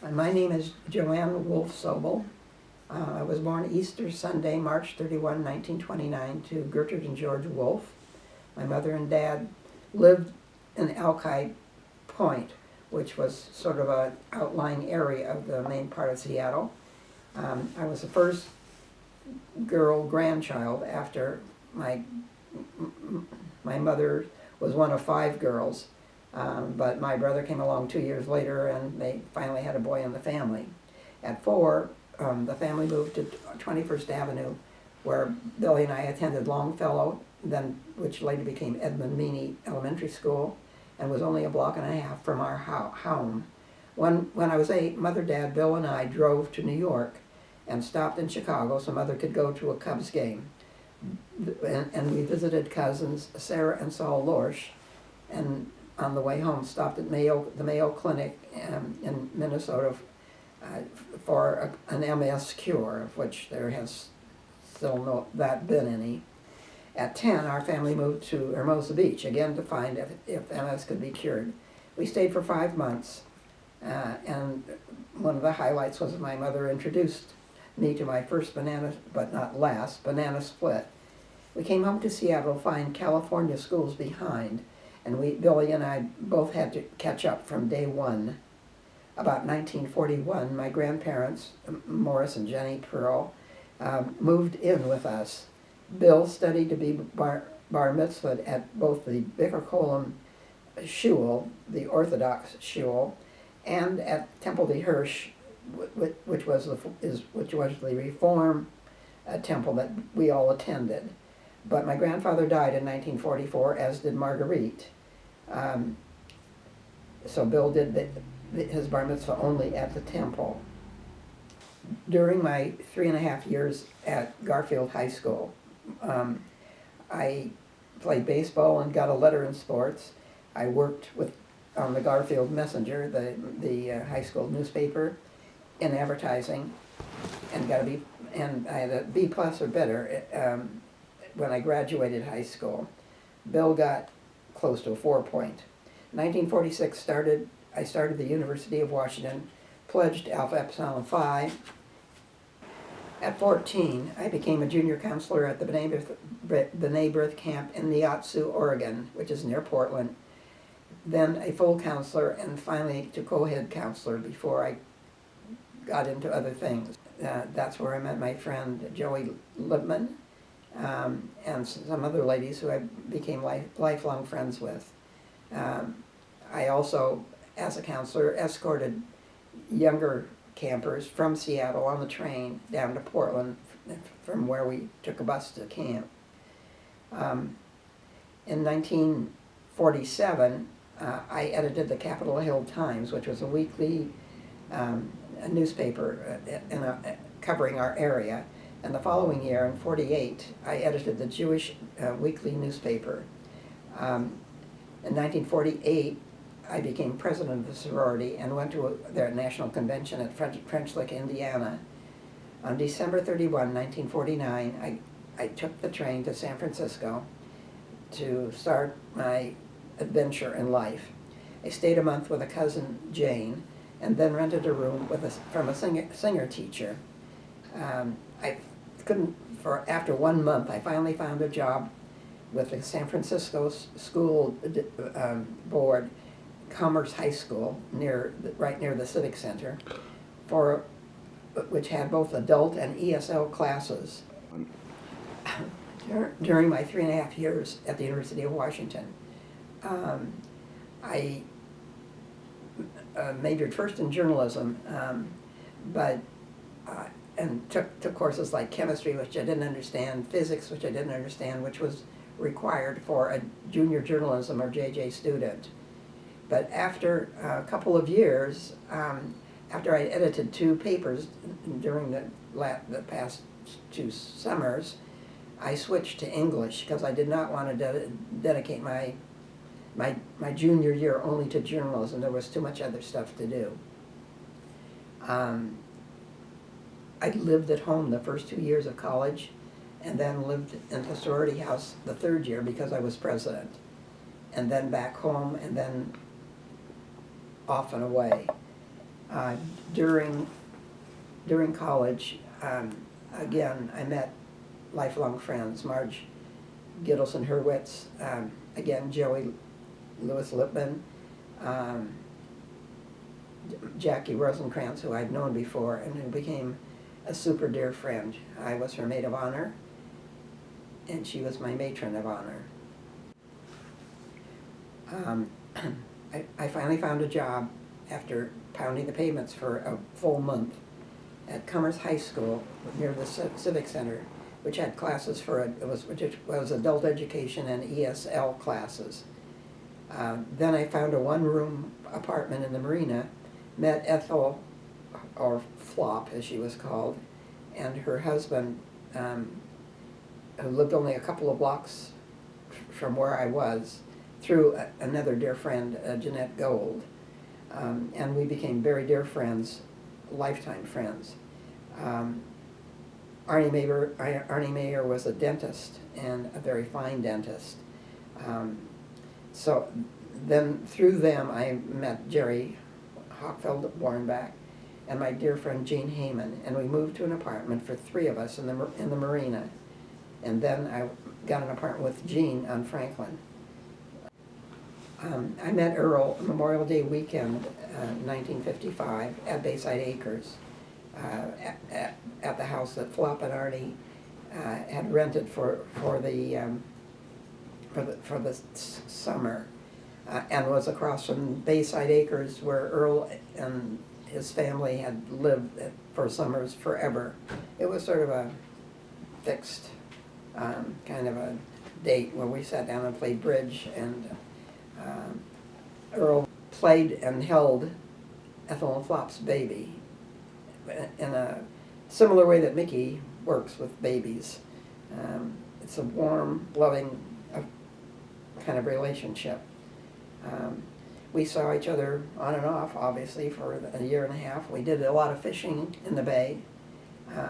My name is JoanneSobel. I was born Easter Sunday, March 31, 1929, to Gertrude and George Wolfe. My mother and dad lived in Alki Point, which was sort of an outlying area of the main part of Seattle. I was the first girl grandchild after my mother was one of 5 girls. But my brother came along 2 years later, and they finally had a boy in the family. At 4, the family moved to 21st Avenue, where Billy and I attended Longfellow, which later became Edmund Meany Elementary School, and was only a block and a half from our home. When I was 8, Mother, Dad, Bill, and I drove to New York and stopped in Chicago so Mother could go to a Cubs game. And we visited cousins Sarah and Saul Lorsch, and on the way home stopped at the Mayo Clinic in Minnesota for an MS cure, of which there has still not been any. At 10, our family moved to Hermosa Beach, again to find if MS could be cured. We stayed for 5 months, and one of the highlights was my mother introduced me to my first banana, but not last, banana split. We came home to Seattle to find California schools behind, and Billy and I both had to catch up from day one. About 1941, my grandparents, Morris and Jenny Pearl, moved in with us. Bill studied to be bar mitzvahed at both the Bicker-Colum shul, the Orthodox shul, and at Temple de Hirsch, which was the Reform temple that we all attended. But my grandfather died in 1944, as did Marguerite. So Bill did his bar mitzvah only at the temple. During my 3.5 years at Garfield High School, I played baseball and got a letter in sports. I worked on the Garfield Messenger, the high school newspaper, in advertising, and I had a B+ or better when I graduated high school. Bill got close to a 4-point. 1946 I started the University of Washington, pledged Alpha Epsilon Phi. At 14, I became a junior counselor at the B'nai B'rith camp in Neatsu, Oregon, which is near Portland. Then a full counselor, and finally to co-head counselor before I got into other things. That's where I met my friend Joey Libman, and some other ladies who I became lifelong friends with. I also, as a counselor, escorted younger campers from Seattle on the train down to Portland, from where we took a bus to camp. In 1947, I edited the Capitol Hill Times, which was a weekly a newspaper covering our area. And the following year, in 48, I edited the Jewish weekly newspaper. In 1948, I became president of the sorority and went to their national convention at French Lick, Indiana. On December 31, 1949, I took the train to San Francisco to start my adventure in life. I stayed a month with a cousin, Jane, and then rented a room from a singer teacher. After 1 month, I finally found a job with the San Francisco School Board, Commerce High School, right near the Civic Center, which had both adult and ESL classes. During my 3.5 years at the University of Washington, I majored first in journalism, and took courses like chemistry, which I didn't understand, physics, which I didn't understand, which was required for a junior journalism or JJ student. But after a couple of years, after I edited 2 papers during the past 2 summers, I switched to English because I did not want to dedicate my junior year only to journalism. There was too much other stuff to do. I lived at home the first 2 years of college, and then lived in the sorority house the 3rd year because I was president, and then back home, and then off and away. Uh, during during college, again, I met lifelong friends, Marge Gittleson Hurwitz, again, Joey Lewis Lipman, um, Jackie Rosenkrantz, who I'd known before and who became a super dear friend. I was her maid of honor, and she was my matron of honor. I finally found a job after pounding the pavements for a full month at Commerce High School near the Civic Center, which had classes for which was adult education and ESL classes. Then I found a one-room apartment in the marina, met Ethel, or Flop as she was called, and her husband, who lived only a couple of blocks from where I was, through another dear friend, Jeanette Gold. And we became very dear friends, lifetime friends. Arnie Mayer was a dentist, and a very fine dentist. So then through them I met Jerry Hochfeld-Warnbach and my dear friend Jean Heyman, and we moved to an apartment for three of us in the marina. And then I got an apartment with Jean on Franklin. I met Earl Memorial Day weekend, 1955, at Bayside Acres, at the house that Flop and Arnie had rented for the summer, and was across from Bayside Acres, where Earl and his family had lived for summers forever. It was sort of a fixed kind of a date where we sat down and played bridge, and Earl played and held Ethel and Flop's baby in a similar way that Mickey works with babies. It's a warm, loving kind of relationship. We saw each other on and off, obviously, for a year and a half. We did a lot of fishing in the bay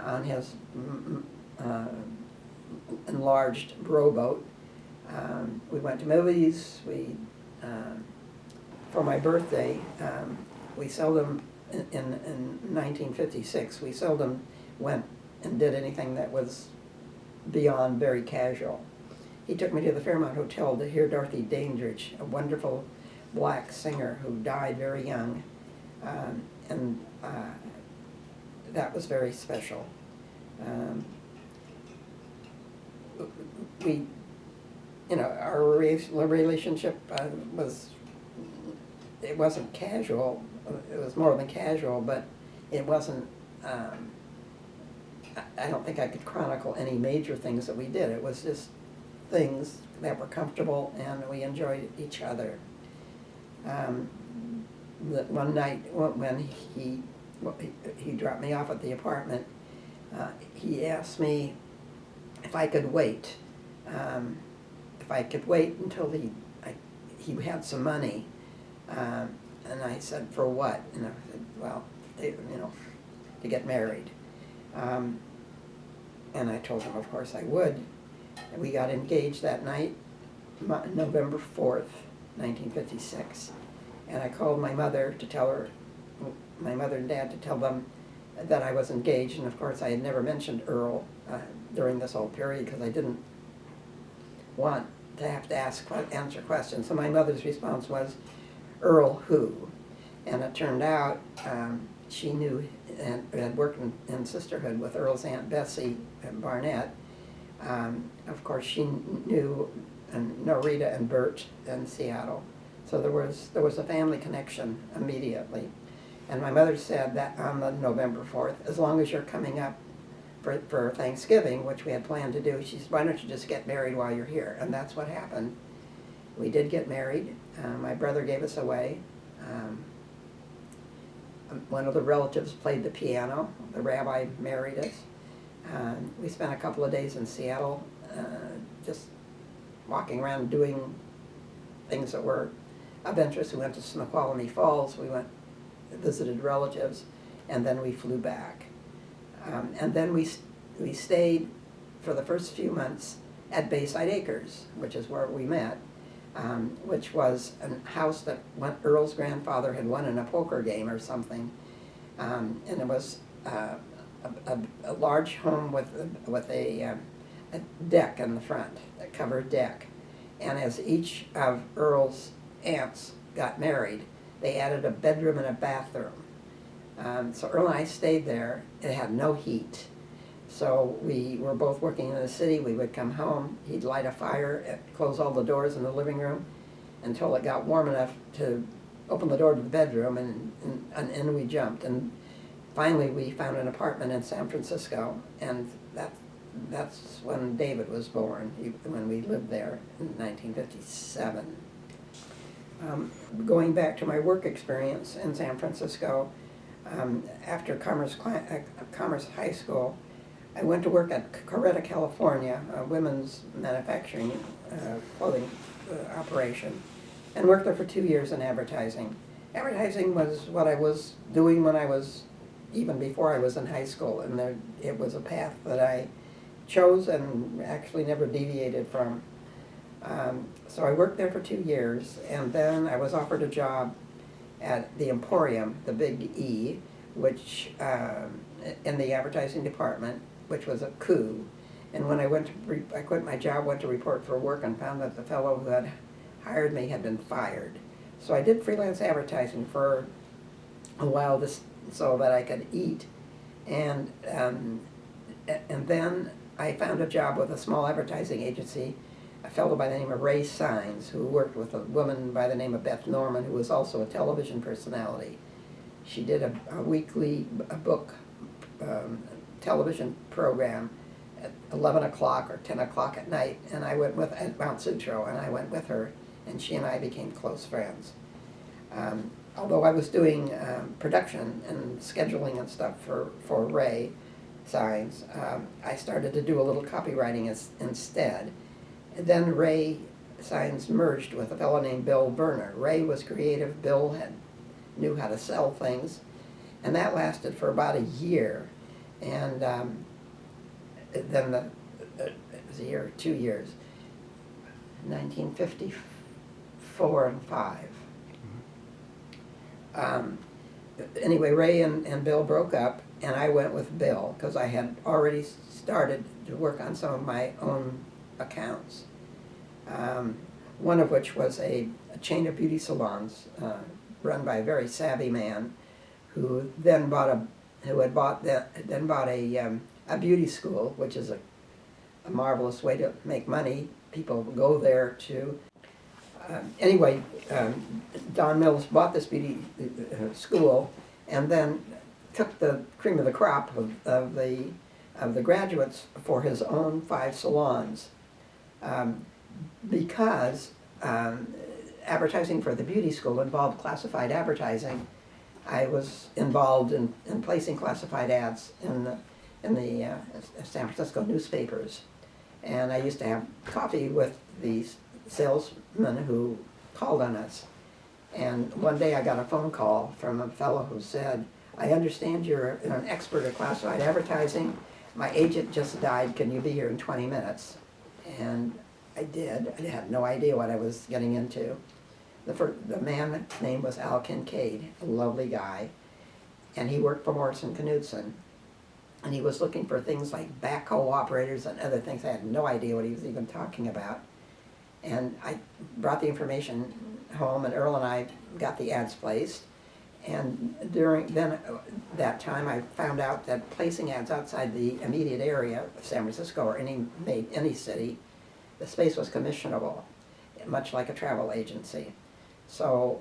on his enlarged rowboat. We went to movies. For my birthday, we seldom, in 1956, we seldom went and did anything that was beyond very casual. He took me to the Fairmont Hotel to hear Dorothy Dandridge, a wonderful black singer who died very young, and that was very special. Our relationship it wasn't casual. It was more than casual, but it wasn't, I don't think I could chronicle any major things that we did. It was just things that were comfortable, and we enjoyed each other. One night when he dropped me off at the apartment, he asked me if I could wait. If I could wait until he had some money. And I said, for what? And I said, well, to get married. And I told him, of course, I would. And we got engaged that night, November 4th, 1956. And I called my mother to tell her, my mother and dad, to tell them that I was engaged. And of course, I had never mentioned Earl during this whole period, because I didn't want to have to answer questions. So my mother's response was, Earl who? And it turned out she knew and had worked in sisterhood with Earl's Aunt Bessie Barnett. Of course, she knew Norita and Bert in Seattle. So there was a family connection immediately. And my mother said that on the November 4th, as long as you're coming up for Thanksgiving, which we had planned to do, she said, why don't you just get married while you're here? And that's what happened. We did get married. My brother gave us away. One of the relatives played the piano. The rabbi married us. We spent a couple of days in Seattle just walking around doing things that were of interest. We went to Snoqualmie Falls. We visited relatives, and then we flew back. And then we stayed for the first few months at Bayside Acres, which is where we met, which was a house that Earl's grandfather had won in a poker game or something, And it was a large home with a deck in the front, a covered deck. And as each of Earl's aunts got married, they added a bedroom and a bathroom. So Earl and I stayed there. It had no heat. So we were both working in the city. We would come home. He'd light a fire, close all the doors in the living room until it got warm enough to open the door to the bedroom, and in we jumped. And finally we found an apartment in San Francisco, and that's when David was born, when we lived there in 1957. Going back to my work experience in San Francisco, after Commerce High School, I went to work at Coretta, California, a women's manufacturing clothing operation, and worked there for 2 years in advertising. Advertising was what I was doing when I was, even before I was in high school, and it was a path that I chose and actually never deviated from. So I worked there for 2 years, and then I was offered a job at the Emporium, the Big E, which in the advertising department, which was a coup. And when I quit my job, went to report for work, and found that the fellow who had hired me had been fired. So I did freelance advertising for a while, so that I could eat. And then I found a job with a small advertising agency, a fellow by the name of Ray Sines, who worked with a woman by the name of Beth Norman, who was also a television personality. She did a weekly book television program at 11 o'clock or 10 o'clock at night, and I went with, at Mount Sutro, and I went with her, and she and I became close friends. Although I was doing production and scheduling and stuff for Ray Sines, I started to do a little copywriting instead. And then Ray Sines merged with a fellow named Bill Werner. Ray was creative, Bill knew how to sell things, and that lasted for about a year. And then it was a year or 2 years, 1954 and 5. Anyway, Ray and Bill broke up, and I went with Bill because I had already started to work on some of my own accounts. One of which was a chain of beauty salons run by a very savvy man who then bought a beauty school, which is a marvelous way to make money. People go there to. Anyway, Don Mills bought this beauty school, and then took the cream of the crop of the graduates for his own 5 salons, because advertising for the beauty school involved classified advertising. I was involved in placing classified ads in the San Francisco newspapers, and I used to have coffee with these salesmen who called on us. And one day I got a phone call from a fellow who said, "I understand you're an expert at classified advertising. My agent just died. Can you be here in 20 minutes?" And I did. I had no idea what I was getting into. The man's name was Al Kincaid, a lovely guy, and he worked for Morrison Knudsen. And he was looking for things like backhoe operators and other things. I had no idea what he was even talking about. And I brought the information home, and Earl and I got the ads placed. And during that time, I found out that placing ads outside the immediate area of San Francisco or any city, the space was commissionable, much like a travel agency. So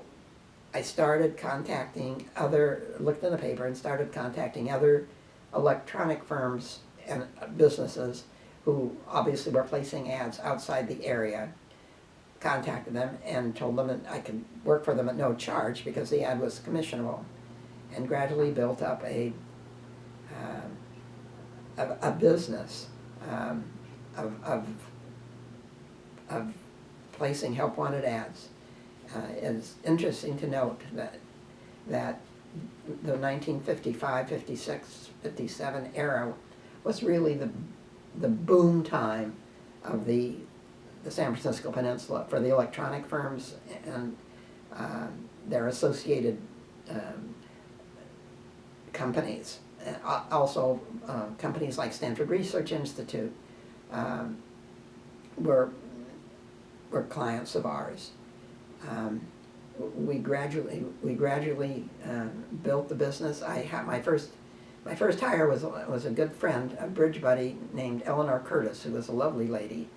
I started looked in the paper and started contacting other electronic firms and businesses who obviously were placing ads outside the area, contacted them and told them that I could work for them at no charge because the ad was commissionable, and gradually built up a business of placing help wanted ads. It's interesting to note that the 1955, 56, 57 era was really the boom time of the San Francisco Peninsula for the electronic firms and their associated companies. Also, companies like Stanford Research Institute were clients of ours. We gradually built the business. My first hire was a good friend, a bridge buddy named Eleanor Curtis, who was a lovely lady.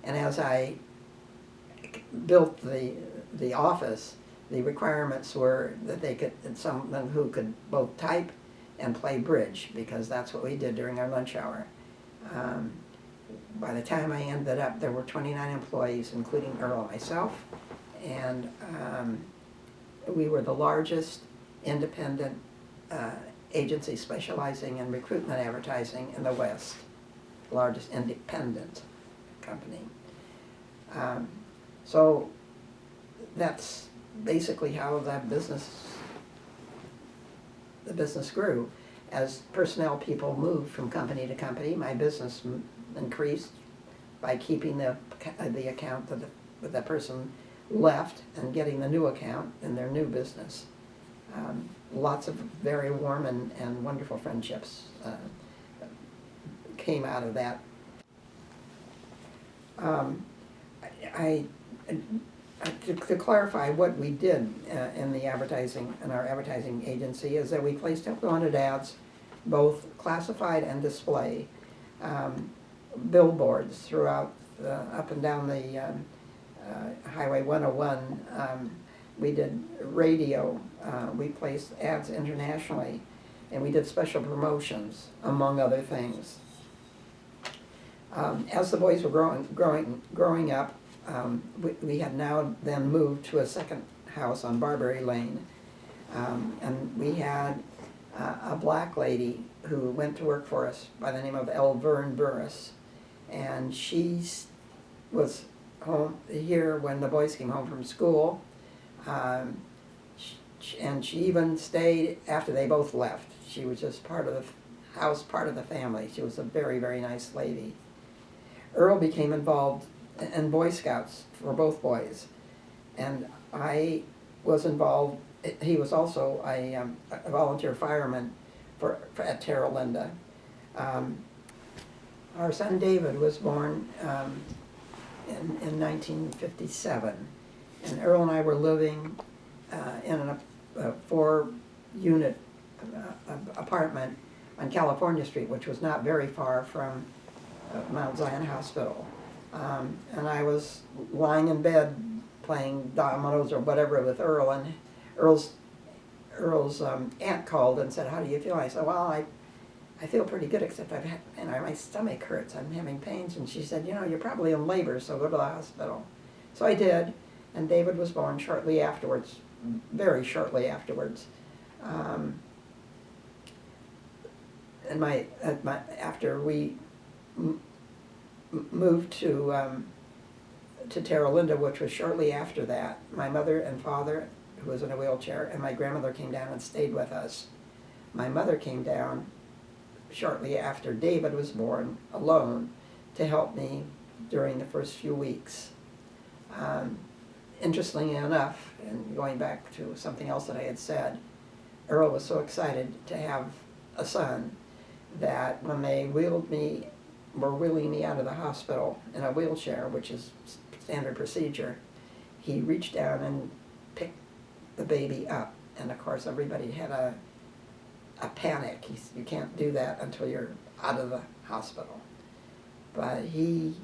And as I built the office, the requirements were that they could, someone who could both type and play bridge, because that's what we did during our lunch hour. By the time I ended up, there were 29 employees, including Earl and myself, and we were the largest independent agency specializing in recruitment advertising in the West, largest independent company. So that's basically how the business grew. As personnel people moved from company to company, my business increased by keeping the account that the person left and getting the new account in their new business. Lots of very warm and wonderful friendships came out of that. To clarify what we did in our advertising agency is that we placed wanted ads, both classified and display, billboards throughout up and down the Highway 101. We did radio. We placed ads internationally, and we did special promotions, among other things. As the boys were growing up, we had now then moved to a second house on Barbary Lane, and we had a black lady who went to work for us by the name of Vern Burris, and she was home here when the boys came home from school, and she even stayed after they both left. She was just part of the house, part of the family. She was a very, very nice lady. Earl became involved in Boy Scouts for both boys, and I was involved. He was also a volunteer fireman at Terra Linda. Our son David was born in 1957, and Earl and I were living in a 4-unit apartment on California Street, which was not very far from Mount Zion Hospital. And I was lying in bed playing dominoes or whatever with Earl, and Earl's aunt called and said, "How do you feel?" I said, "Well, I feel pretty good, except my stomach hurts. I'm having pains." And she said, "You're probably in labor, so go to the hospital." So I did, and David was born shortly afterwards, very shortly afterwards. And after we moved to Terra Linda, which was shortly after that, my mother and father, who was in a wheelchair, and my grandmother came down and stayed with us. My mother came down shortly after David was born, alone, to help me during the first few weeks. Interestingly enough, and going back to something else that I had said, Earl was so excited to have a son that when they were wheeling me out of the hospital in a wheelchair, which is standard procedure, he reached down and picked the baby up. And of course everybody had a panic. You can't do that until you're out of the hospital. But he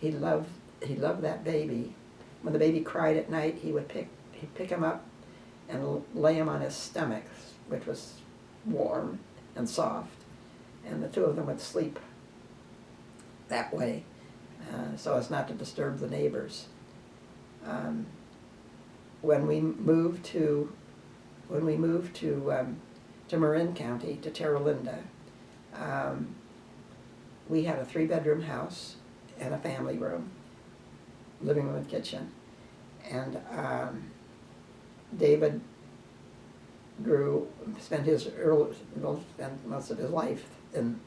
loved that baby. When the baby cried at night, he'd pick him up and lay him on his stomach, which was warm and soft, and the two of them would sleep that way, so as not to disturb the neighbors. When we moved to Marin County, to Terra Linda, we had a 3-bedroom house and a family room, living room and kitchen, and David spent most of his life in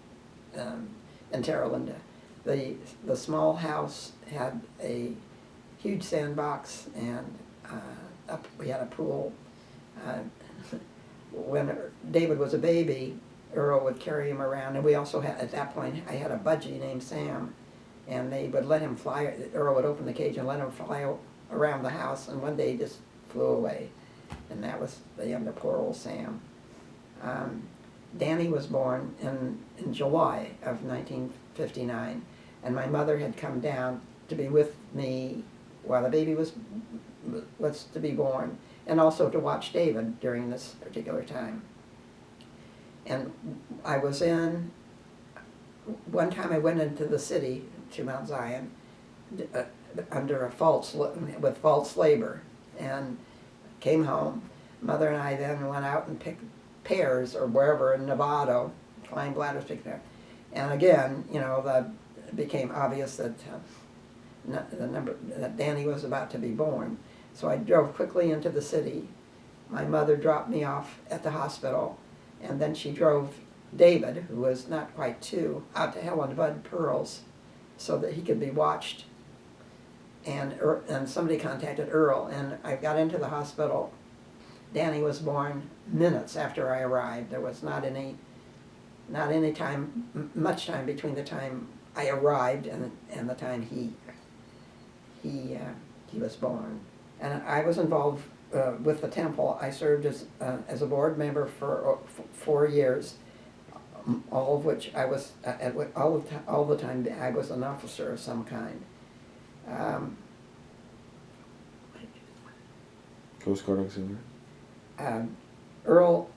Terra Linda. The small house had a huge sandbox, and we had a pool. when David was a baby, Earl would carry him around, and we also had, at that point, I had a budgie named Sam, and they would let him fly. Earl would open the cage and let him fly around the house, and one day he just flew away, and that was the end of poor old Sam. Danny was born in July of 1959, and my mother had come down to be with me while the baby was to be born, and also to watch David during this particular time. And one time I went into the city to Mount Zion under with false labor, and came home. Mother and I then went out and picked pears or wherever in Nevada, climbed ladders, picked there. And again, it became obvious that that Danny was about to be born. So I drove quickly into the city. My mother dropped me off at the hospital, and then she drove David, who was not quite 2, out to Helen Bud Pearl's so that he could be watched. And somebody contacted Earl, and I got into the hospital. Danny was born minutes after I arrived. There was not any time, much time between the time I arrived and the time he was born. And I was involved with the temple. I served as a board member for 4 years, all of which I was all the time I was an officer of some kind. Coast Guard auxiliary. Earl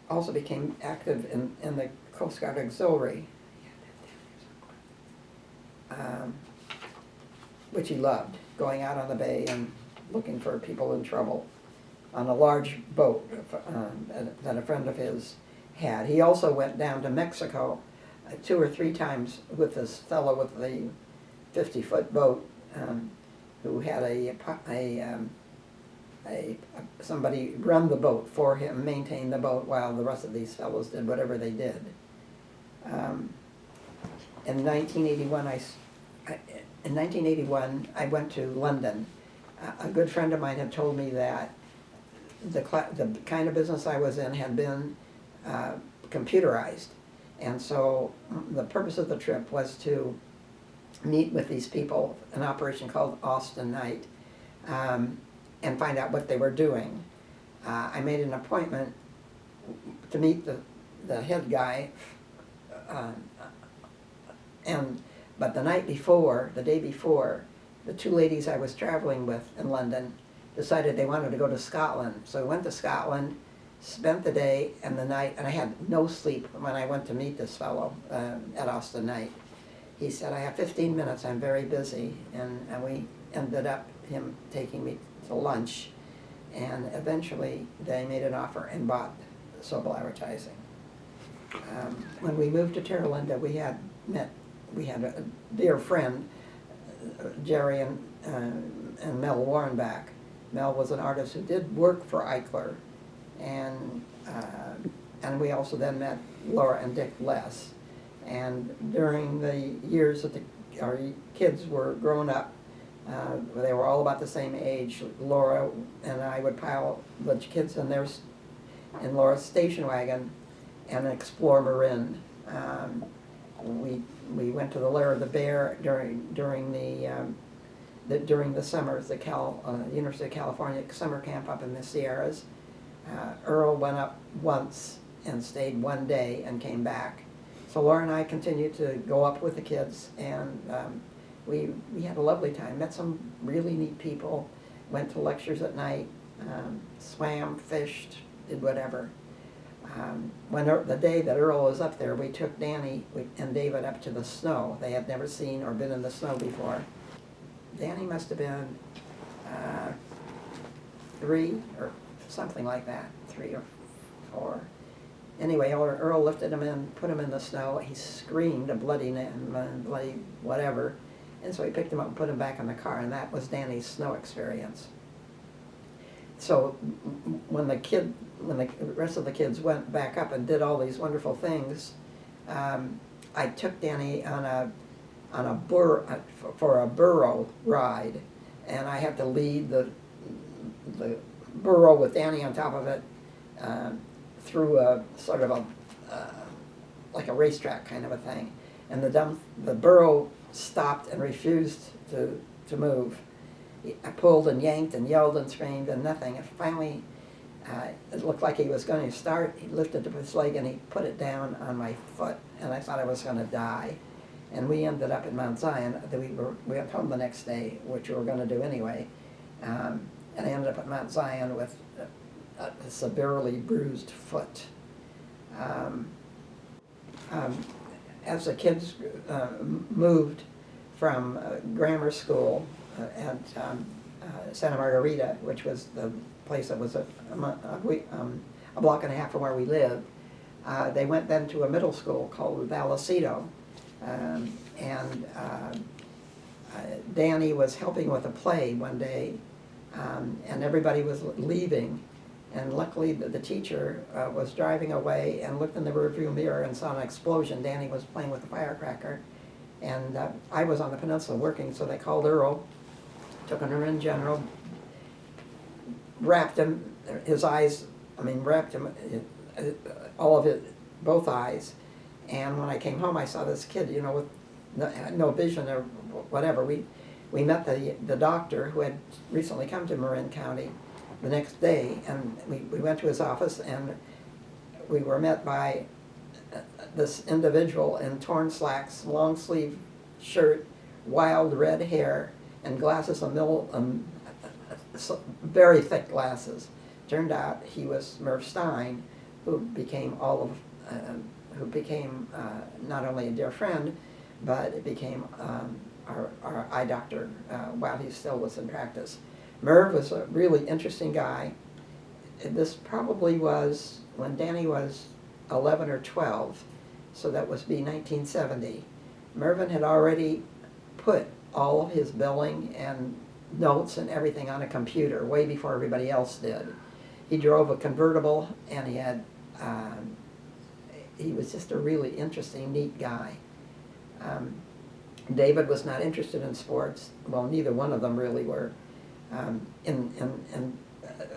also became active in the Coast Guard Auxiliary, which he loved, going out on the bay and looking for people in trouble on a large boat that a friend of his had. He also went down to Mexico 2 or 3 times with this fellow with the 50-foot boat who had somebody run the boat for him, maintain the boat, while the rest of these fellows did whatever they did. In 1981, I went to London. A good friend of mine had told me that the kind of business I was in had been computerized, and so the purpose of the trip was to meet with these people, an operation called Austin Night, and find out what they were doing. I made an appointment to meet the head guy, but the day before, the 2 ladies I was traveling with in London decided they wanted to go to Scotland. So I went to Scotland, spent the day and the night, and I had no sleep when I went to meet this fellow at Austin Night. He said, "I have 15 minutes, I'm very busy," and we ended up him taking me to lunch, and eventually they made an offer and bought Sobel Advertising. When we moved to Terra Linda, we had a dear friend, Jerry and Mel Warrenbach. Mel was an artist who did work for Eichler, and we also then met Laura and Dick Less. And during the years that our kids were growing up, they were all about the same age. Laura and I would pile the kids in Laura's station wagon and explore Marin. We went to the Lair of the Bear during the summers, the University of California summer camp up in the Sierras. Earl went up once and stayed 1 day and came back. So Laura and I continued to go up with the kids, and we had a lovely time. Met some really neat people, went to lectures at night, swam, fished, did whatever. The day that Earl was up there, we took Danny and David up to the snow. They had never seen or been in the snow before. Danny must have been 3 or something like that, 3 or 4. Anyway, Earl lifted him in, put him in the snow. He screamed a bloody whatever. And so he picked him up and put him back in the car, and that was Danny's snow experience. So when the rest of the kids went back up and did all these wonderful things, I took Danny for a burro ride, and I had to lead the burro with Danny on top of it through a sort of a, like a racetrack kind of a thing. And the burro stopped and refused to move. I pulled and yanked and yelled and screamed and nothing. And finally, it looked like he was going to start. He lifted up his leg and he put it down on my foot, and I thought I was going to die. And we ended up at Mount Zion. We went home the next day, which we were going to do anyway. And I ended up at Mount Zion with a severely bruised foot. As the kids moved from grammar school at Santa Margarita, which was the place that was a block and a half from where we lived, they went then to a middle school called Vallecito. Danny was helping with a play one day, and everybody was leaving. And luckily, the teacher was driving away and looked in the rearview mirror and saw an explosion. Danny was playing with a firecracker, and I was on the peninsula working, so they called Earl, took him in general, wrapped him, wrapped him, all of it, both eyes. And when I came home, I saw this kid, with no vision or whatever. We met the doctor who had recently come to Marin County the next day, and we went to his office, and we were met by this individual in torn slacks, long sleeve shirt, wild red hair, and glasses, very thick glasses. Turned out he was Merv Stein, who became not only a dear friend, but became our eye doctor while he still was in practice. Merv was a really interesting guy. This probably was when Danny was 11 or 12, so that was 1970. Mervyn had already put all of his billing and notes and everything on a computer way before everybody else did. He drove a convertible, and he was just a really interesting, neat guy. David was not interested in sports. Well, neither one of them really were. In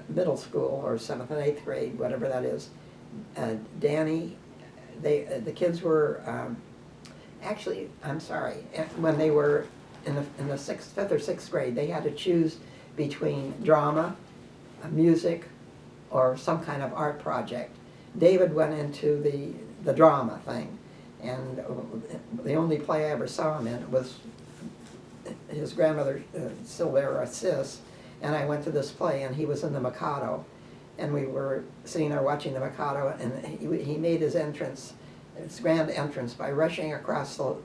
middle school, or 7th and 8th grade, whatever that is, Danny, the kids were, actually, I'm sorry, when they were in the 5th or 6th grade, they had to choose between drama, music, or some kind of art project. David went into the drama thing, and the only play I ever saw him in was his grandmother still there, a sis, and I went to this play, and he was in the Mikado, and we were sitting there watching the Mikado, and he made his grand entrance by rushing across the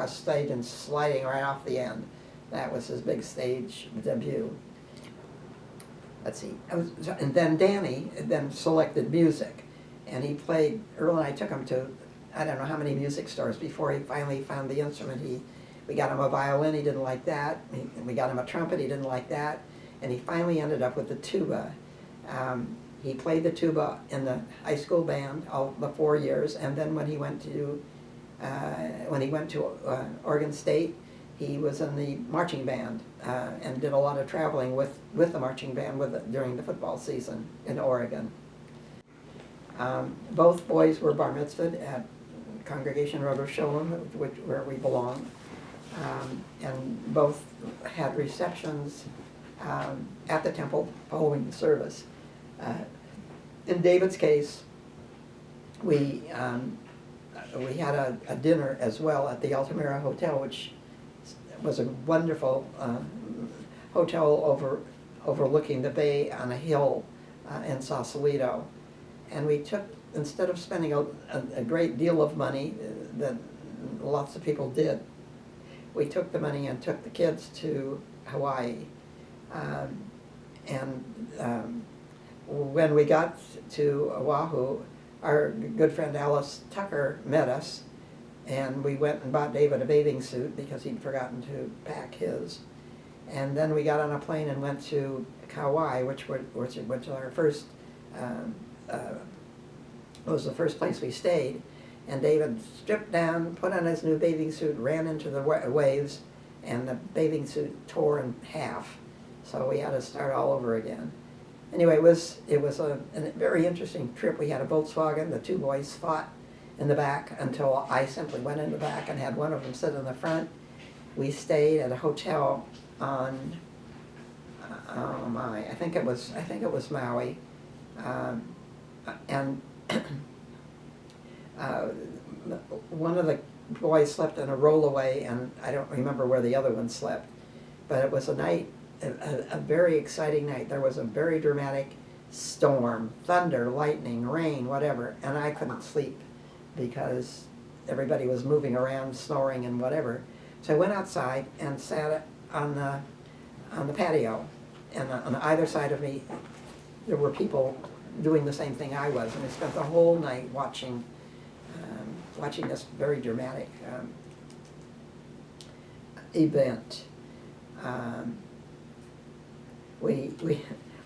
stage and sliding right off the end. That was his big stage debut. Let's see, and then Danny then selected music, and he played. Earl and I took him to I don't know how many music stores before he finally found the instrument. We got him a violin, he didn't like that. We got him a trumpet, he didn't like that. And he finally ended up with the tuba. He played the tuba in the high school band all the 4 years, and then when he went to Oregon State, he was in the marching band and did a lot of traveling with the marching band during the football season in Oregon. Both boys were bar mitzvahed at Congregation Road of Shalom, where we belong. And both had receptions at the temple following the service. In David's case, we had a dinner as well at the Altamira Hotel, which was a wonderful hotel overlooking the bay on a hill in Sausalito. And we took, instead of spending a great deal of money that lots of people did, we took the money and took the kids to Hawaii. When we got to Oahu, our good friend Alice Tucker met us, and we went and bought David a bathing suit because he'd forgotten to pack his. And then we got on a plane and went to Kauai, which was our first, was the first place we stayed. And David stripped down, put on his new bathing suit, ran into the waves, and the bathing suit tore in half. So we had to start all over again. Anyway, it was a very interesting trip. We had a Volkswagen. The two boys fought in the back until I simply went in the back and had one of them sit in the front. We stayed at a hotel on, oh my, I think it was Maui, and one of the boys slept in a rollaway, and I don't remember where the other one slept, but it was a night, a very exciting night. There was a very dramatic storm, thunder, lightning, rain, whatever, and I couldn't sleep because everybody was moving around, snoring and whatever. So I went outside and sat on the patio, and on either side of me there were people doing the same thing I was, and I spent the whole night watching this very dramatic event. We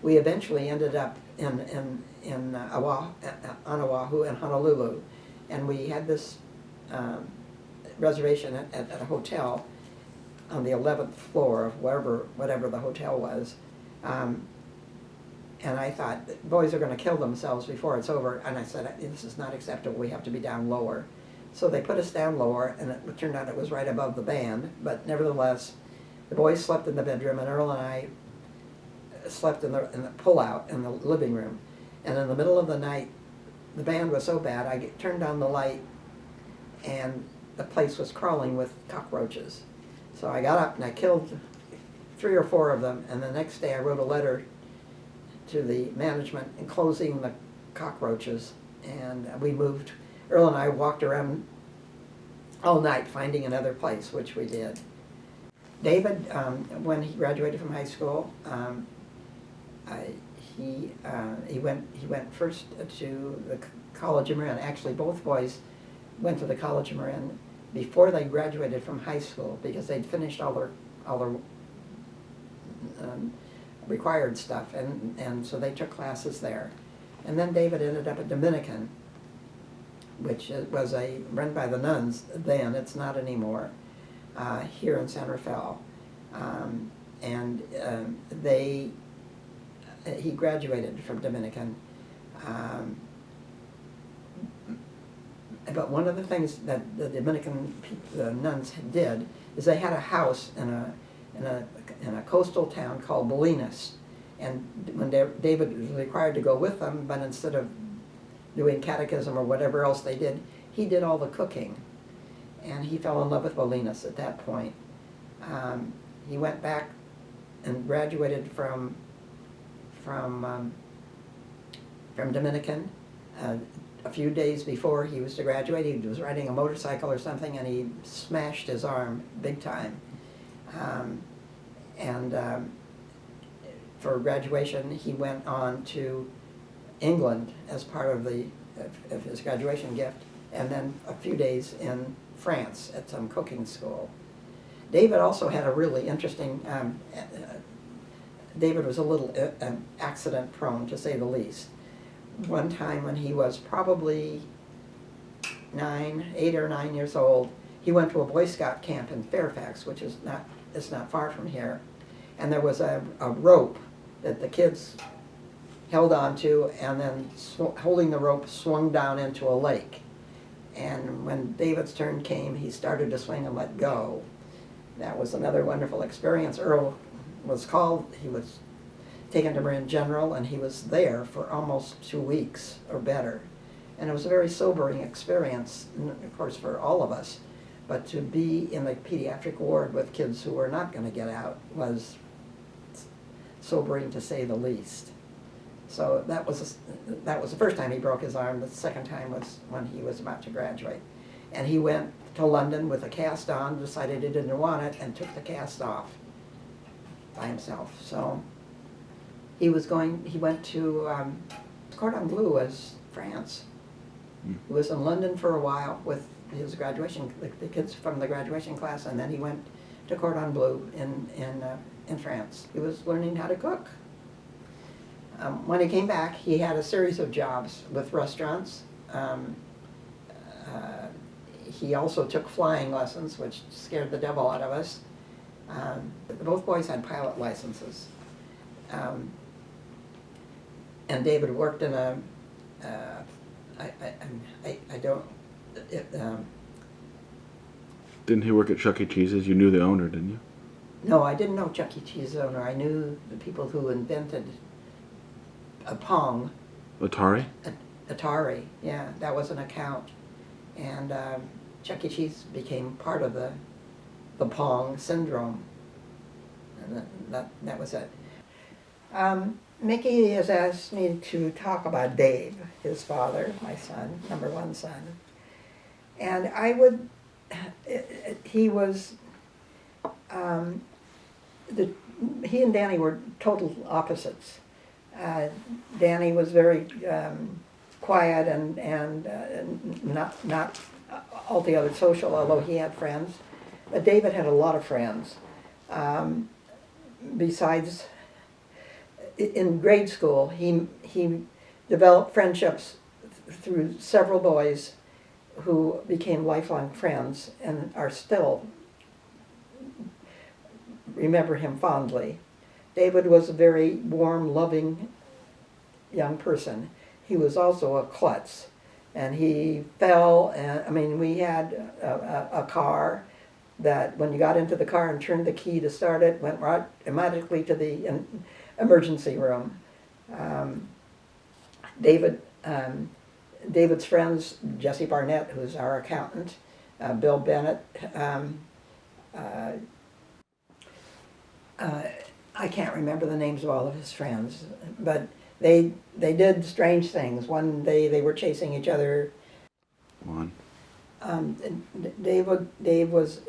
eventually ended up on Oahu and Honolulu, and we had this reservation at a hotel on the 11th floor of whatever the hotel was. And I thought, boys are going to kill themselves before it's over. And I said, this is not acceptable. We have to be down lower. So they put us down lower, and it turned out it was right above the band. But nevertheless, the boys slept in the bedroom, and Earl and I slept in the pull-out in the living room. And in the middle of the night, the band was so bad, I turned on the light, and the place was crawling with cockroaches. So I got up and I killed 3 or 4 of them, and the next day I wrote a letter to the management enclosing the cockroaches, and we moved. Earl and I walked around all night finding another place, which we did. David, when he graduated from high school, he went first to the College of Marin. Actually, both boys went to the College of Marin before they graduated from high school, because they'd finished all their required stuff, and so they took classes there. And then David ended up at Dominican, which was run by the nuns then. It's not anymore, here in San Rafael. He graduated from Dominican. But one of the things that the Dominican nuns did is they had a house in a coastal town called Bolinas, and when David was required to go with them, but instead of doing catechism or whatever else they did, he did all the cooking, and he fell in love with Bolinas at that point. He went back and graduated from Dominican. A few days before he was to graduate, he was riding a motorcycle or something, and he smashed his arm big time. For graduation, he went on to England as part of his graduation gift, and then a few days in France at some cooking school. David also had a really interesting, David was a little accident prone, to say the least. One time when he was probably 8 or 9 years old, he went to a Boy Scout camp in Fairfax, which is not far from here, and there was a rope that the kids held onto, and then holding the rope swung down into a lake. And when David's turn came, he started to swing and let go. That was another wonderful experience. Earl was called, he was taken to Marin General, and he was there for almost 2 weeks or better. And it was a very sobering experience, of course, for all of us. But to be in the pediatric ward with kids who were not going to get out was sobering, to say the least. So that was the first time he broke his arm. The second time was when he was about to graduate. And he went to London with a cast on, decided he didn't want it, and took the cast off by himself. So he went to Cordon Bleu as France. He was in London for a while with his graduation, the kids from the graduation class, and then he went to Cordon Bleu in France. He was learning how to cook. When he came back, he had a series of jobs with restaurants. He also took flying lessons, which scared the devil out of us. Both boys had pilot licenses. and David worked in a, I don't, it, Didn't he work at Chuck E. Cheese's? You knew the owner, didn't you? no, I didn't know Chuck E. Cheese owner. I knew the people who invented Pong. Atari? Atari, yeah, that was an account. And Chuck E. Cheese became part of the Pong syndrome. And that was it. Mickey has asked me to talk about Dave, his father, my son, number one son. And I would, he was, he and Danny were total opposites. Danny was very quiet and not altogether social, although he had friends. But David had a lot of friends. Besides, in grade school, he developed friendships through several boys who became lifelong friends and are still remember him fondly. David was a very warm, loving young person. He was also a klutz, and he fell. And I mean, we had a car that when you got into the car and turned the key to start it, went right automatically to the emergency room. David's friends, Jesse Barnett, who's our accountant, Bill Bennett, I can't remember the names of all of his friends, but they did strange things. One day they were chasing each other. Dave was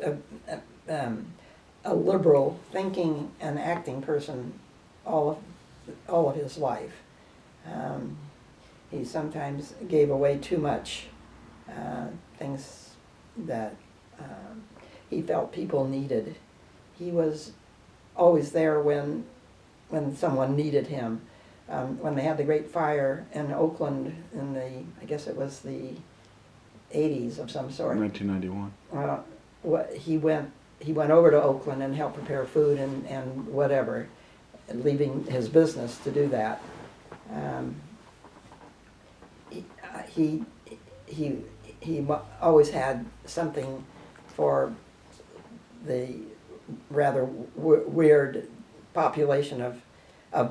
a liberal thinking and acting person all of his life. He sometimes gave away too much, things that he felt people needed. He was always there when someone needed him. When they had the Great Fire in Oakland in the, I guess it was the 80s of some sort. 1991. He went over to Oakland and helped prepare food and whatever, leaving his business to do that. He always had something for the rather weird population of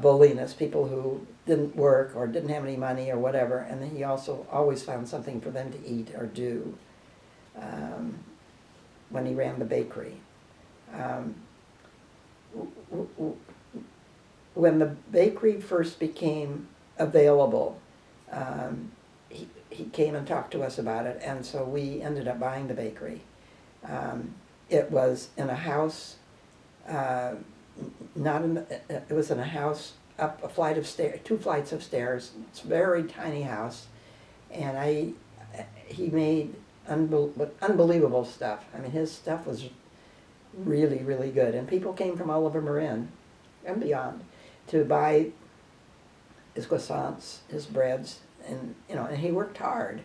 bulliness, people who didn't work or didn't have any money or whatever, and then he also always found something for them to eat or do when he ran the bakery. When the bakery first became available, he came and talked to us about it, and so we ended up buying the bakery. It was in a house, it was in a house up a flight of stairs, 2 flights of stairs. It's a very tiny house, and he made unbelievable stuff. I mean, his stuff was really, really good, and people came from all over Marin and beyond to buy his croissants, his breads, and and he worked hard.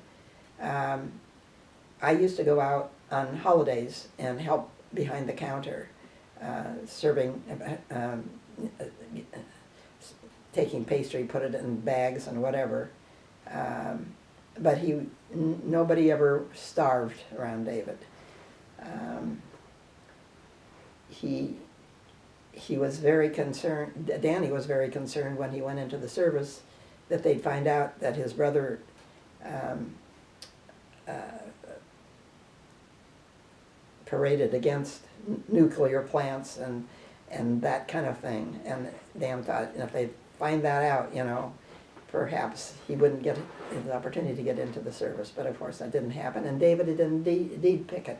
I used to go out on holidays and help behind the counter, serving, taking pastry, put it in bags and whatever. But nobody ever starved around David. He was very concerned, Danny was very concerned when he went into the service that they'd find out that his brother paraded against nuclear plants and that kind of thing. And Dan thought, if they find that out, perhaps he wouldn't get the opportunity to get into the service. But of course that didn't happen. And David did indeed picket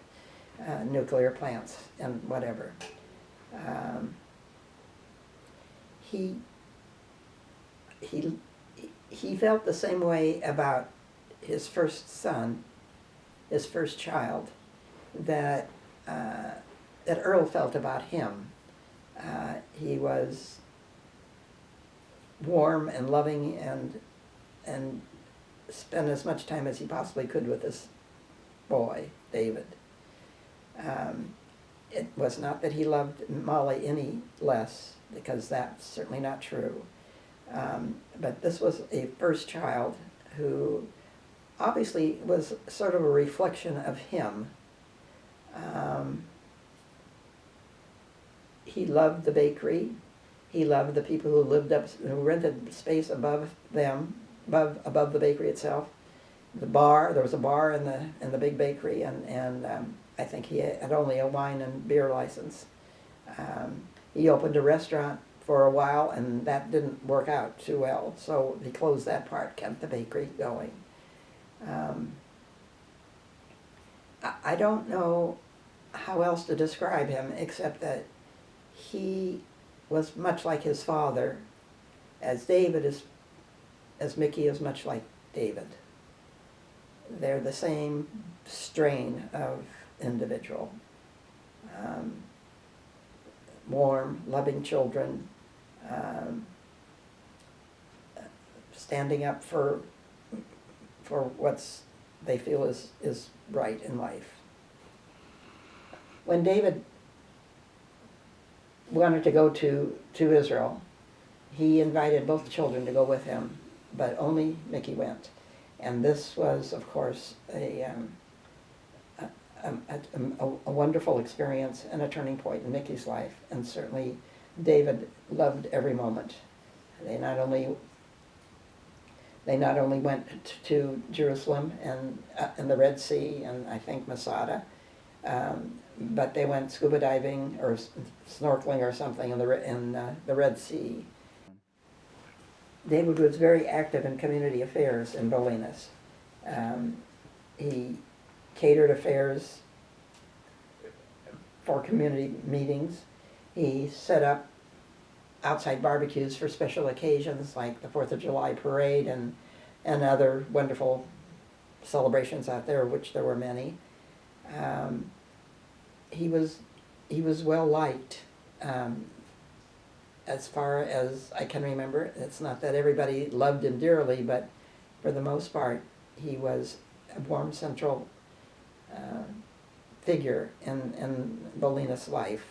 nuclear plants and whatever. He felt the same way about his first son, his first child, that Earl felt about him. He was warm and loving and spent as much time as he possibly could with this boy, David. It was not that he loved Molly any less, because that's certainly not true. But this was a first child who obviously was sort of a reflection of him. He loved the bakery. He loved the people who who rented space above them, above the bakery itself. The bar, there was a bar in the big bakery, and I think he had only a wine and beer license. He opened a restaurant for a while, and that didn't work out too well, so he closed that part, kept the bakery going. I don't know how else to describe him except that he was much like his father, as Mickey is much like David. They're the same strain of individual. Warm, loving children, standing up for they feel is right in life. When David wanted to go to Israel, he invited both children to go with him, but only Mickey went. And this was, of course, a wonderful experience and a turning point in Mickey's life. And certainly David loved every moment. They not only went to Jerusalem and the Red Sea and I think Masada, but they went scuba diving or snorkeling or something in the Red Sea. David was very active in community affairs in Bolinas. He catered affairs for community meetings. He set up outside barbecues for special occasions like the 4th of July parade and other wonderful celebrations out there, which there were many. He was well liked. As far as I can remember, it's not that everybody loved him dearly, but for the most part, he was a warm central figure in Bolinas' life.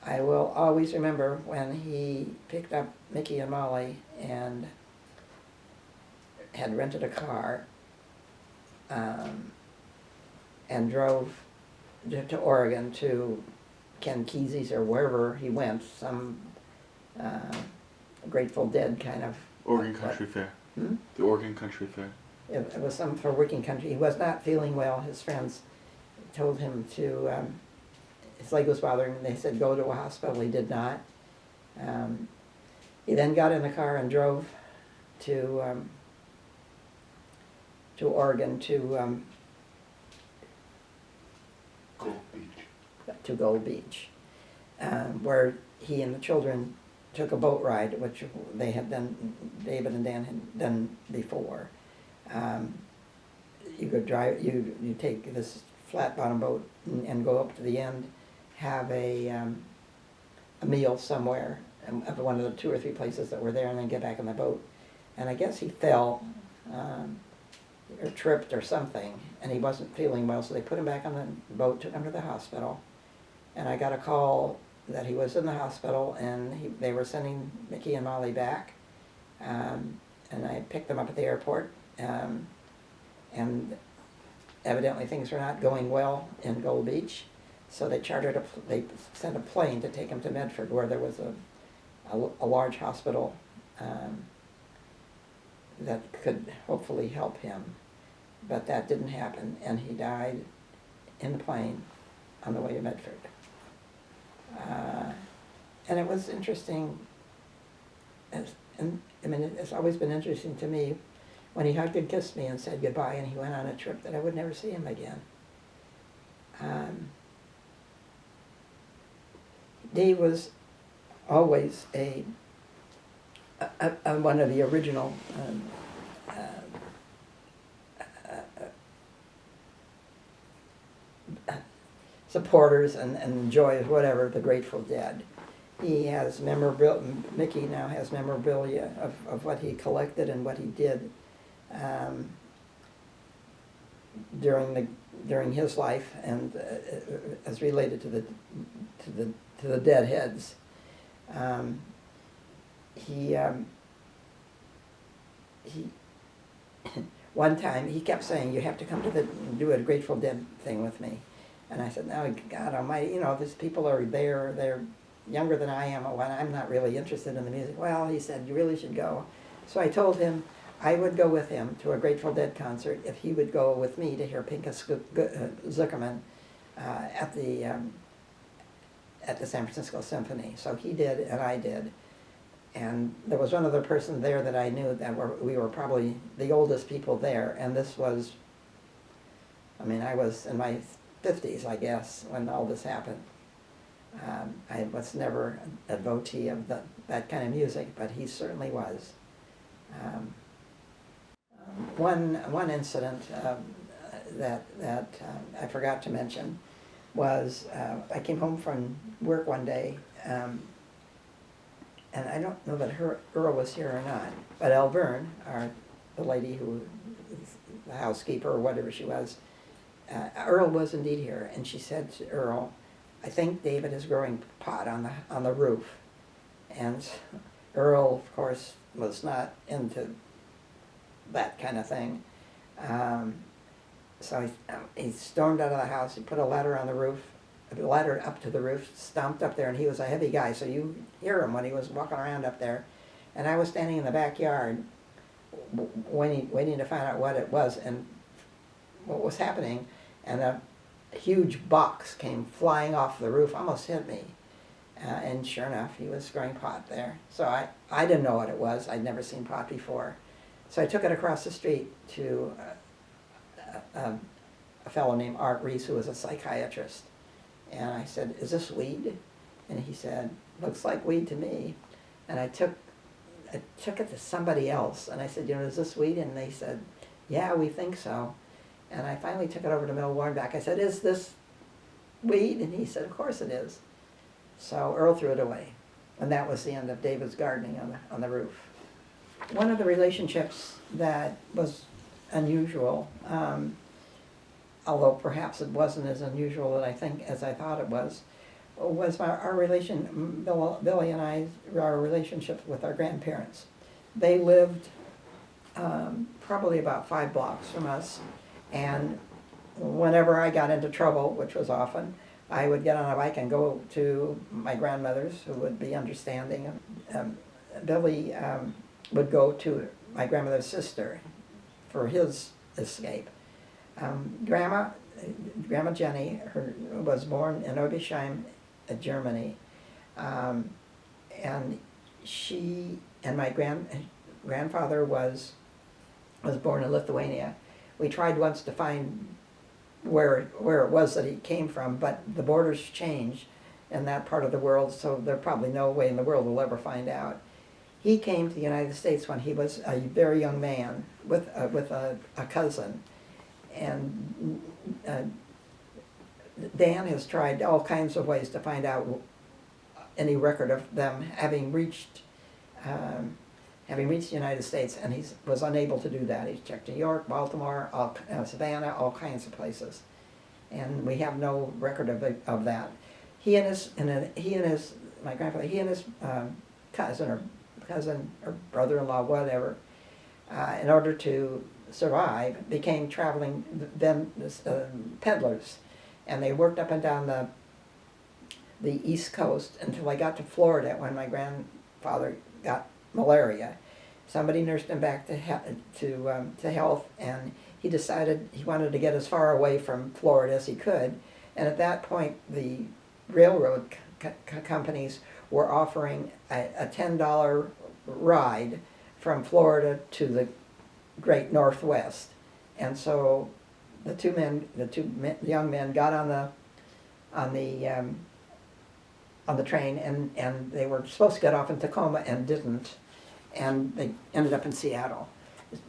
I will always remember when he picked up Mickey and Molly and had rented a car and drove to Oregon to Ken Kesey's or wherever he went, some Grateful Dead kind of... Oregon Country Fair. Hmm? The Oregon Country Fair. It was some for working country. He was not feeling well. His friends told him to... his leg was bothering him. They said go to a hospital. He did not. He then got in the car and drove to Oregon to Gold Beach, where he and the children took a boat ride, which they had done, David and Dan had done before. You could drive, you take this flat bottom boat and go up to the end, have a meal somewhere at one of the 2 or 3 places that were there, and then get back on the boat. And I guess he fell or tripped or something, and he wasn't feeling well, so they put him back on the boat, took him to the hospital. And I got a call that he was in the hospital, and they were sending Mickey and Molly back. And I picked them up at the airport, and evidently things were not going well in Gold Beach, so they sent a plane to take him to Medford, where there was a large hospital that could hopefully help him. But that didn't happen, and he died in the plane on the way to Medford. And it was interesting, it's always been interesting to me when he hugged and kissed me and said goodbye, and he went on a trip that I would never see him again. Dave was always one of the original supporters and joy of whatever, the Grateful Dead. He has Mickey now has memorabilia of what he collected and what he did during his life, and as related to the Deadheads. Um, he one time he kept saying, "You have to come to do a Grateful Dead thing with me," and I said, "No, God Almighty, these people are there. They're younger than I am. When I'm not really interested in the music." Well, he said, "You really should go." So I told him I would go with him to a Grateful Dead concert if he would go with me to hear Pinchas Zuckerman at the San Francisco Symphony. So he did, and I did. And there was one other person there that I knew that we were probably the oldest people there. And this was, I was in my 50s, I guess, when all this happened. I was never a devotee of that kind of music, but he certainly was. One incident that I forgot to mention was I came home from work one day, and I don't know that Earl was here or not, but Elverne, the lady who was the housekeeper or whatever she was, Earl was indeed here, and she said to Earl, "I think David is growing pot on the roof." And Earl, of course, was not into that kind of thing. So he stormed out of the house. He put a ladder on the roof, a ladder up to the roof, stomped up there, and he was a heavy guy, so you hear him when he was walking around up there. And I was standing in the backyard waiting to find out what it was and what was happening, and a huge box came flying off the roof, almost hit me. And sure enough, he was growing pot there. So I didn't know what it was. I'd never seen pot before. So I took it across the street to a fellow named Art Reese, who was a psychiatrist. And I said, "Is this weed?" And he said, "Looks like weed to me." And I took it to somebody else. And I said, "Is this weed?" And they said, "Yeah, we think so." And I finally took it over to Mill Warnback. I said, "Is this weed?" And he said, "Of course it is." So Earl threw it away. And that was the end of David's gardening on the roof. One of the relationships that was unusual, although perhaps it wasn't as unusual as I thought it was our relation, Billy and I, our relationship with our grandparents. They lived probably about 5 blocks from us, and whenever I got into trouble, which was often, I would get on a bike and go to my grandmother's, who would be understanding. Billy would go to my grandmother's sister for his escape. Grandma Jenny was born in Obersheim, Germany, and she and my grandfather was born in Lithuania. We tried once to find where it was that he came from, but the borders changed in that part of the world, so there's probably no way in the world we'll ever find out. He came to the United States when he was a very young man with a cousin, and Dan has tried all kinds of ways to find out any record of them having reached the United States, and he was unable to do that. He's checked New York, Baltimore, Savannah, all kinds of places, and we have no record of that. My grandfather, he and his cousin or brother-in-law, whatever, in order to survive, became traveling peddlers, and they worked up and down the East Coast until they got to Florida when my grandfather got malaria. Somebody nursed him back to health, and he decided he wanted to get as far away from Florida as he could. And at that point, the railroad companies were offering a $10 ride from Florida to the Great Northwest. And so the two young men got on the train, and they were supposed to get off in Tacoma and didn't, and they ended up in Seattle.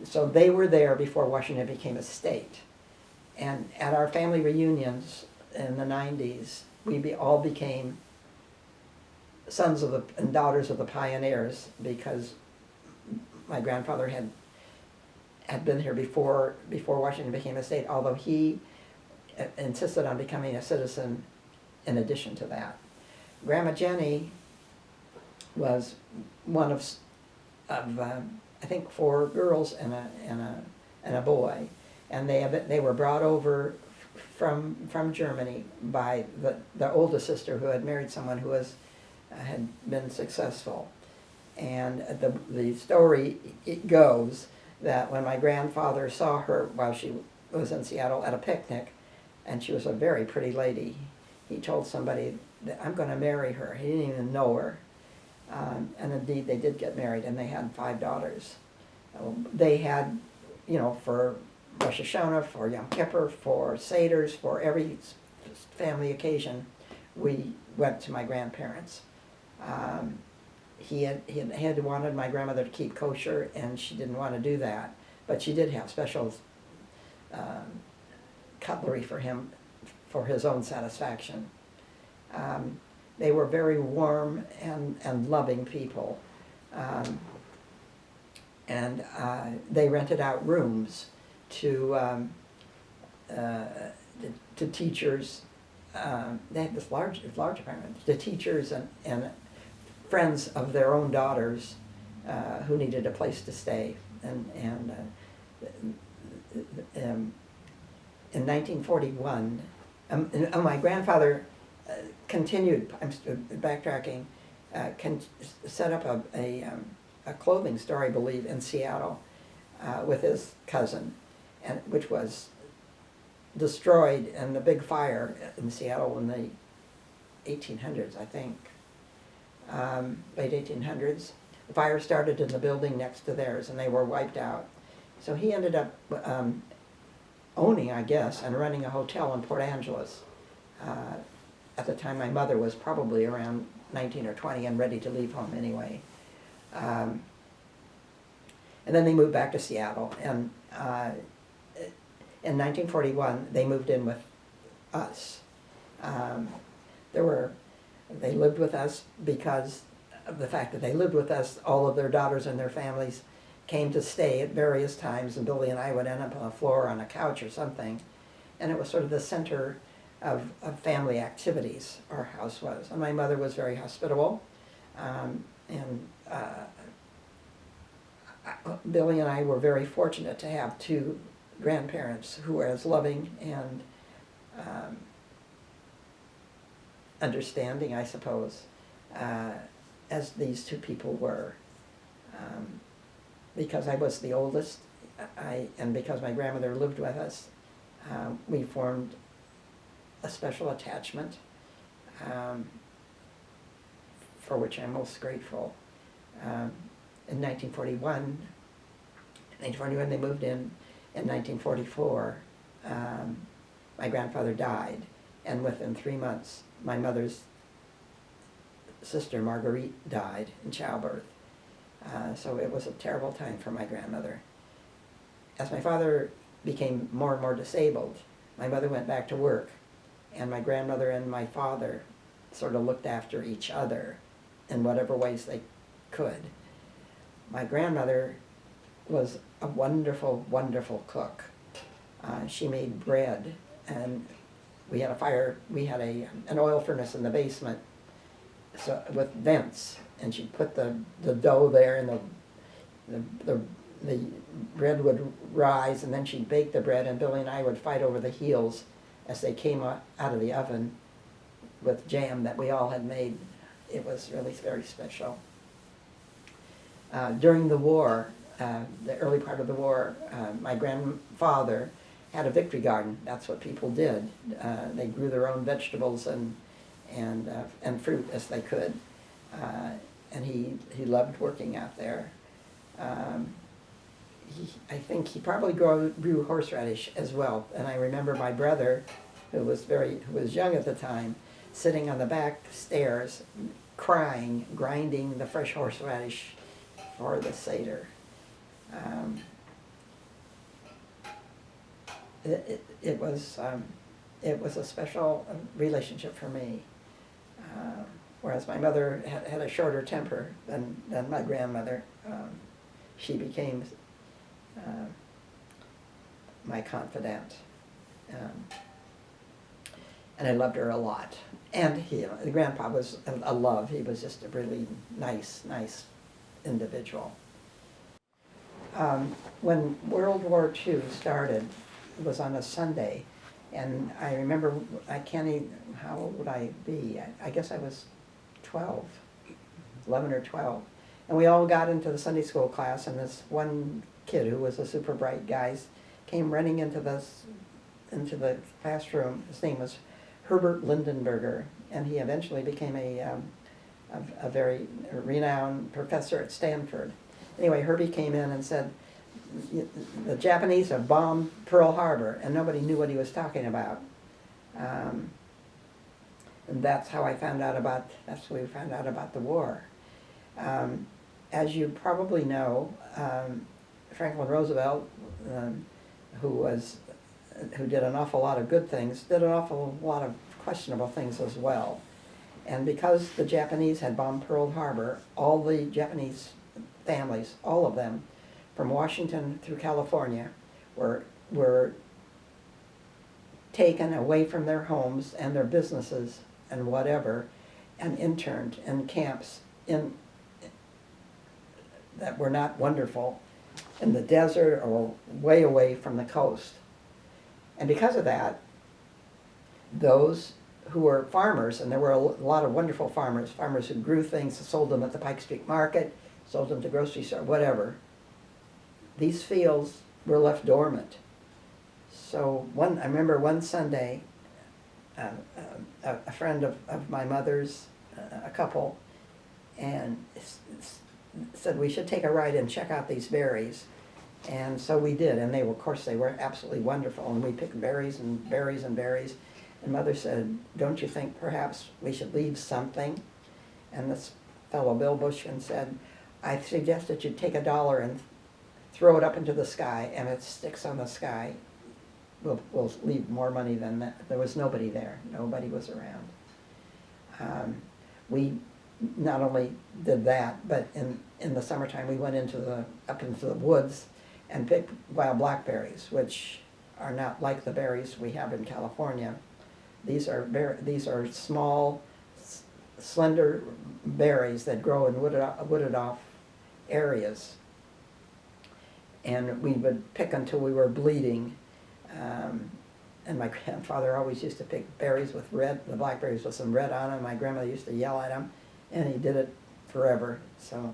So they were there before Washington became a state. And at our family reunions in the 90s, we all became sons and daughters of the pioneers, because my grandfather had been here before Washington became a state, although he insisted on becoming a citizen in addition to that. Grandma Jenny was one of I think 4 girls and a boy, and they were brought over from Germany by the oldest sister, who had married someone who had been successful. And the story, it goes that when my grandfather saw her while she was in Seattle at a picnic, and she was a very pretty lady, he told somebody that, "I'm going to marry her." He didn't even know her. And indeed, they did get married, and they had 5 daughters. They had, for Rosh Hashanah, for Yom Kippur, for Seders, for every family occasion, we went to my grandparents. He had wanted my grandmother to keep kosher, and she didn't want to do that, but she did have special cutlery for him for his own satisfaction. They were very warm and loving people. And they rented out rooms to teachers. They had this large apartment to teachers and friends of their own daughters who needed a place to stay. And in 1941, my grandfather continued. I'm backtracking. Set up a clothing store, I believe, in Seattle with his cousin, and which was destroyed in the big fire in Seattle in the 1800s, I think, late 1800s. The fire started in the building next to theirs, and they were wiped out. So he ended up owning, I guess, and running a hotel in Port Angeles. At the time, my mother was probably around 19 or 20 and ready to leave home anyway. And then they moved back to Seattle, and in 1941 they moved in with us. They lived with us because of the fact that they lived with us. All of their daughters and their families came to stay at various times, and Billy and I would end up on the floor on a couch or something, and it was sort of the center of family activities, our house was. And my mother was very hospitable, Billy and I were very fortunate to have 2 grandparents who were as loving and understanding, I suppose, as these 2 people were. Because I was the oldest, and because my grandmother lived with us, we formed a special attachment for which I'm most grateful. In 1941, they moved in 1944, my grandfather died, and within 3 months, my mother's sister, Marguerite, died in childbirth. So it was a terrible time for my grandmother. As my father became more and more disabled, my mother went back to work, and my grandmother and my father sort of looked after each other in whatever ways they could. My grandmother was a wonderful, wonderful cook. She made bread, and we had an oil furnace in the basement, so with vents, and she'd put the dough there, and the bread would rise, and then she'd bake the bread, and Billy and I would fight over the heels as they came out of the oven with jam that we all had made. It was really very special. During the war, the early part of the war, my grandfather had a victory garden. That's what people did. They grew their own vegetables and fruit as they could. And he loved working out there. I think he probably grew horseradish as well. And I remember my brother, who was young at the time, sitting on the back stairs, crying, grinding the fresh horseradish for the Seder. It was a special relationship for me. Whereas my mother had a shorter temper than my grandmother, she became my confidant. and I loved her a lot. And the grandpa was a love. He was just a really nice individual. When World War II started, it was on a Sunday, and I remember, how old would I be? I guess I was 12, 11 or 12. And we all got into the Sunday school class, and this one kid who was a super bright guy came running into the classroom. His name was Herbert Lindenberger, and he eventually became a very renowned professor at Stanford. Anyway, Herbie came in and said, the Japanese have bombed Pearl Harbor, and nobody knew what he was talking about. And that's how we found out about the war. As you probably know, Franklin Roosevelt, who did an awful lot of good things, did an awful lot of questionable things as well. And because the Japanese had bombed Pearl Harbor, all the Japanese families, all of them, from Washington through California, were taken away from their homes and their businesses and whatever, and interned in camps that were not wonderful, in the desert or way away from the coast. And because of that, those who were farmers, and there were a lot of wonderful farmers who grew things, sold them at the Pike Street Market, sold them to grocery store, whatever, these fields were left dormant. So I remember one Sunday, a friend of my mother's, a couple, and said we should take a ride and check out these berries. And so we did, and of course they were absolutely wonderful, and we picked berries and berries and berries. And Mother said, don't you think perhaps we should leave something? And this fellow, Bill Bushkin, said, I suggest that you take $1 and throw it up into the sky, and it sticks on the sky. We'll leave more money than that. There was nobody there. Nobody was around. We not only did that, but in the summertime we went up into the woods and picked wild blackberries, which are not like the berries we have in California. These are small, slender berries that grow in wooded off areas. And we would pick until we were bleeding. And my grandfather always used to pick berries with the blackberries with some red on them. My grandmother used to yell at him, and he did it forever. So,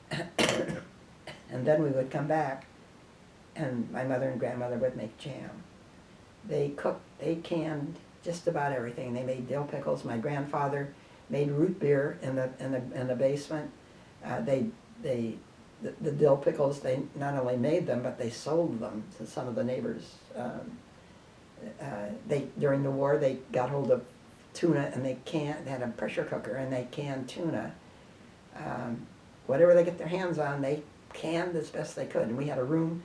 and then we would come back, and my mother and grandmother would make jam. They canned just about everything. They made dill pickles. My grandfather made root beer in the basement. The dill pickles, they not only made them, but they sold them to some of the neighbors. During the war, they got hold of tuna, and they had a pressure cooker, and they canned tuna. Whatever they get their hands on, they canned as best they could. And we had a room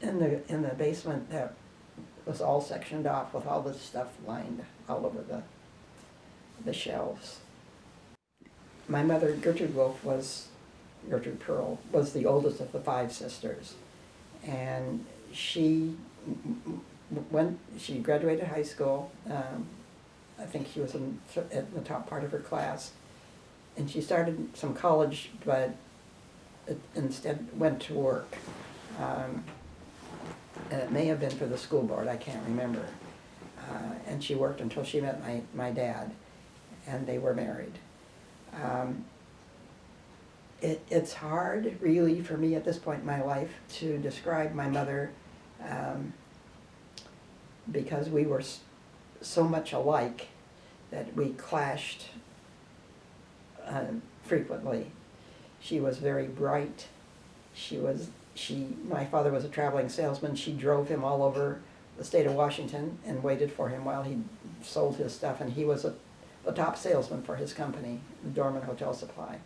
in the basement that was all sectioned off with all this stuff lined all over the shelves. My mother, Gertrude Pearl, was the oldest of the 5 sisters, and she graduated high school. I think she was in the top part of her class, and she started some college, but instead went to work. And it may have been for the school board, I can't remember. And she worked until she met my dad, and they were married. It's hard, really, for me at this point in my life to describe my mother, because we were so much alike that we clashed frequently. She was very bright. My father was a traveling salesman. She drove him all over the state of Washington and waited for him while he sold his stuff, and he was the top salesman for his company, the Dorman Hotel Supply.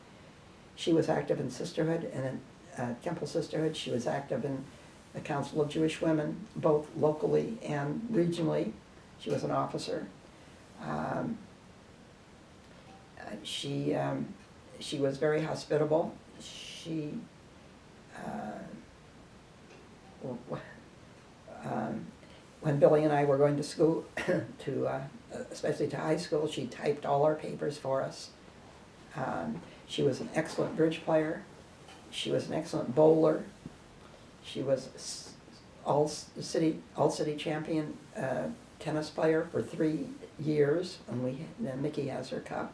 She was active in Sisterhood and in Temple Sisterhood. She was active in the Council of Jewish Women, both locally and regionally. She was an officer. She was very hospitable. When Billy and I were going to school, to especially to high school. She typed all our papers for us. She was an excellent bridge player. She was an excellent bowler. She was all-city champion tennis player for 3 years, and then Mickey has her cup.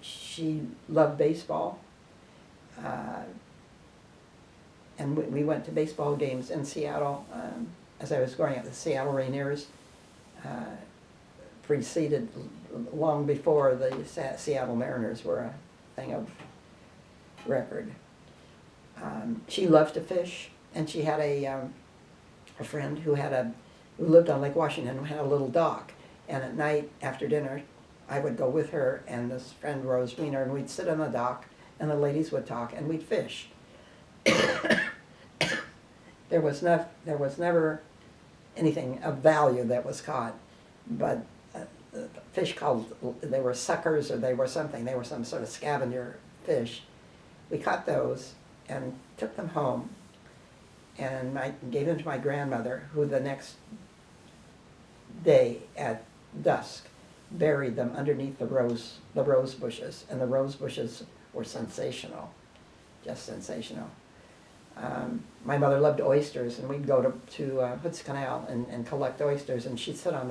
She loved baseball. And we went to baseball games in Seattle. As I was growing up, the Seattle Rainiers preceded long before the Seattle Mariners were a thing of record. She loved to fish, and she had a friend who lived on Lake Washington, who had a little dock. And at night after dinner, I would go with her and this friend Rose Wiener, and we'd sit on the dock, and the ladies would talk, and we'd fish. There was never anything of value that was caught, but fish they were suckers, or they were something. They were some sort of scavenger fish. We caught those and took them home, and I gave them to my grandmother, who the next day at dusk buried them underneath the rose bushes, and the rose bushes were sensational, just sensational. My mother loved oysters, and we'd go to Hood's Canal and collect oysters, and she'd sit on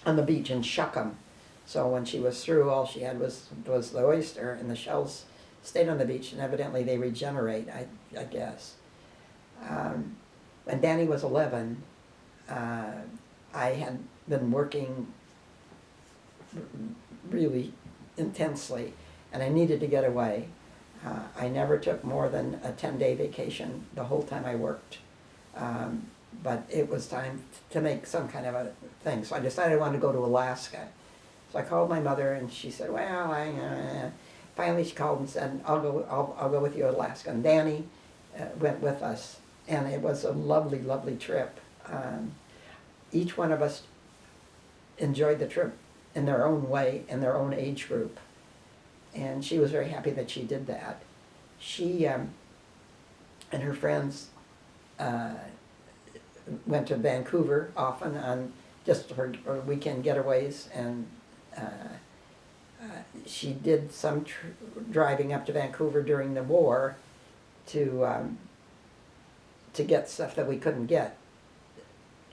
the beach and shuck them. So when she was through, all she had was the oyster, and the shells stayed on the beach, and evidently they regenerate, I guess. When Danny was 11, I had been working really intensely, and I needed to get away. I never took more than a 10-day vacation the whole time I worked. But it was time to make some kind of a thing. So I decided I wanted to go to Alaska. So I called my mother, and she said, well, finally she called and said, I'll go with you to Alaska. And Danny went with us, and it was a lovely, lovely trip. Each one of us enjoyed the trip in their own way, in their own age group. And she was very happy that she did that. She and her friends went to Vancouver often on just her weekend getaways, and she did some driving up to Vancouver during the war to get stuff that we couldn't get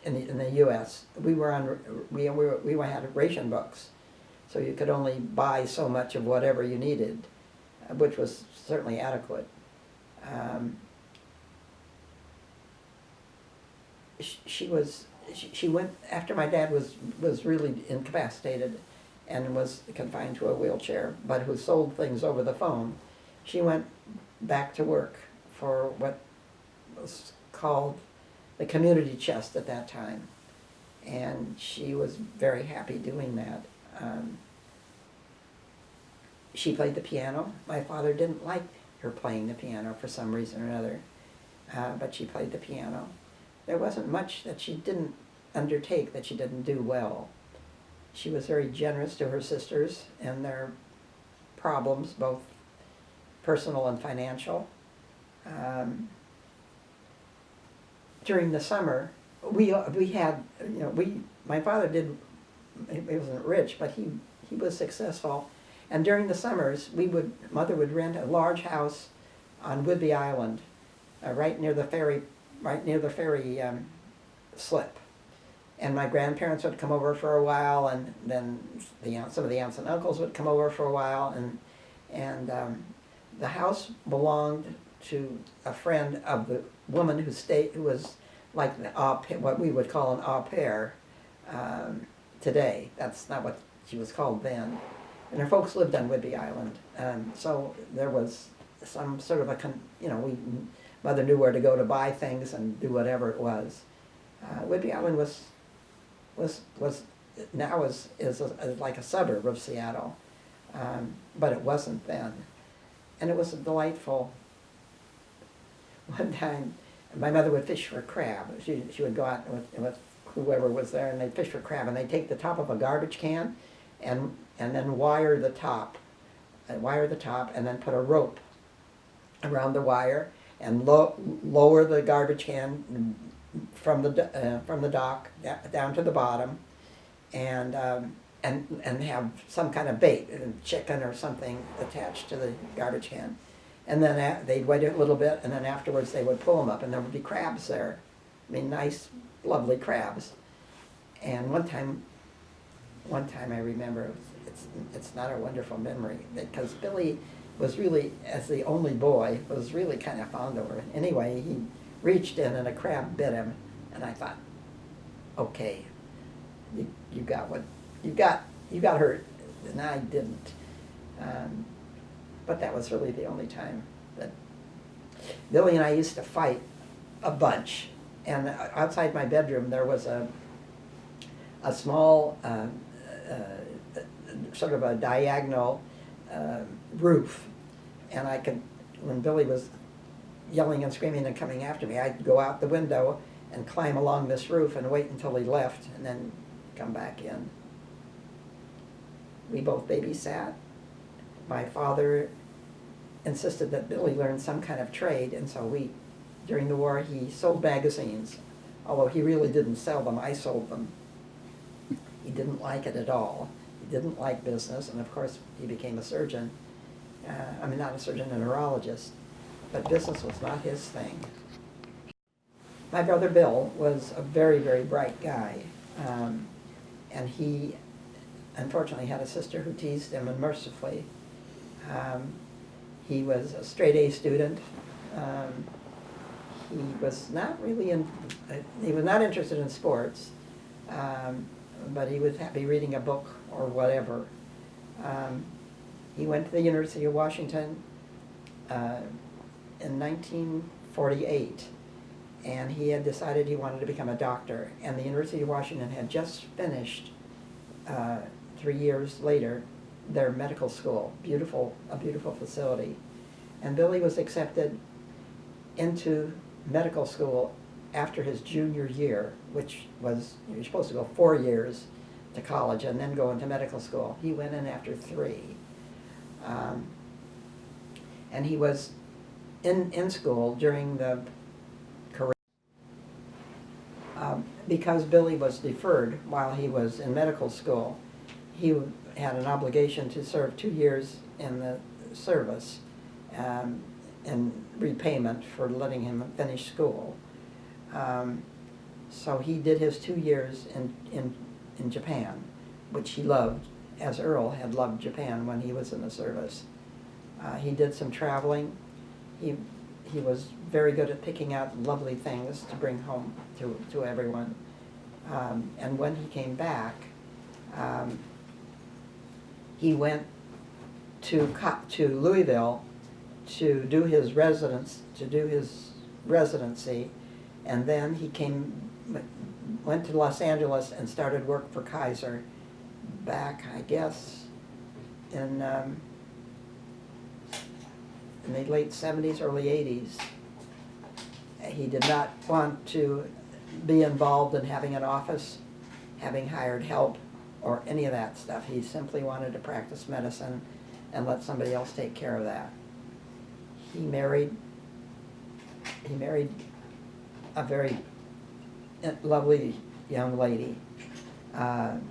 in the U.S. We had ration books, so you could only buy so much of whatever you needed, which was certainly adequate. She went after my dad was really incapacitated and was confined to a wheelchair, but who sold things over the phone. She went back to work for what was called the community chest at that time, and she was very happy doing that. She played the piano. My father didn't like her playing the piano for some reason or another, but she played the piano. There wasn't much that she didn't undertake that she didn't do well. She was very generous to her sisters and their problems, both personal and financial. During the summer, we had, my father he wasn't rich, but he was successful. And during the summers, Mother would rent a large house on Whidbey Island, right near the ferry slip. And my grandparents would come over for a while, and then some of the aunts and uncles would come over for a while, and the house belonged to a friend of the woman who was like what we would call an au pair today. That's not what she was called then. And her folks lived on Whidbey Island, so there was some sort of Mother knew where to go to buy things and do whatever it was. Whidbey Island was now is like a suburb of Seattle, but it wasn't then, and it was delightful. One time, my mother would fish for crab. She would go out with whoever was there, and they'd fish for crab, and they'd take the top of a garbage can, and then wire the top, and then put a rope around the wire, and lower the garbage can from the dock down to the bottom, and have some kind of bait, chicken or something attached to the garbage can. And then they'd wait a little bit, and then afterwards they would pull them up, and there would be crabs there. I mean, nice, lovely crabs. And one time I remember, it's not a wonderful memory, because Billy was really, as the only boy, was really kind of fond of her. Anyway, he reached in and a crab bit him, and I thought, okay, you got what you got hurt, and I didn't. But that was really the only time that Billy and I used to fight a bunch. And outside my bedroom there was a small sort of a diagonal roof, and I could, when Billy was yelling and screaming and coming after me, I'd go out the window and climb along this roof and wait until he left and then come back in. We both babysat. My father insisted that Billy learn some kind of trade, and so during the war, he sold magazines. Although he really didn't sell them, I sold them. He didn't like it at all. He didn't like business, and of course, he became a surgeon. I mean, not a surgeon, a neurologist, but business was not his thing. My brother Bill was a very, very bright guy, and he unfortunately had a sister who teased him unmercifully. He was a straight A student. He was not really he was not interested in sports, but he was happy reading a book or whatever. He went to the University of Washington in 1948, and he had decided he wanted to become a doctor, and the University of Washington had just finished 3 years later their medical school, a beautiful facility. And Billy was accepted into medical school after his junior year, which was, you're supposed to go 4 years to college and then go into medical school. He went in after 3. And he was in school during the career. Because Billy was deferred while he was in medical school, he had an obligation to serve 2 years in the service in repayment for letting him finish school. So he did his 2 years in Japan, which he loved, as Earl had loved Japan when he was in the service. He did some traveling. He was very good at picking out lovely things to bring home to everyone. And when he came back, he went to Louisville to do his residency, and then he went to Los Angeles and started work for Kaiser back, I guess, in the late 70s, early 80s. He did not want to be involved in having an office, having hired help, or any of that stuff. He simply wanted to practice medicine and let somebody else take care of that. He married a very lovely young lady, and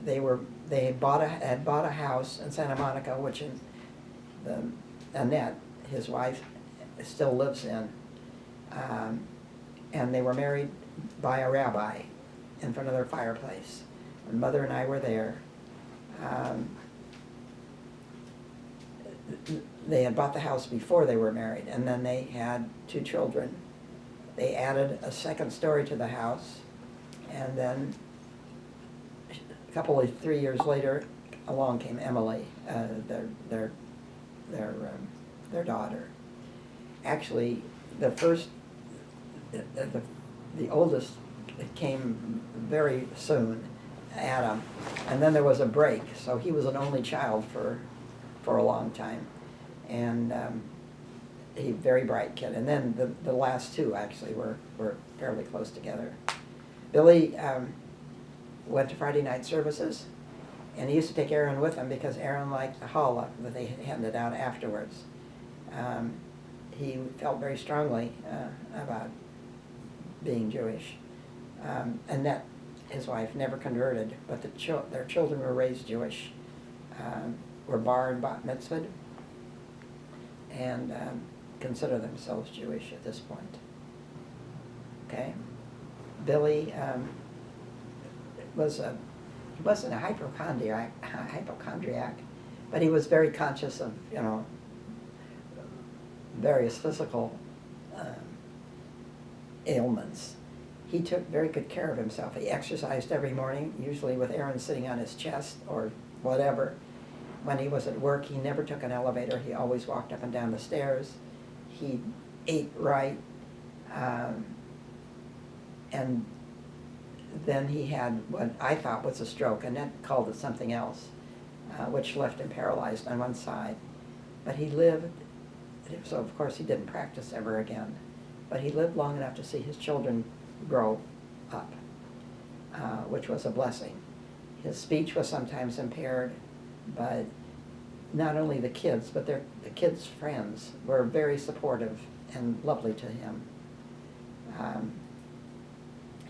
they had bought a house in Santa Monica, which Annette, his wife, still lives in, and they were married by a rabbi in front of their fireplace. And Mother and I were there. They had bought the house before they were married, and then they had 2 children. They added a second story to the house, and then a couple of 3 years later, along came Emily, their daughter. Actually, the oldest came very soon, Adam, and then there was a break, so he was an only child for a long time, and he very bright kid. And then the last 2 actually were fairly close together. Billy went to Friday night services, and he used to take Aaron with him because Aaron liked the challah that they handed out afterwards. He felt very strongly about being Jewish. Annette, his wife, never converted, but their children were raised Jewish, were bar and bat mitzvahed, and consider themselves Jewish at this point. Okay? Billy he wasn't a hypochondriac, but he was very conscious of, various physical ailments. He took very good care of himself. He exercised every morning, usually with Aaron sitting on his chest or whatever. When he was at work, he never took an elevator. He always walked up and down the stairs. He ate right. And then he had what I thought was a stroke, and Annette called it something else, which left him paralyzed on one side. But he lived, so of course he didn't practice ever again, but he lived long enough to see his children grow up, which was a blessing. His speech was sometimes impaired, but not only the kids, but the kids' friends were very supportive and lovely to him.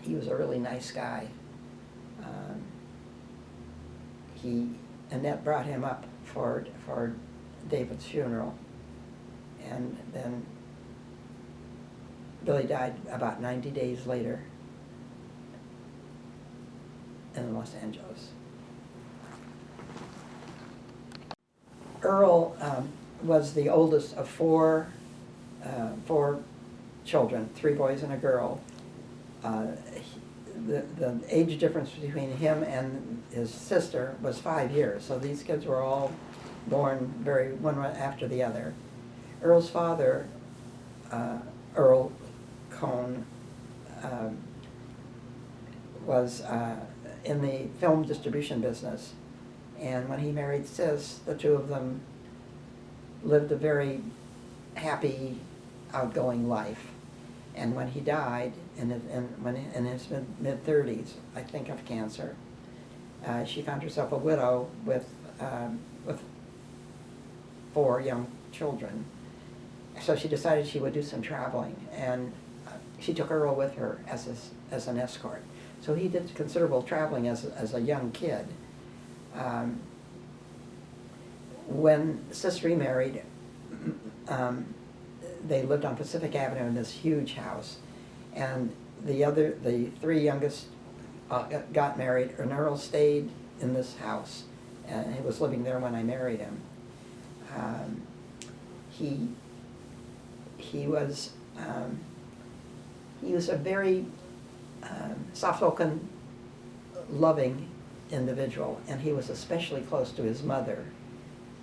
He was a really nice guy. Annette brought him up for David's funeral, and then Billy died about 90 days later in Los Angeles. Earl was the oldest of four children, 3 boys and a girl. The age difference between him and his sister was 5 years, so these kids were all born one after the other. Earl's father, Earl Cohn, was in the film distribution business, and when he married Sis, the two of them lived a very happy, outgoing life. And when he died, in his mid-30s, I think of cancer, she found herself a widow with 4 young children. So she decided she would do some traveling, and she took Earl with her as an escort. So he did considerable traveling as a young kid. When Sis remarried, they lived on Pacific Avenue in this huge house, and the 3 youngest got married, and Earl stayed in this house, and he was living there when I married him. He was a very soft-spoken, loving individual, and he was especially close to his mother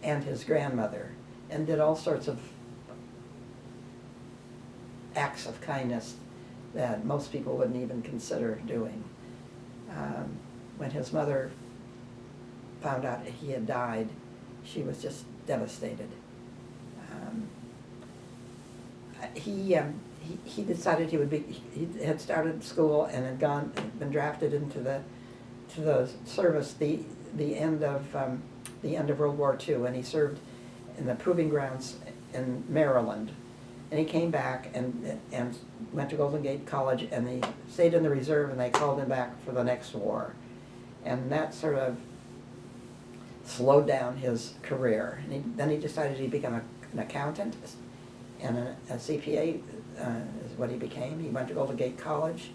and his grandmother, and did all sorts of acts of kindness that most people wouldn't even consider doing. When his mother found out he had died, she was just devastated. He decided he had started school and had been drafted into the service the end of World War II, and he served in the proving grounds in Maryland. And he came back and went to Golden Gate College, and he stayed in the reserve, and they called him back for the next war. And that sort of slowed down his career. And then he decided he'd become an accountant, and a CPA is what he became. He went to Golden Gate College,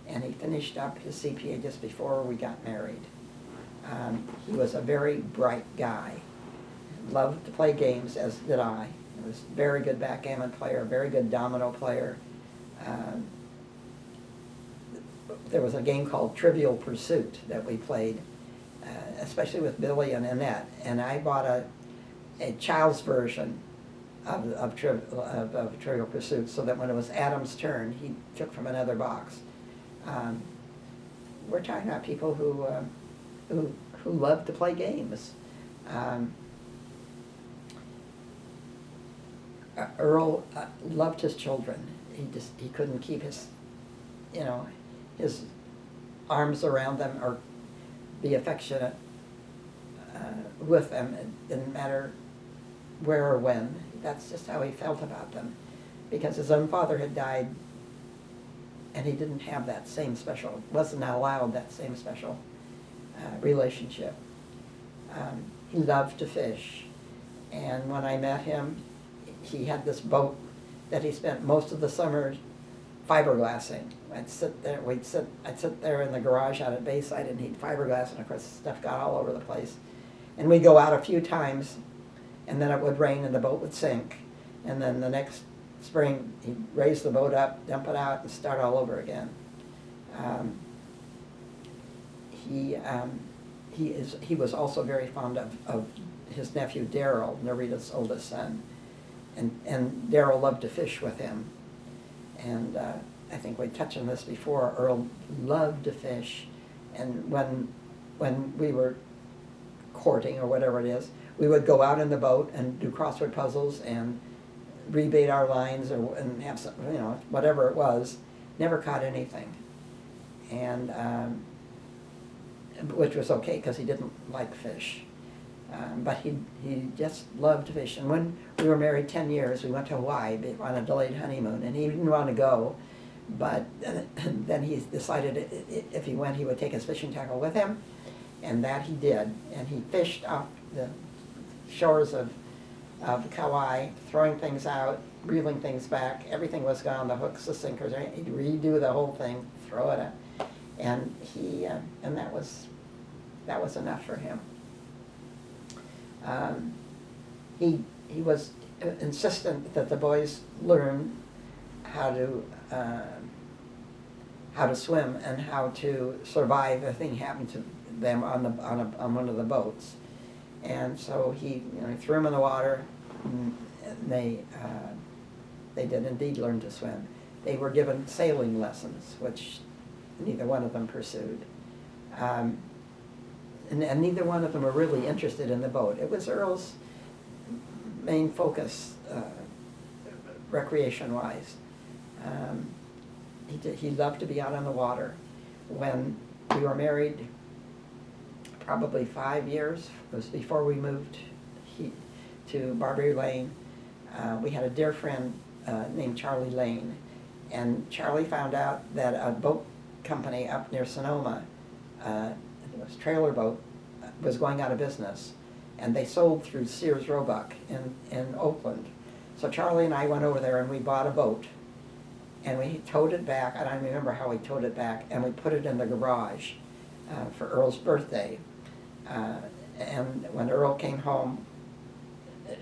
and he finished up his CPA just before we got married. He was a very bright guy, loved to play games, as did I. He was a very good backgammon player, a very good domino player. There was a game called Trivial Pursuit that we played, especially with Billy and Annette, and I bought a child's version of Trivial Pursuit, so that when it was Adam's turn, he took from another box. We're talking about people who love to play games. Earl loved his children. He couldn't keep his arms around them or be affectionate with them. It didn't matter where or when. That's just how he felt about them, because his own father had died and he didn't have that same special, wasn't allowed that same special relationship. He loved to fish, and when I met him, he had this boat that he spent most of the summer fiberglassing. I'd sit there in the garage out at Bayside, and he'd fiberglass, and of course stuff got all over the place. And we'd go out a few times, and then it would rain and the boat would sink. And then the next spring, he'd raise the boat up, dump it out, and start all over again. He was also very fond of his nephew Darrell, Narita's oldest son. And Darrell loved to fish with him. And I think we touched on this before. Earl loved to fish, and when we were courting or whatever it is, we would go out in the boat and do crossword puzzles and rebait our lines and have some, whatever it was. Never caught anything, and which was okay because he didn't like fish. But he just loved to fish. And when we were married 10 years, we went to Hawaii on a delayed honeymoon, and he didn't want to go, but then he decided if he went, he would take his fishing tackle with him, and that he did. And he fished off the shores of Kauai, throwing things out, reeling things back. Everything was gone, the hooks, the sinkers. He'd redo the whole thing, throw it up, and and that was enough for him. He was insistent that the boys learn how to swim and how to survive if anything happened to them on one of the boats. And so he threw them in the water, and they did indeed learn to swim. They were given sailing lessons, which neither one of them pursued. And neither one of them were really interested in the boat. It was Earl's main focus, recreation-wise. He loved to be out on the water. When we were married, probably 5 years, it was before we moved to Barbary Lane, we had a dear friend named Charlie Lane. And Charlie found out that a boat company up near Sonoma, it was Trailer Boat, was going out of business, and they sold through Sears Roebuck in Oakland. So Charlie and I went over there and we bought a boat, and we towed it back. I don't remember how we towed it back, and we put it in the garage for Earl's birthday. And when Earl came home,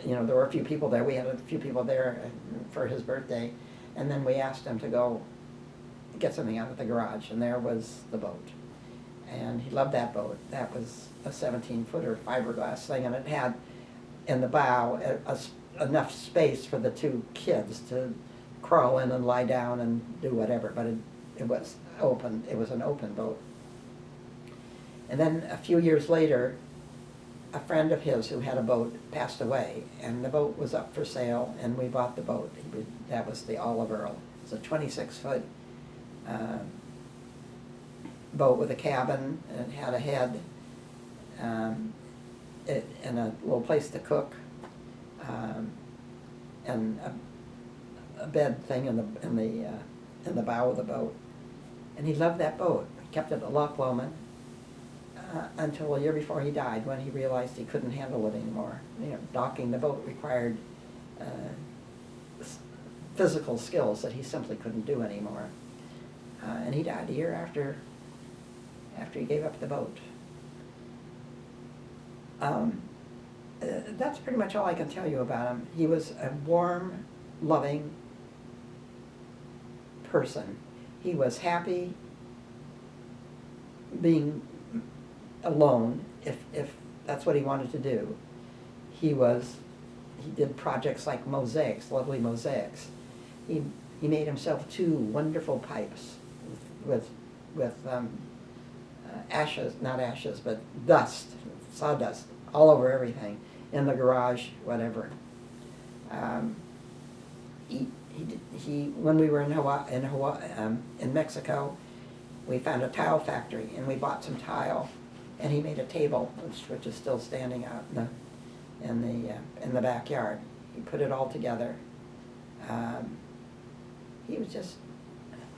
there were a few people there. We had a few people there for his birthday, and then we asked him to go get something out of the garage, and there was the boat. And he loved that boat. That was a 17-footer fiberglass thing, and it had in the bow enough space for the two kids to crawl in and lie down and do whatever, but it was open. It was an open boat. And then a few years later, a friend of his who had a boat passed away, and the boat was up for sale, and we bought the boat. That was the Olive Earl. It was a 26-foot boat with a cabin, and it had a head, and a little place to cook, and a bed thing in the bow of the boat. And he loved that boat. He kept it at Loch Lomond until a year before he died, when he realized he couldn't handle it anymore. Docking the boat required physical skills that he simply couldn't do anymore. And he died a year after he gave up the boat. That's pretty much all I can tell you about him. He was a warm, loving person. He was happy being alone, if that's what he wanted to do. He did projects like mosaics, lovely mosaics. He made himself 2 wonderful pipes with ashes, not ashes, but dust, sawdust, all over everything, in the garage, whatever. When we were in Mexico, we found a tile factory, and we bought some tile, and he made a table, which is still standing out in the backyard. He put it all together. He was just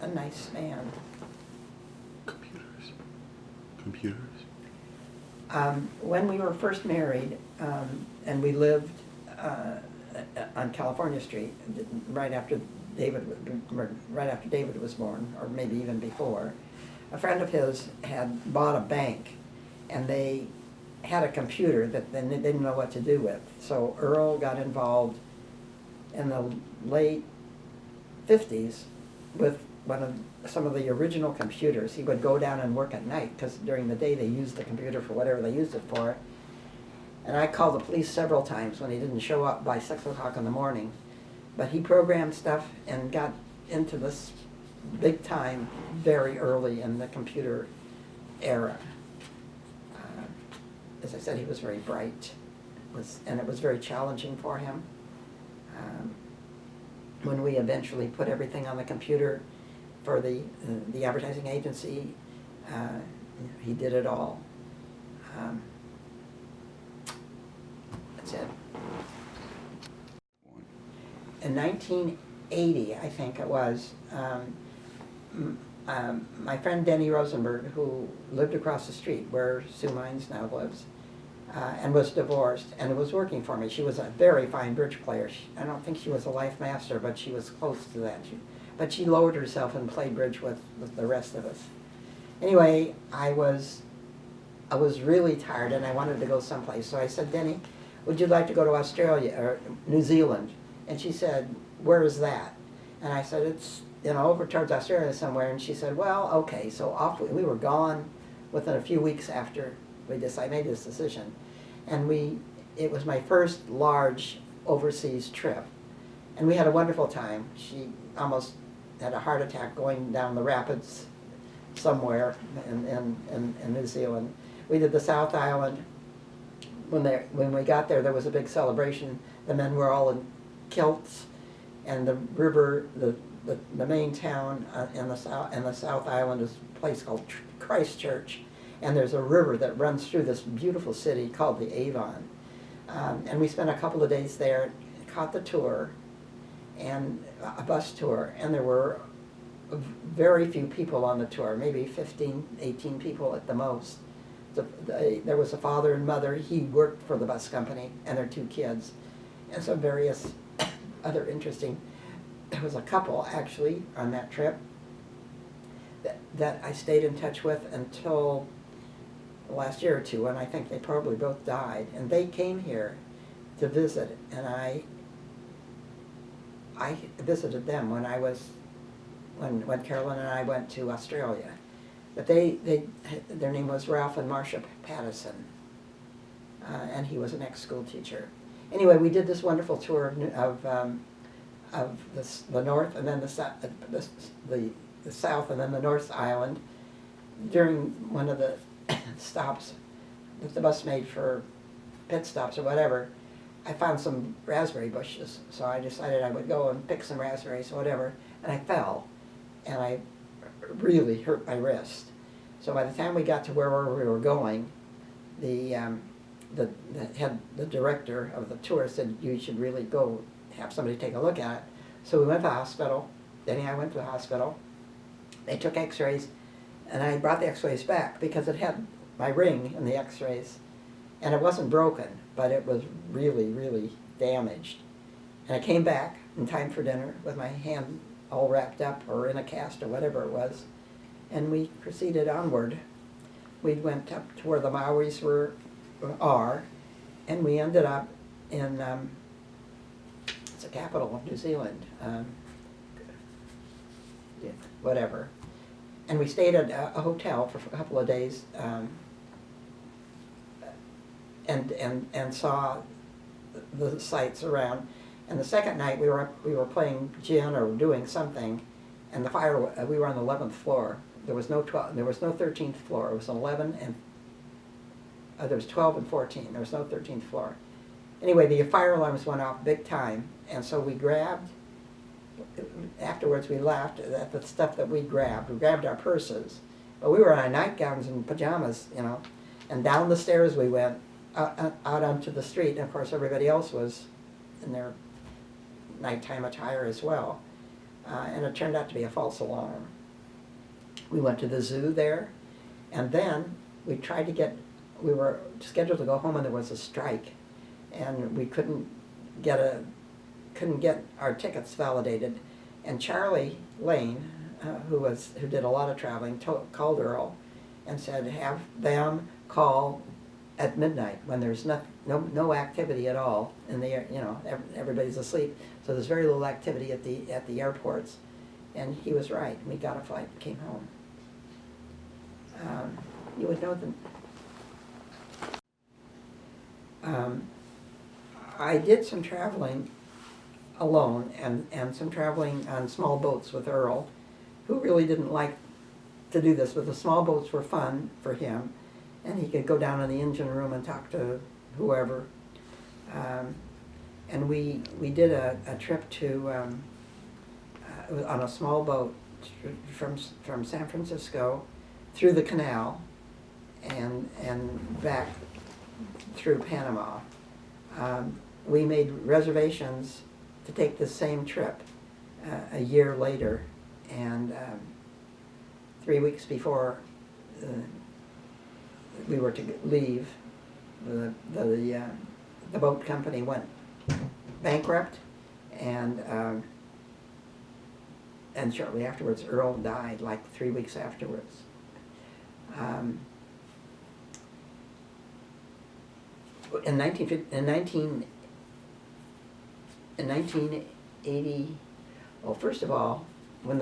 a nice man. Computers. When we were first married, and we lived on California Street, right after David was born, or maybe even before, a friend of his had bought a bank, and they had a computer that they didn't know what to do with. So Earl got involved in the late 50s with some of the original computers. He would go down and work at night, because during the day they used the computer for whatever they used it for. And I called the police several times when he didn't show up by 6 o'clock in the morning. But he programmed stuff and got into this big time very early in the computer era. As I said, he was very bright, and it was very challenging for him. When we eventually put everything on the computer for the advertising agency, he did it all. That's it. In 1980, I think it was, my friend Denny Rosenberg, who lived across the street where Sue Mines now lives, and was divorced, and was working for me. She was a very fine bridge player. I don't think she was a life master, but she was close to that. But she lowered herself and played bridge with the rest of us. Anyway, I was really tired, and I wanted to go someplace. So I said, Denny, would you like to go to Australia or New Zealand? And she said, where is that? And I said, it's over towards Australia somewhere. And she said, well, okay. So off we were gone within a few weeks after I made this decision. And it was my first large overseas trip. And we had a wonderful time. She almost had a heart attack going down the rapids somewhere in New Zealand. We did the South Island. When we got there was a big celebration. The men were all in kilts, and the river, the main town in the South Island is a place called Christchurch, and there's a river that runs through this beautiful city called the Avon. And we spent a couple of days there, caught the tour, and a bus tour, and there were very few people on the tour, maybe 15, 18 people at the most. There was a father and mother. He worked for the bus company, and their 2 kids, and some various other interesting. There was a couple actually on that trip that I stayed in touch with until the last year or two, and I think they probably both died. And they came here to visit, and I visited them when Carolyn and I went to Australia. But their name was Ralph and Marcia Pattison, and he was an ex-school teacher. Anyway, we did this wonderful tour of the North, and then the South, and then the North Island. During one of the stops that the bus made for pit stops or whatever, I found some raspberry bushes, so I decided I would go and pick some raspberries or whatever, and I fell, and I really hurt my wrist. So by the time we got to wherever we were going, the director of the tour said, you should really go have somebody take a look at it. So we went to the hospital. Denny and I went to the hospital. They took x-rays, and I brought the x-rays back because it had my ring in the x-rays, and it wasn't broken, but it was really, really damaged. And I came back in time for dinner with my hand all wrapped up or in a cast or whatever it was, and we proceeded onward. We went up to where the Maoris are, and we ended up in it's the capital of New Zealand, whatever. And we stayed at a hotel for a couple of days, and saw the sights around. And the second night we were playing gin or doing something, and the fire. We were on the 11th floor. There was no 13th floor. It was 11 and there was 12 and 14. There was no 13th floor. Anyway, the fire alarms went off big time, and so we grabbed. Afterwards, we laughed at the stuff that we grabbed. We grabbed our purses, but we were in our nightgowns and pajamas, and down the stairs we went out onto the street. And of course, everybody else was in their nighttime attire as well. and it turned out to be a false alarm. We went to the zoo there, and then we were scheduled to go home, and there was a strike, and we couldn't get our tickets validated. And Charlie Lane, who did a lot of traveling, called Earl and said, have them call at midnight when there's no activity at all in the air, everybody's asleep. So there's very little activity at the airports. And he was right. We got a flight and came home. You would know them. I did some traveling alone and some traveling on small boats with Earl, who really didn't like to do this, but the small boats were fun for him, and he could go down in the engine room and talk to whoever. And we did a trip to on a small boat from San Francisco through the canal and back through Panama. We made reservations to take the same trip a year later, and 3 weeks before we were to leave, the boat company went bankrupt, and shortly afterwards Earl died, like 3 weeks afterwards. In 1980, well, first of all, when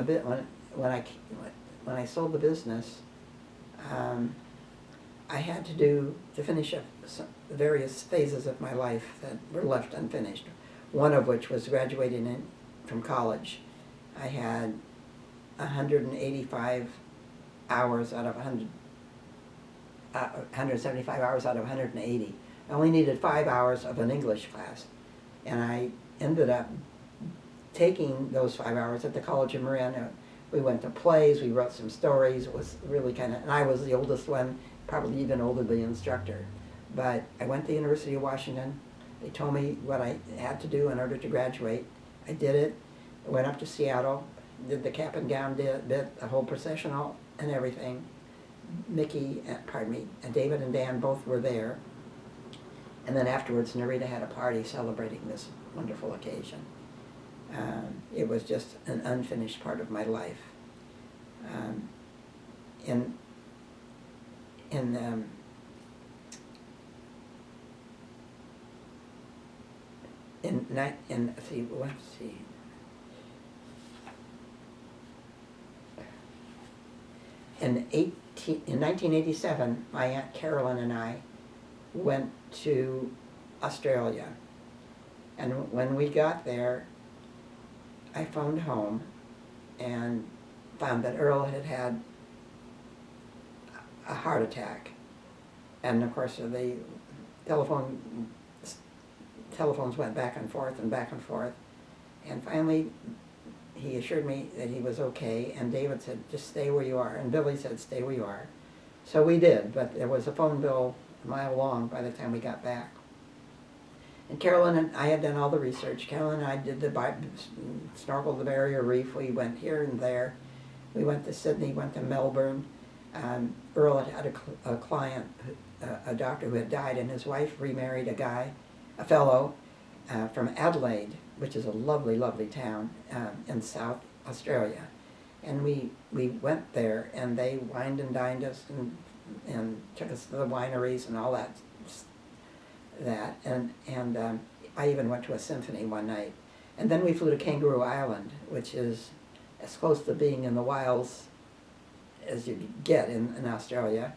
I sold the business, I had to finish up some various phases of my life that were left unfinished. One of which was graduating from college. I had 185 hours out of 175 hours out of 180. I only needed 5 hours of an English class, and I ended up taking those 5 hours at the College of Marin. We went to plays, we wrote some stories. It was really and I was the oldest one, probably even older than the instructor. But I went to the University of Washington. They told me what I had to do in order to graduate. I did it. I went up to Seattle, did the cap and gown bit, the whole processional and everything. and David and Dan both were there. And then afterwards, Narita had a party celebrating this wonderful occasion. It was just an unfinished part of my life. In 1987, my Aunt Carolyn and I went to Australia. And when we got there, I phoned home and found that Earl had had a heart attack. And of course, the telephones went back and forth and back and forth. And finally, he assured me that he was okay, and David said, just stay where you are. And Billy said, stay where you are. So we did, but there was a phone bill a mile long by the time we got back. And Carolyn and I had done all the research. Carolyn and I did snorkeled the Barrier Reef. We went here and there. We went to Sydney, went to Melbourne. Earl had a client, a doctor who had died, and his wife remarried a fellow from Adelaide, which is a lovely, lovely town in South Australia. And we went there, and they wined and dined us and took us to the wineries and all that. And I even went to a symphony one night. And then we flew to Kangaroo Island, which is as close to being in the wilds as you get in Australia.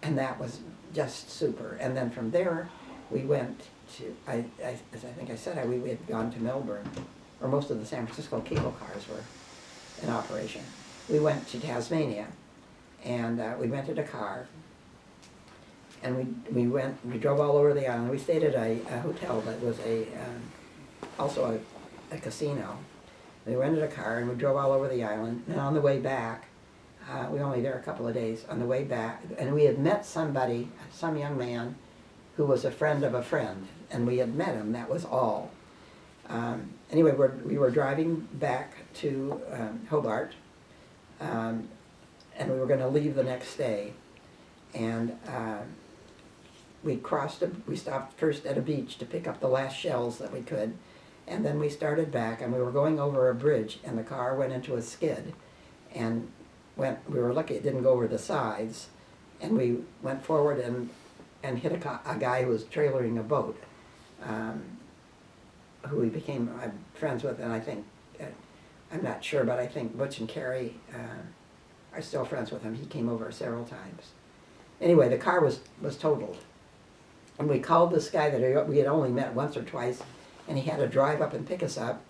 And that was just super. And then from there, we went to, as I think I said, we had gone to Melbourne, or most of the San Francisco cable cars were in operation. We went to Tasmania, and we rented a car, and we drove all over the island. We stayed at a hotel that was also a casino. We rented a car, and we drove all over the island, and on the way back, we were only there a couple of days. On the way back, and we had met some young man who was a friend of a friend, and we had met him, that was all. Anyway, we were driving back to Hobart, and we were going to leave the next day. And we stopped first at a beach to pick up the last shells that we could, and then we started back, and we were going over a bridge, and the car went into a skid, and we were lucky it didn't go over the sides, and we went forward and hit a guy who was trailering a boat, who we became friends with, and I think, I'm not sure, but I think Butch and Carrie are still friends with him. He came over several times. Anyway, the car was totaled. And we called this guy that we had only met once or twice, and he had to drive up and pick us up.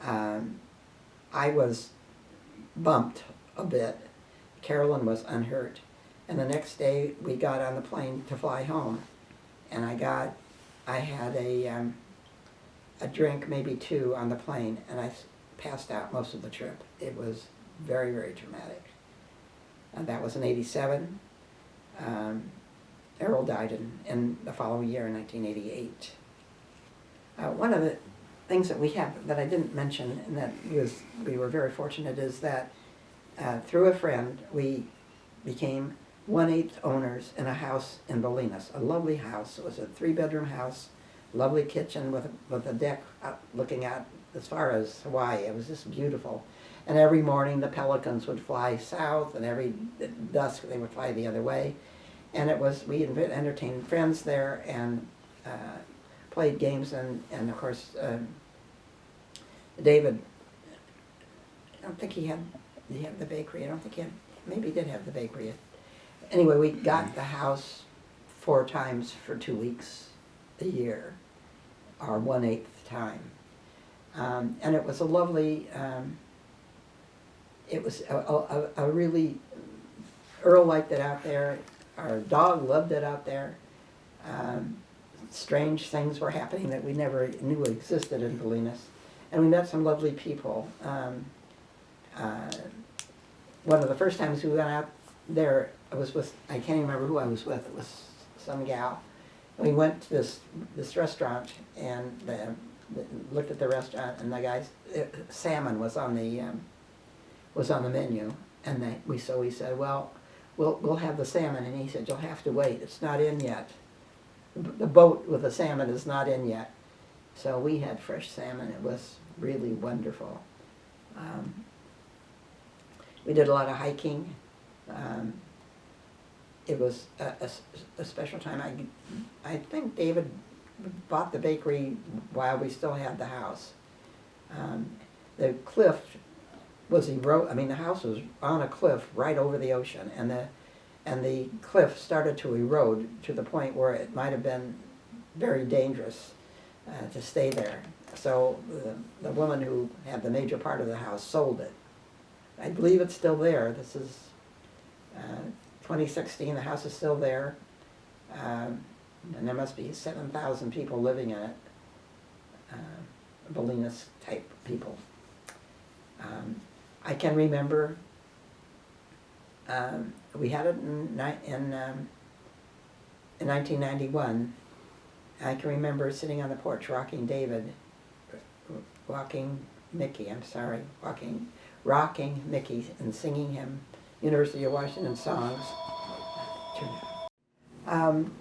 I was bumped a bit. Carolyn was unhurt. And the next day we got on the plane to fly home. And I had a drink, maybe two, on the plane, and I passed out most of the trip. It was very, very traumatic. And that was in '87. Errol died in the following year, in 1988. One of the things that we have that I didn't mention, and that we were very fortunate, is that through a friend we became 1/8 owners in a house in Bolinas, a lovely house. It was a 3-bedroom house, lovely kitchen with a deck looking out as far as Hawaii. It was just beautiful. And every morning the pelicans would fly south, and every dusk they would fly the other way. And we entertained friends there and played games, and of course David, I don't think he had the bakery. I don't think he had, maybe he did have the bakery. Anyway, we got the house 4 times for 2 weeks a year, our 1/8 time. And it was a lovely, it was a really, Earl liked it out there. Our dog loved it out there. Strange things were happening that we never knew existed in Bolinas. And we met some lovely people. One of the first times we went out there, I was with, I can't even remember who I was with, it was some gal. We went to this restaurant and looked at the restaurant, and the guy's salmon was on the menu, and we said, well, we'll have the salmon, and he said, you'll have to wait, it's not in yet. The boat with the salmon is not in yet. So we had fresh salmon. It was really wonderful. We did a lot of hiking. It was a special time. I think David bought the bakery while we still had the house. The cliff was the house was on a cliff right over the ocean, and the cliff started to erode to the point where it might have been very dangerous to stay there. So the woman who had the major part of the house sold it. I believe it's still there. This is 2016. The house is still there, and there must be 7,000 people living in it. Bolinas type people. I can remember we had it in 1991. I can remember sitting on the porch rocking Mickey and singing him University of Washington songs. On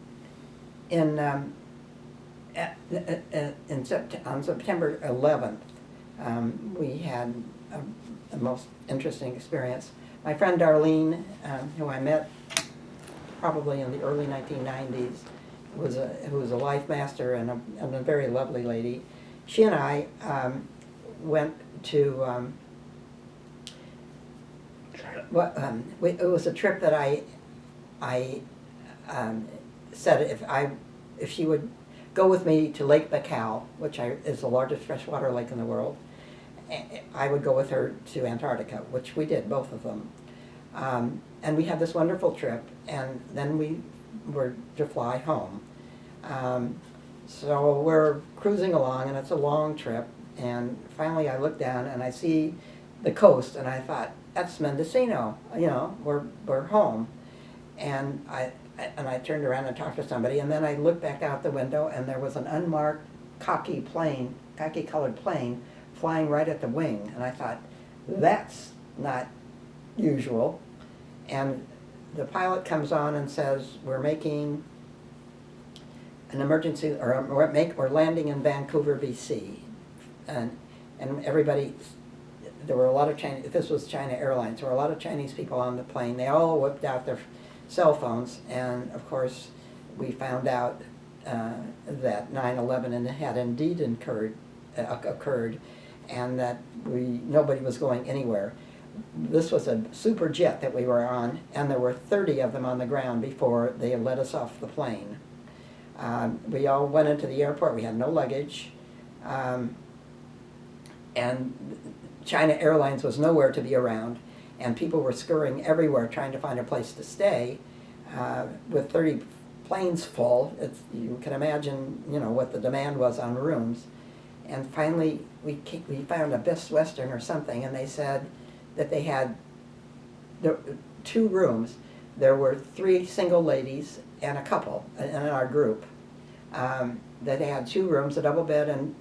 September 11th, we had a most interesting experience. My friend Darlene, who I met probably in the early 1990s, who was a life master and a very lovely lady. She and I went to it was a trip that I said if she would go with me to Lake Baikal, which is the largest freshwater lake in the world, I would go with her to Antarctica, which we did, both of them. And we had this wonderful trip, and then we were to fly home. So we're cruising along, and it's a long trip, and finally I look down and I see the coast, and I thought, that's Mendocino, we're home. And I turned around and talked to somebody, and then I looked back out the window, and there was an unmarked khaki-colored plane flying right at the wing. And I thought, that's not usual. And the pilot comes on and says, we're making an emergency, or we're landing in Vancouver, BC. And everybody, there were a lot of Chinese, this was China Airlines, there were a lot of Chinese people on the plane. They all whipped out their cell phones, and of course, we found out that 9/11 had indeed occurred, and that nobody was going anywhere. This was a super jet that we were on, and there were 30 of them on the ground before they let us off the plane. We all went into the airport. We had no luggage, and China Airlines was nowhere to be around, and people were scurrying everywhere trying to find a place to stay. With 30 planes full, you can imagine, what the demand was on rooms. And finally, we found a Best Western or something, and they said that they had 2 rooms. There were 3 single ladies and a couple in our group. That they had 2 rooms, a double bed and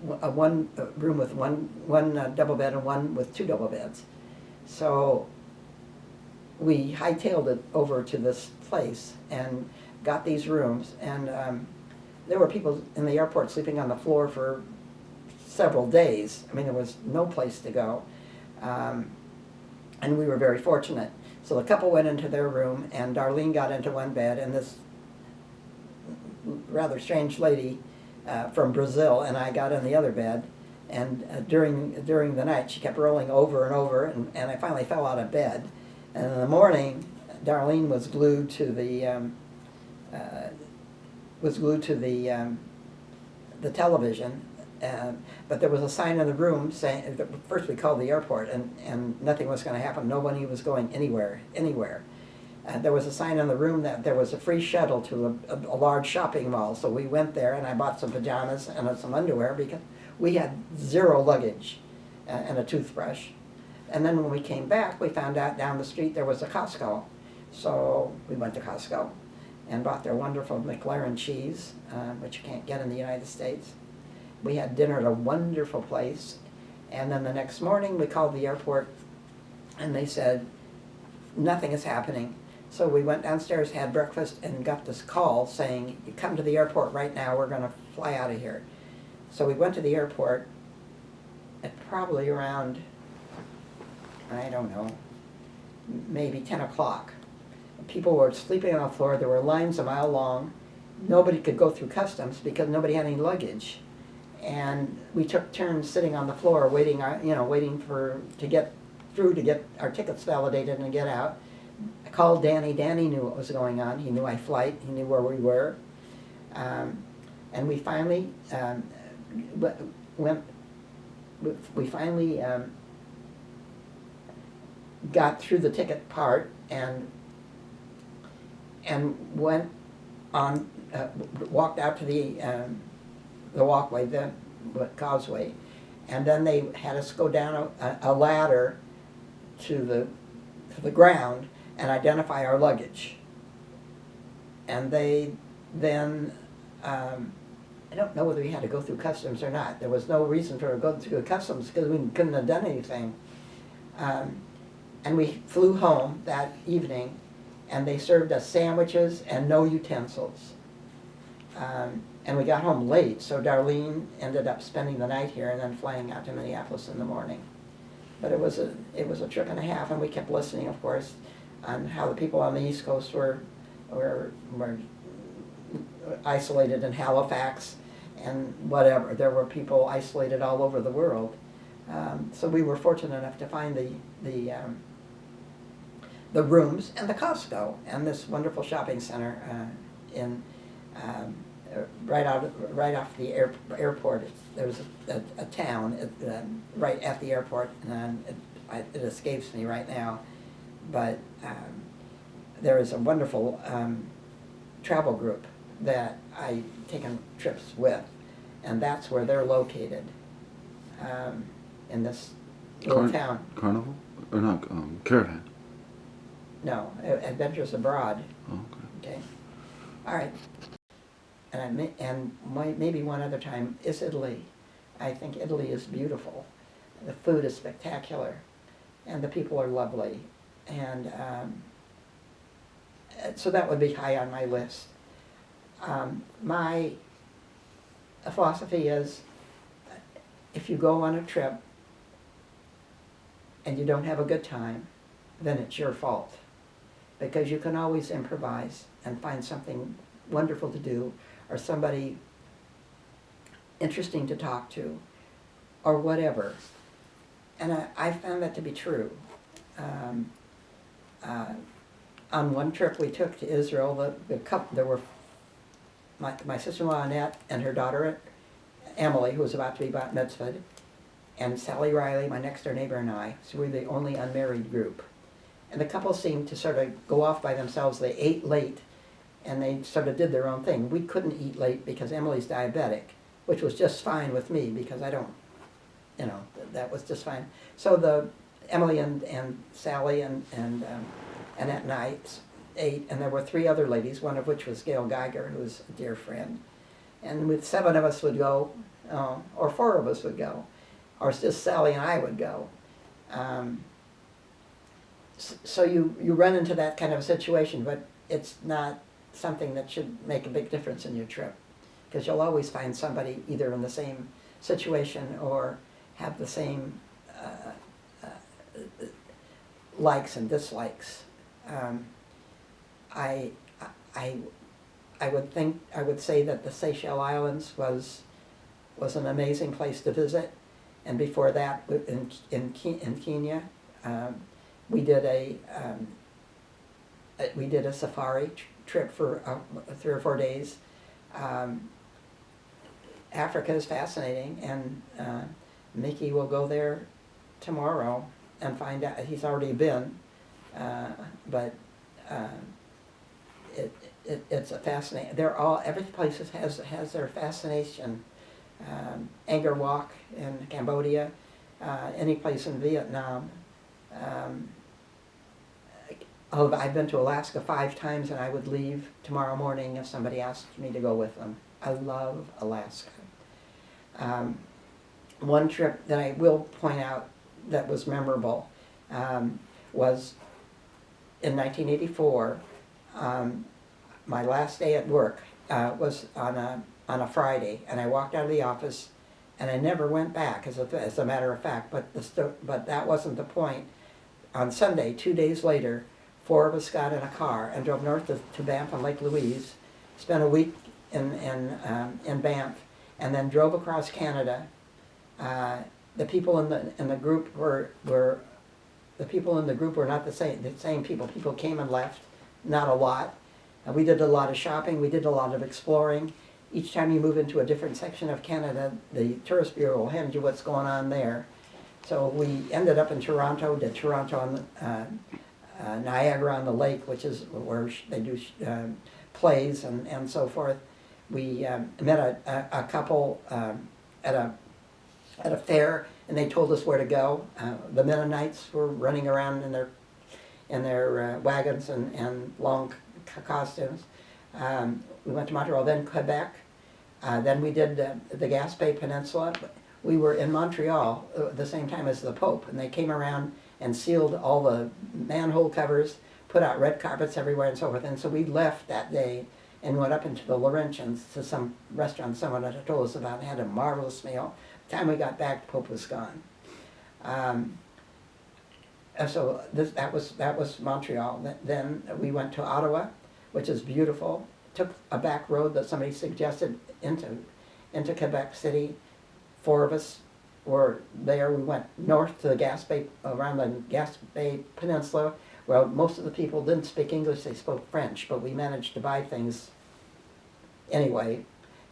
one room with one double bed and one with 2 double beds. So we hightailed it over to this place and got these rooms, and there were people in the airport sleeping on the floor for several days. I mean, there was no place to go, and we were very fortunate. So the couple went into their room, and Darlene got into one bed, and this rather strange lady from Brazil and I got in the other bed. And during the night, she kept rolling over and over, and I finally fell out of bed. And in the morning, Darlene was glued to the television. But there was a sign in the room saying, first we called the airport, and nothing was going to happen. Nobody was going anywhere. There was a sign in the room that there was a free shuttle to a large shopping mall. So we went there, and I bought some pajamas and some underwear because we had 0 luggage and a toothbrush. And then when we came back, we found out down the street there was a Costco. So we went to Costco and bought their wonderful McLaren cheese, which you can't get in the United States. We had dinner at a wonderful place. And then the next morning, we called the airport, and they said, nothing is happening. So we went downstairs, had breakfast, and got this call saying, you come to the airport right now, we're going to fly out of here. So we went to the airport at probably around, I don't know, maybe 10 o'clock. People were sleeping on the floor. There were lines a mile long. Nobody could go through customs because nobody had any luggage. And we took turns sitting on the floor waiting to get through to get our tickets validated and get out. I called Danny. Danny knew what was going on. He knew my flight. He knew where we were. And we finally got through the ticket part and went on, walked out to the walkway, the causeway, and then they had us go down a ladder to the ground and identify our luggage. And they then, I don't know whether we had to go through customs or not. There was no reason for go through customs because we couldn't have done anything. And we flew home that evening, and they served us sandwiches and no utensils. And we got home late, so Darlene ended up spending the night here and then flying out to Minneapolis in the morning. But it was a trip and a half, and we kept listening, of course, on how the people on the East Coast were isolated in Halifax and whatever. There were people isolated all over the world. So we were fortunate enough to find the rooms and the Costco and this wonderful shopping center right off the airport. There's a town right at the airport, and it escapes me right now. But there is a wonderful travel group that I've taken trips with, and that's where they're located, in this little town. Carnival? Or not, Caravan? No, Adventures Abroad. Oh, okay. Okay. All right. maybe one other time is Italy. I think Italy is beautiful. The food is spectacular, and the people are lovely, and so that would be high on my list. My philosophy is, if you go on a trip and you don't have a good time, then it's your fault, because you can always improvise and find something wonderful to do, or somebody interesting to talk to, or whatever. And I found that to be true. On one trip we took to Israel, the couple, there were my sister-in-law Annette and her daughter Emily, who was about to be bat mitzvahed, and Sally Riley, my next door neighbor, and I. So we were the only unmarried group. And the couple seemed to sort of go off by themselves. They ate late, and they sort of did their own thing. We couldn't eat late because Emily's diabetic, which was just fine with me because I don't, that was just fine. So Emily and Sally and Annette and I ate, and there were 3 other ladies, one of which was Gail Geiger, who was a dear friend. And with 7 of us would go, or 4 of us would go, or just Sally and I would go. So you run into that kind of a situation, but it's not something that should make a big difference in your trip, because you'll always find somebody either in the same situation or have the same likes and dislikes. I would say that the Seychelles Islands was an amazing place to visit, and before that, in Kenya, we did a safari trip for 3 or 4 days. Africa is fascinating, and Mickey will go there tomorrow and find out. He's already been, but it's a fascinating. Every place has their fascination. Angkor Wat in Cambodia, any place in Vietnam. I've been to Alaska 5 times, and I would leave tomorrow morning if somebody asked me to go with them. I love Alaska. One trip that I will point out that was memorable was in 1984. My last day at work was on a Friday, and I walked out of the office, and I never went back, as a matter of fact. But that wasn't the point. On Sunday, 2 days later, 4 of us got in a car and drove north to Banff on Lake Louise, spent a week in Banff, and then drove across Canada. The people in the group were not the same people. People came and left, not a lot. We did a lot of shopping. We did a lot of exploring. Each time you move into a different section of Canada, the Tourist Bureau will hand you what's going on there. So we ended up in Toronto, did Toronto on Niagara on the lake, which is where they do plays and so forth. We met a couple at a fair, and they told us where to go. The Mennonites were running around in their wagons and long costumes. We went to Montreal, then Quebec. Then we did the Gaspé Peninsula. We were in Montreal at the same time as the Pope, and they came around and sealed all the manhole covers, put out red carpets everywhere and so forth. And so we left that day and went up into the Laurentians to some restaurant someone had told us about and had a marvelous meal. By the time we got back, the Pope was gone. So that was Montreal. Then we went to Ottawa, which is beautiful. Took a back road that somebody suggested into Quebec City. 4 of us were there. We went north to the Gaspé, around the Gaspé Peninsula. Well, most of the people didn't speak English, they spoke French, but we managed to buy things anyway.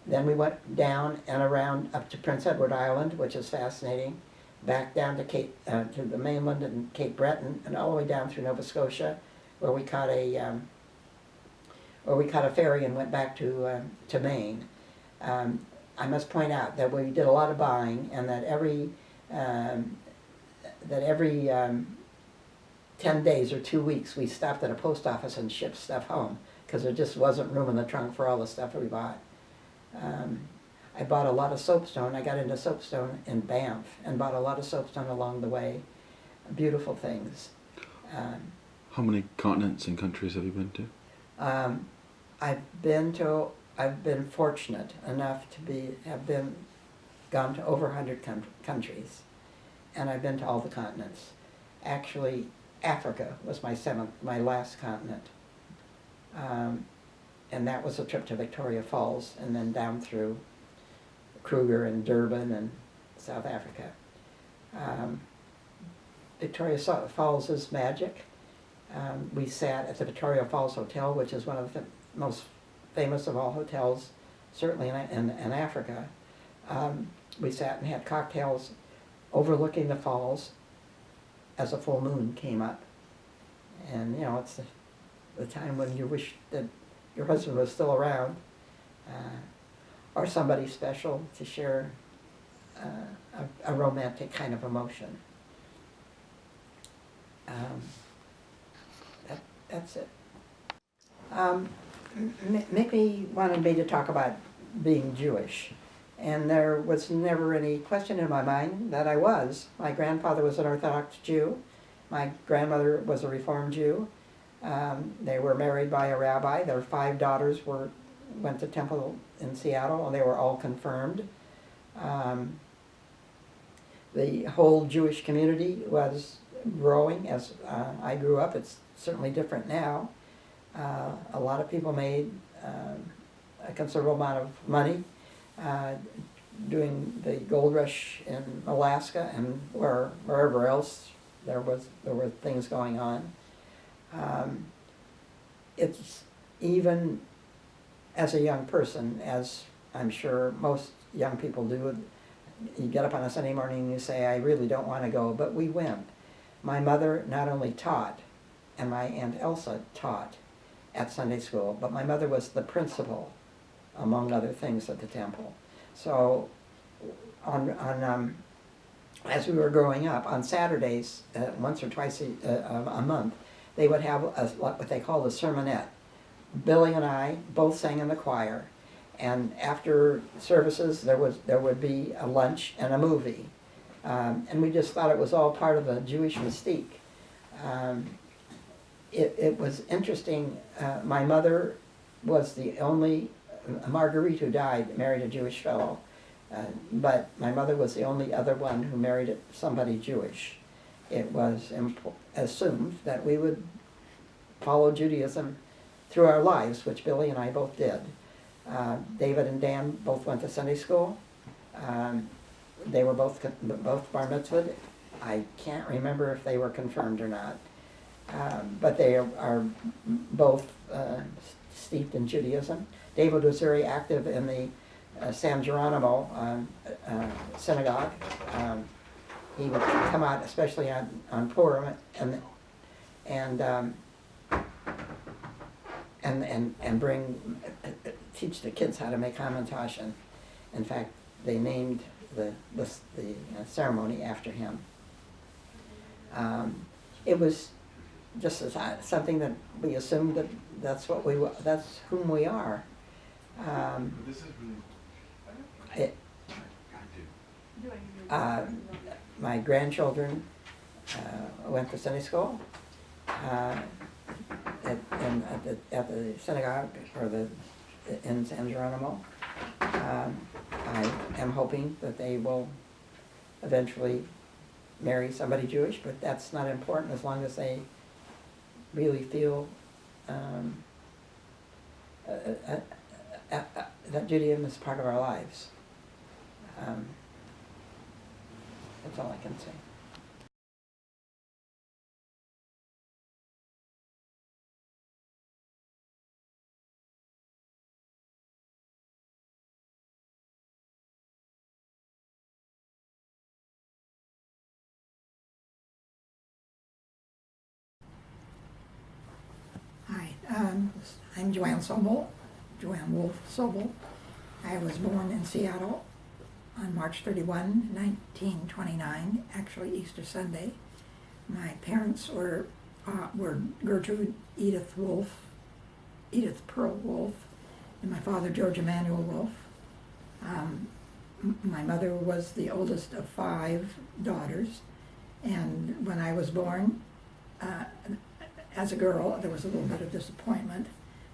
Then we went down and around up to Prince Edward Island, which is fascinating, back down to to the mainland and Cape Breton, and all the way down through Nova Scotia, where we caught a ferry and went back to Maine. I must point out that we did a lot of buying, and that every 10 days or 2 weeks we stopped at a post office and shipped stuff home, because there just wasn't room in the trunk for all the stuff we bought. I bought a lot of soapstone. I got into soapstone in Banff and bought a lot of soapstone along the way. Beautiful things. How many continents and countries have you been to? I've been fortunate enough to gone to over 100 countries, and I've been to all the continents. Actually, Africa was my last continent. And that was a trip to Victoria Falls and then down through Kruger and Durban and South Africa. Victoria Falls is magic. We sat at the Victoria Falls Hotel, which is one of the most famous of all hotels, certainly in Africa. We sat and had cocktails overlooking the falls as a full moon came up. And, you know, it's the time when you wish that your husband was still around, or somebody special to share a romantic kind of emotion. That's it. Mickey wanted me to talk about being Jewish, and there was never any question in my mind that I was. My grandfather was an Orthodox Jew. My grandmother was a Reformed Jew. They were married by a rabbi. Their 5 daughters went to temple in Seattle, and they were all confirmed. The whole Jewish community was growing as I grew up. It's certainly different now. A lot of people made a considerable amount of money doing the gold rush in Alaska and wherever else there were things going on. It's even as a young person, as I'm sure most young people do, you get up on a Sunday morning and you say, I really don't want to go, but we went. My mother not only taught, and my Aunt Elsa taught at Sunday school, but my mother was the principal, among other things, at the temple. So as we were growing up, on Saturdays, once or twice a month, they would have what they called a sermonette. Billy and I both sang in the choir, and after services there would be a lunch and a movie, and we just thought it was all part of the Jewish mystique. It was interesting. My mother was the only, Marguerite, who died, married a Jewish fellow, but my mother was the only other one who married somebody Jewish. It was assumed that we would follow Judaism through our lives, which Billy and I both did. David and Dan both went to Sunday school. They were both bar mitzvahed. I can't remember if they were confirmed or not. But they are both steeped in Judaism. David was very active in the San Geronimo synagogue. He would come out, especially on Purim, and teach the kids how to make hamantash. And in fact, they named the ceremony after him. It was just something that we assumed that's whom we are. My grandchildren went to Sunday school at the synagogue in San Geronimo. I am hoping that they will eventually marry somebody Jewish, but that's not important as long as they really feel that Judaism is part of our lives. That's all I can say. Hi, I'm JoanneSobel, Joanne Wolf Sobel. I was born in Seattle on March 31, 1929, actually Easter Sunday. My parents were Gertrude Edith Pearl Wolf, and my father George Emanuel Wolf. My mother was the oldest of 5 daughters, and when I was born, as a girl, there was a little bit of disappointment.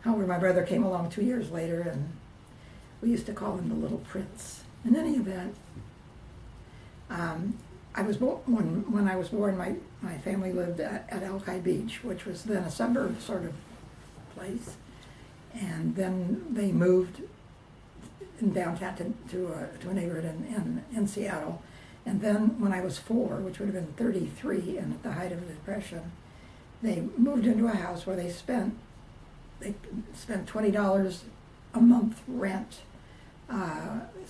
However, my brother came along 2 years later, and we used to call him the Little Prince. In any event, I was when I was born, my family lived at Alki Beach, which was then a suburb sort of place, and then they moved in downtown to a neighborhood in Seattle. And then when I was 4, which would have been 33, and at the height of the Depression, they moved into a house where they spent $20 a month rent.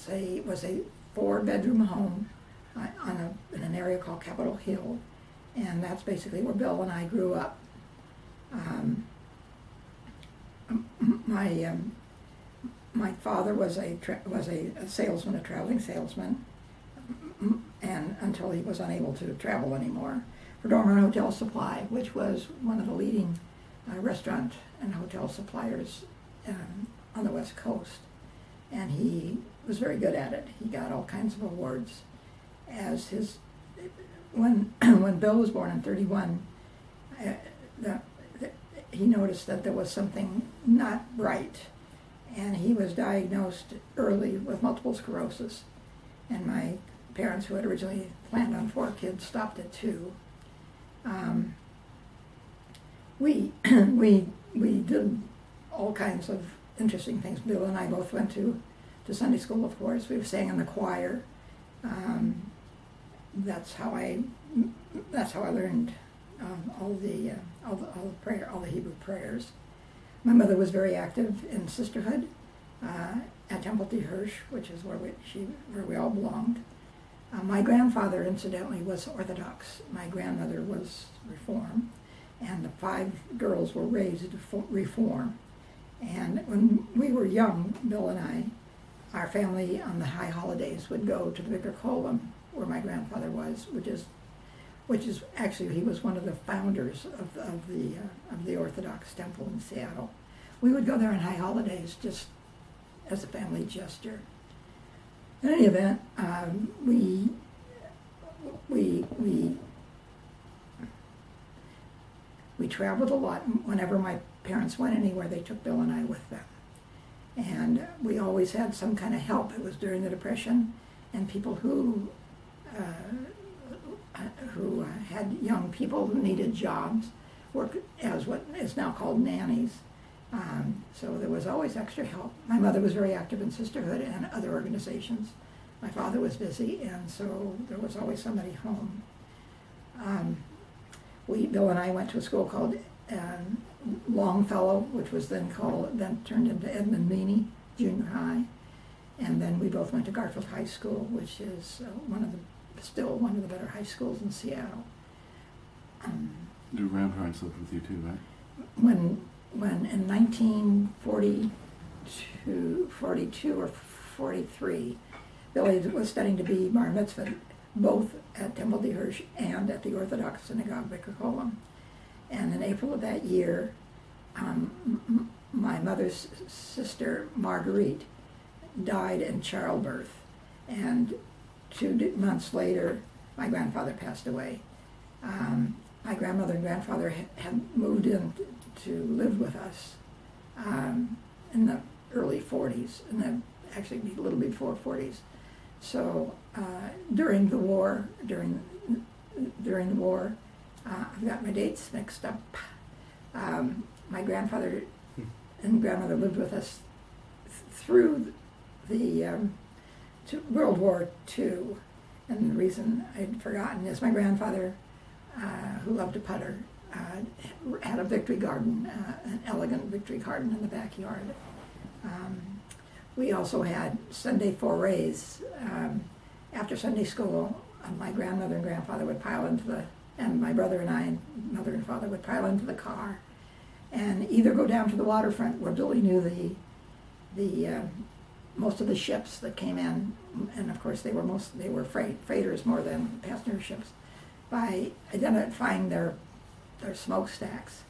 It was a 4-bedroom home in an area called Capitol Hill, and that's basically where Bill and I grew up. My father was a salesman, a traveling salesman, and until he was unable to travel anymore, for Dormer Hotel Supply, which was one of the leading restaurant and hotel suppliers on the West Coast. And he was very good at it. He got all kinds of awards. When Bill was born in 31, he noticed that there was something not right, and he was diagnosed early with multiple sclerosis. And my parents, who had originally planned on 4 kids, stopped at 2. We did all kinds of interesting things. Bill and I both went to Sunday school, of course. We sang in the choir. That's how I learned all the Hebrew prayers. My mother was very active in sisterhood at Temple D. Hirsch, which is where we all belonged. My grandfather, incidentally, was Orthodox. My grandmother was Reform, and the 5 girls were raised Reform. And when we were young, Bill and I, our family on the high holidays would go to the Vicar Colum, where my grandfather was, which is actually, he was one of the founders of the Orthodox temple in Seattle. We would go there on high holidays just as a family gesture. In any event, we traveled a lot. Whenever my parents went anywhere, they took Bill and I with them. And we always had some kind of help. It was during the Depression, and people who had young people who needed jobs worked as what is now called nannies. So there was always extra help. My mother was very active in sisterhood and other organizations. My father was busy, and so there was always somebody home. Bill and I went to a school called Longfellow, which was then turned into Edmund Meany Junior High, and then we both went to Garfield High School, which is still one of the better high schools in Seattle. Your grandparents lived with you too, right? When in 1942 or 43, Billy was studying to be bar mitzvah, both at Temple D. Hirsch and at the Orthodox Synagogue Vicar Colum. And in April of that year, my mother's sister, Marguerite, died in childbirth. And 2 months later, my grandfather passed away. My grandmother and grandfather had moved in to live with us in the early 40s, and actually a little before 40s. So during the war, I've got my dates mixed up. My grandfather and grandmother lived with us through the to World War II, and the reason I'd forgotten is my grandfather, who loved to putter, had a victory garden, an elegant victory garden in the backyard. We also had Sunday forays. After Sunday school, my grandmother and grandfather would pile into and my brother and I, mother and father, would pile into the car and either go down to the waterfront where Billy knew the most of the ships that came in, and of course they were freighters more than passenger ships, by identifying their smokestacks.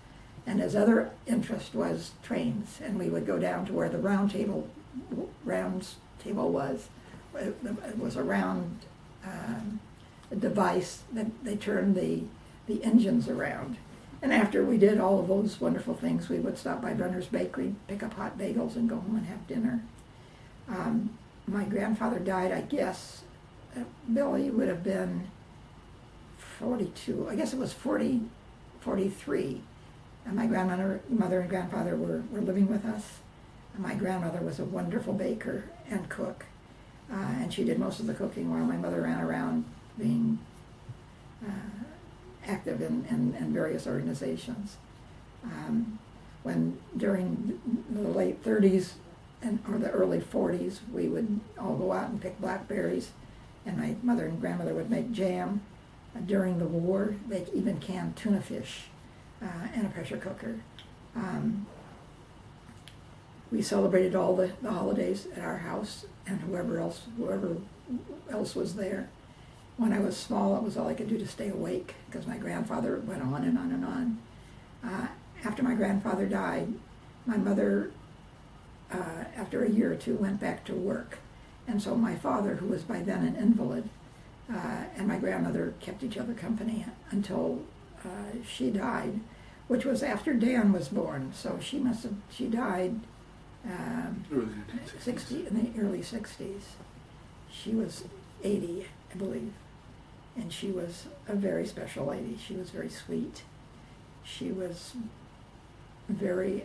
And his other interest was trains, and we would go down to where the round table was. It was a round device that they turned the engines around. And after we did all of those wonderful things, we would stop by Brenner's Bakery, pick up hot bagels, and go home and have dinner. My grandfather died, I guess, Billy would have been 42. I guess it was 43. And my mother and grandfather were living with us. And my grandmother was a wonderful baker and cook. And she did most of the cooking while my mother ran around being active in various organizations. When during the late 30s or the early 40s, we would all go out and pick blackberries, and my mother and grandmother would make jam. During the war, they even canned tuna fish in a pressure cooker. We celebrated all the holidays at our house, and whoever else was there. When I was small, it was all I could do to stay awake, because my grandfather went on and on and on. After my grandfather died, my mother, after a year or two, went back to work. And so my father, who was by then an invalid, and my grandmother kept each other company until she died, which was after Dan was born. So she died Early 60 in the early 60s. She was 80, I believe. And she was a very special lady. She was very sweet. She was very,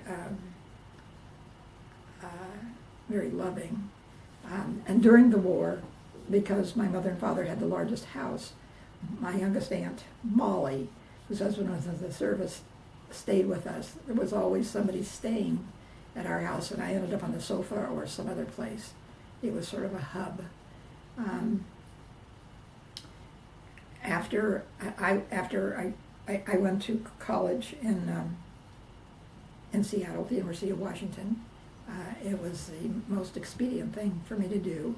very loving. And during the war, because my mother and father had the largest house, my youngest aunt, Molly, whose husband was in the service, stayed with us. There was always somebody staying at our house, and I ended up on the sofa or some other place. It was sort of a hub. After I went to college in Seattle, the University of Washington, it was the most expedient thing for me to do.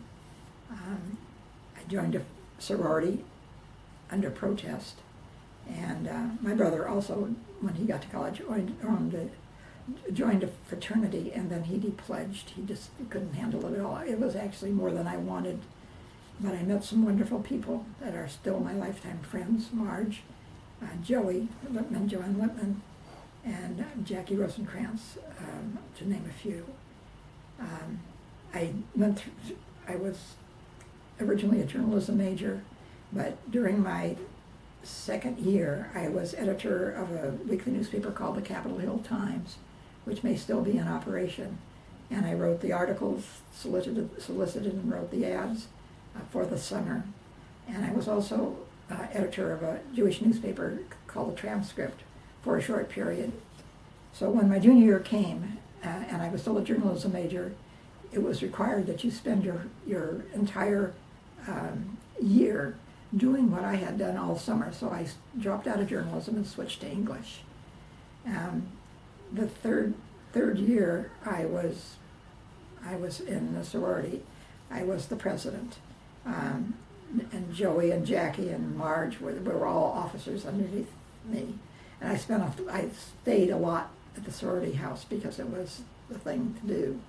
I joined a sorority under protest, and my brother also, when he got to college, joined a fraternity, and then he depledged. He couldn't handle it at all. It was actually more than I wanted. But I met some wonderful people that are still my lifetime friends. Marge, Joey Lippman, Joanne Lippman, and Jackie Rosenkrantz, to name a few. I was originally a journalism major, but during my second year, I was editor of a weekly newspaper called the Capitol Hill Times, which may still be in operation. And I wrote the articles, solicited and wrote the ads for the summer. And I was also editor of a Jewish newspaper called The Transcript for a short period. So when my junior year came, and I was still a journalism major, it was required that you spend your entire year doing what I had done all summer. So I dropped out of journalism and switched to English. The third year I was in the sorority, I was the president. And Joey and Jackie and Marge were all officers underneath me. And I stayed a lot at the sorority house because it was the thing to do.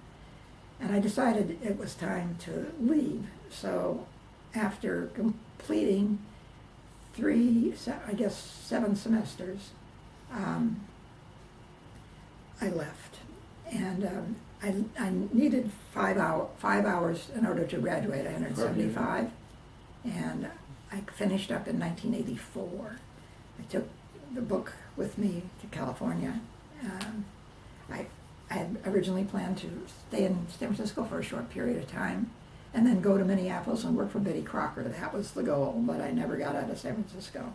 And I decided it was time to leave. So after completing 7 semesters, I left. And I needed 5 hours in order to graduate. I entered 75, and I finished up in 1984. I took the book with me to California. I had originally planned to stay in San Francisco for a short period of time and then go to Minneapolis and work for Betty Crocker. That was the goal, but I never got out of San Francisco.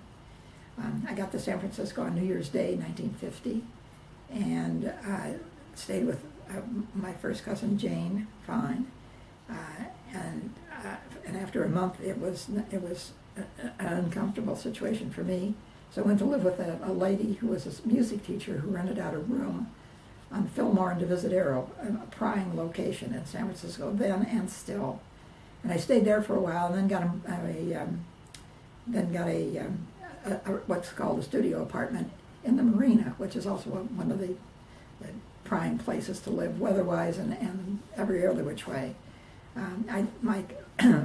I got to San Francisco on New Year's Day, 1950, and stayed with my first cousin, Jane Fine. And after a month, it was an uncomfortable situation for me. So I went to live with a lady who was a music teacher who rented out a room on Fillmore and Divisadero, a prime location in San Francisco then and still. And I stayed there for a while, and then got a what's called a studio apartment in the Marina, which is also one of the prime places to live, weather-wise and every other which way. I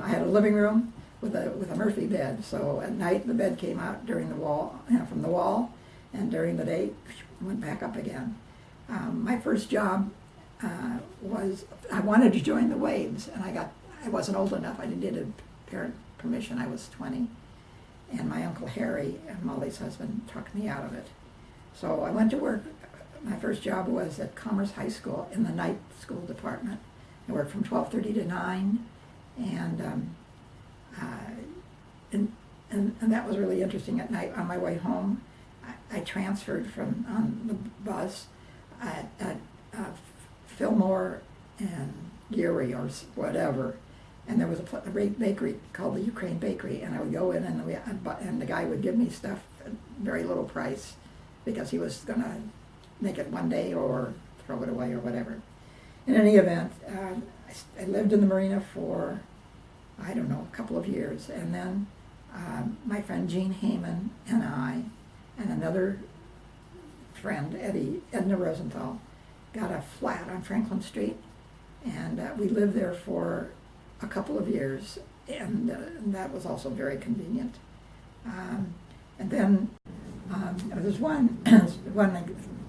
had a living room with a Murphy bed, so at night the bed came out during the wall, from the wall, and during the day went back up again. My first job was, I wanted to join the Waves, and I wasn't old enough. I didn't get a parent permission. I was 20, and my Uncle Harry, Molly's husband, talked me out of it. So I went to work. My first job was at Commerce High School in the night school department. I worked from 12:30 to 9, and that was really interesting. At night, on my way home, I transferred from on the bus at Fillmore and Geary or whatever, and there was a bakery called the Ukraine Bakery, and I would go in, and the guy would give me stuff at very little price because he was going to make it one day or throw it away or whatever. In any event, I lived in the marina for, I don't know, a couple of years, and then my friend Jean Heyman and I and another friend, Edna Rosenthal, got a flat on Franklin Street, and we lived there for a couple of years, and that was also very convenient. And then there's one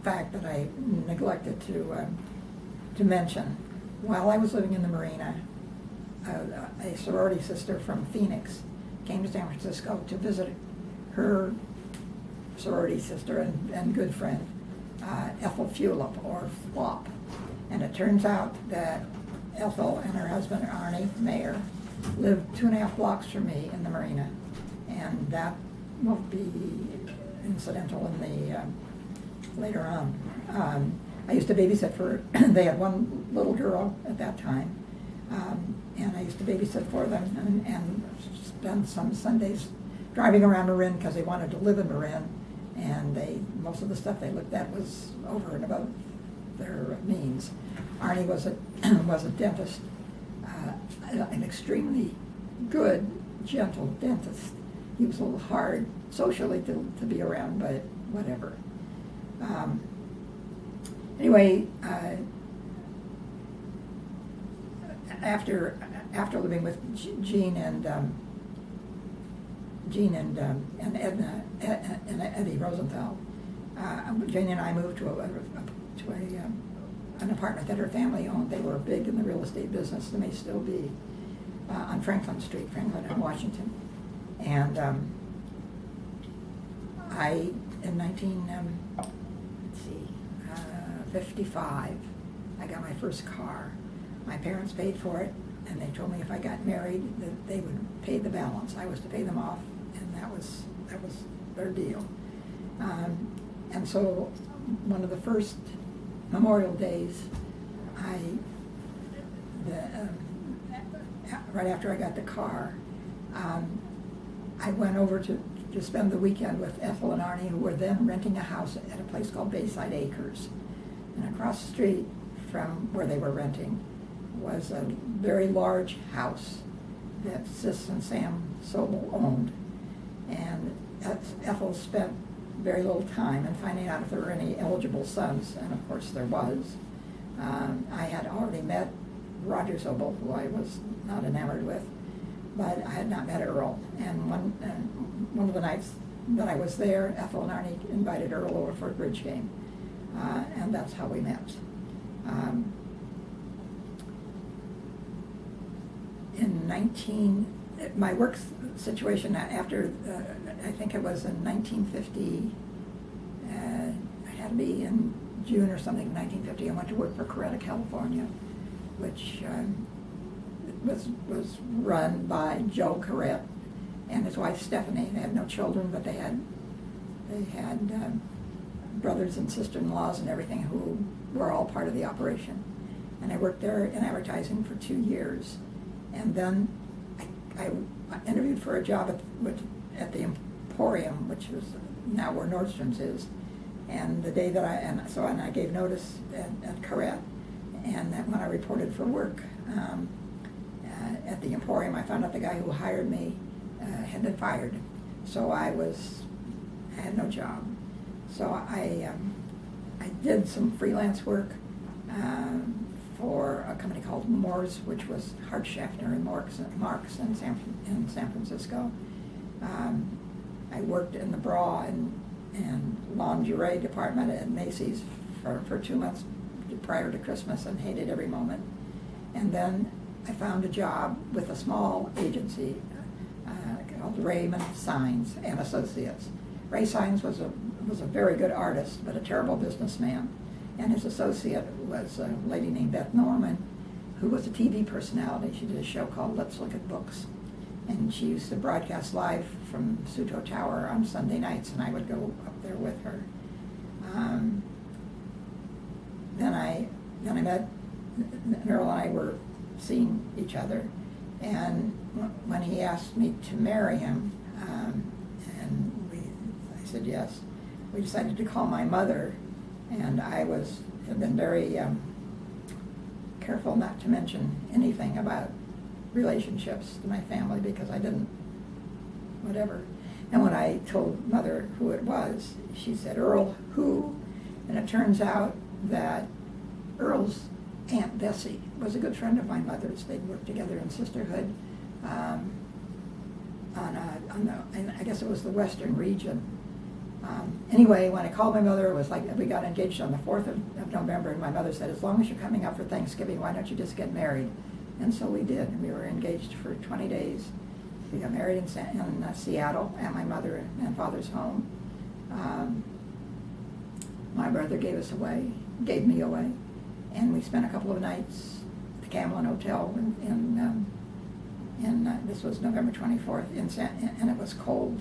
fact that I neglected to mention. While I was living in the marina, a sorority sister from Phoenix came to San Francisco to visit her sorority sister and good friend, Ethel Fulop, or Flop. And it turns out that Ethel and her husband, Arnie Mayer, lived 2.5 blocks from me in the marina. And that will be incidental in the later on. I used to babysit for, they had one little girl at that time, and I used to babysit for them and spend some Sundays driving around Marin because they wanted to live in Marin, and most of the stuff they looked at was over and above their means. Arnie was a dentist, an extremely good, gentle dentist. He was a little hard socially to be around, but whatever. Anyway, after living with Jean and Edna and Eddie Rosenthal, Jane and I moved to an apartment that her family owned. They were big in the real estate business. They may still be on Franklin Street, Franklin and Washington. And in 1955, I got my first car. My parents paid for it, and they told me if I got married that they would pay the balance. I was to pay them off, and that was their deal. And so one of the first Memorial Days, right after I got the car, I went over to spend the weekend with Ethel and Arnie, who were then renting a house at a place called Bayside Acres. And across the street from where they were renting was a very large house that Sis and Sam Sobel owned. And Ethel spent very little time in finding out if there were any eligible sons, and of course there was. I had already met Roger Sobel, who I was not enamored with, but I had not met Earl. And one of the nights that I was there, Ethel and Arnie invited Earl over for a bridge game, and that's how we met. My work situation after, I think it was in 1950, it had to be in June or something, 1950, I went to work for Coretta, California, which was run by Joe Corrett and his wife Stephanie. They had no children, but they had brothers and sister-in-laws and everything who were all part of the operation. And I worked there in advertising for 2 years. And then I interviewed for a job at the Emporium, which is now where Nordstrom's is. And the day that I gave notice at Corrette, and that when I reported for work at the Emporium, I found out the guy who hired me had been fired. So I had no job. So I did some freelance work for a company called Moore's, which was Hart Schaffner and Marks in San Francisco. I worked in the bra and lingerie department at Macy's for 2 months prior to Christmas and hated every moment. And then I found a job with a small agency called Raymond Signs and Associates. Ray Signs was a very good artist, but a terrible businessman. And his associate was a lady named Beth Norman, who was a TV personality. She did a show called Let's Look at Books. And she used to broadcast live from Suto Tower on Sunday nights, and I would go up there with her. Then I met, Earl and I were seeing each other, and when he asked me to marry him, I said yes, we decided to call my mother, and I had been very careful not to mention anything about relationships to my family because I didn't, whatever. And when I told Mother who it was, she said, "Earl, who?" And it turns out that Earl's Aunt Bessie was a good friend of my mother's. They'd worked together in sisterhood I guess it was the Western region. Anyway, when I called my mother, it was like we got engaged on the 4th of November, and my mother said, "As long as you're coming up for Thanksgiving, why don't you just get married?" And so we did, and we were engaged for 20 days. We got married in Seattle at my mother and father's home. My brother gave me away, and we spent a couple of nights at the Camlin Hotel this was November 24th, and it was cold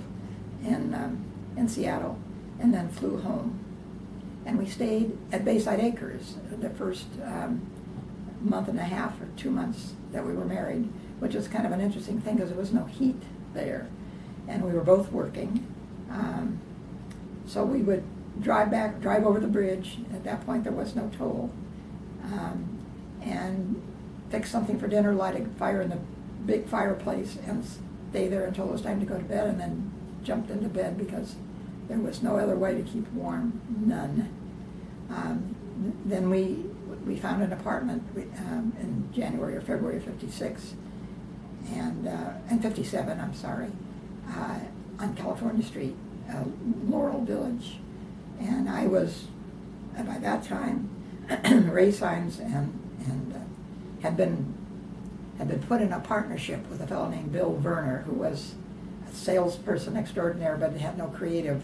in Seattle, and then flew home. And we stayed at Bayside Acres the first month and a half or 2 months that we were married, which was kind of an interesting thing because there was no heat there, and we were both working. So we would drive over the bridge. At that point, there was no toll, and fix something for dinner, light a fire in the big fireplace, and stay there until it was time to go to bed, and then jumped into bed because there was no other way to keep warm, none. Then we found an apartment in January or February of '56, and '57, I'm sorry, on California Street, Laurel Village, and I was by that time Ray Signs and had been put in a partnership with a fellow named Bill Werner, who was a salesperson extraordinaire, but had no creative.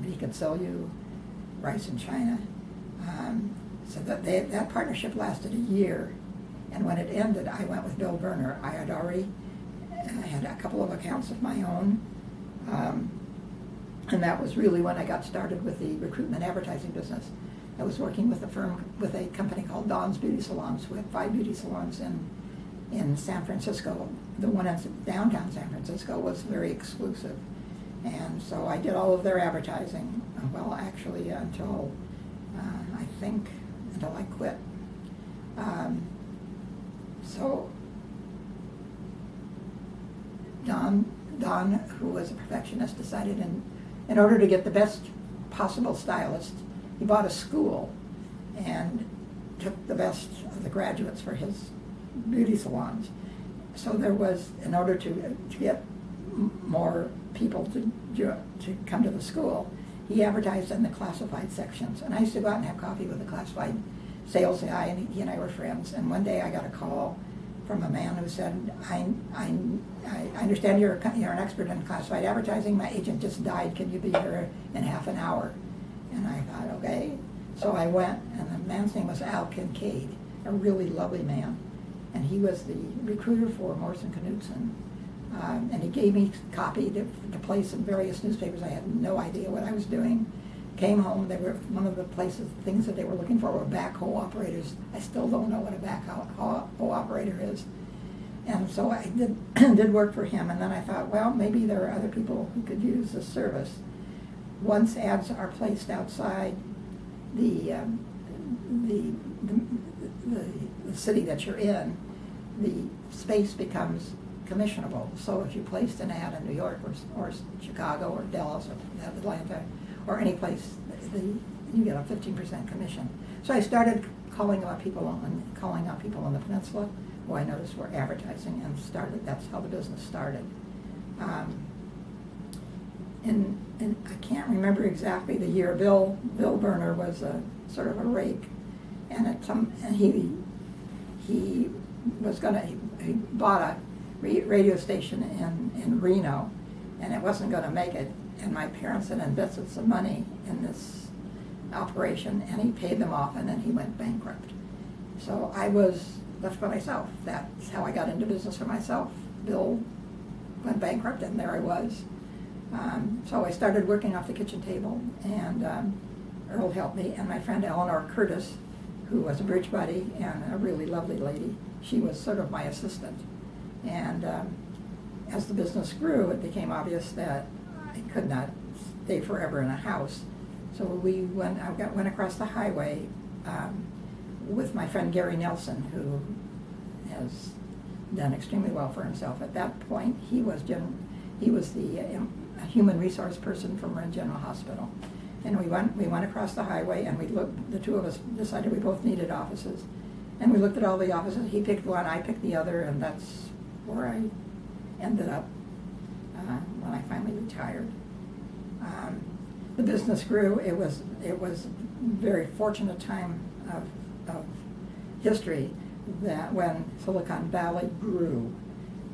He could sell you rice in China. So that partnership lasted a year, and when it ended, I went with Bill Werner. I had already had a couple of accounts of my own, and that was really when I got started with the recruitment advertising business. I was working with a company called Dawn's Beauty Salons. We had 5 beauty salons in San Francisco. The one in downtown San Francisco was very exclusive. And so I did all of their advertising, well, actually until I quit. So Don, who was a perfectionist, decided in order to get the best possible stylist, he bought a school and took the best of the graduates for his beauty salons. So there was, in order to get more people to come to the school, he advertised in the classified sections. And I used to go out and have coffee with a classified sales guy, and he and I were friends. And one day I got a call from a man who said, I understand you're an expert in classified advertising. My agent just died. Can you be here in half an hour? And I thought, okay. So I went, and the man's name was Al Kincaid, a really lovely man. And he was the recruiter for Morrison Knudsen. And he gave me copy to place in various newspapers. I had no idea what I was doing. Came home, one of the things that they were looking for were backhoe operators. I still don't know what a backhoe operator is. And so I did work for him, and then I thought, well, maybe there are other people who could use this service. Once ads are placed outside the city that you're in, the space becomes commissionable. So if you placed an ad in New York or Chicago or Dallas or Atlanta or any place, you get a 15% commission. So I started calling on people on the peninsula who I noticed were advertising, and that's how the business started. And I can't remember exactly the year. Bill Berner was a sort of a rake, and he bought a radio station in Reno, and it wasn't going to make it. And my parents had invested some money in this operation, and he paid them off, and then he went bankrupt. So I was left by myself. That's how I got into business for myself. Bill went bankrupt, and there I was. So I started working off the kitchen table, and Earl helped me, and my friend Eleanor Curtis, who was a bridge buddy and a really lovely lady, she was sort of my assistant. And as the business grew, it became obvious that I could not stay forever in a house. So I went across the highway with my friend Gary Nelson, who has done extremely well for himself. At that point, he was the human resource person from Marin General Hospital. And we went across the highway, and the two of us decided we both needed offices. And we looked at all the offices. He picked one, I picked the other, and that's where I ended up when I finally retired. The business grew. It was a very fortunate time of history that when Silicon Valley grew.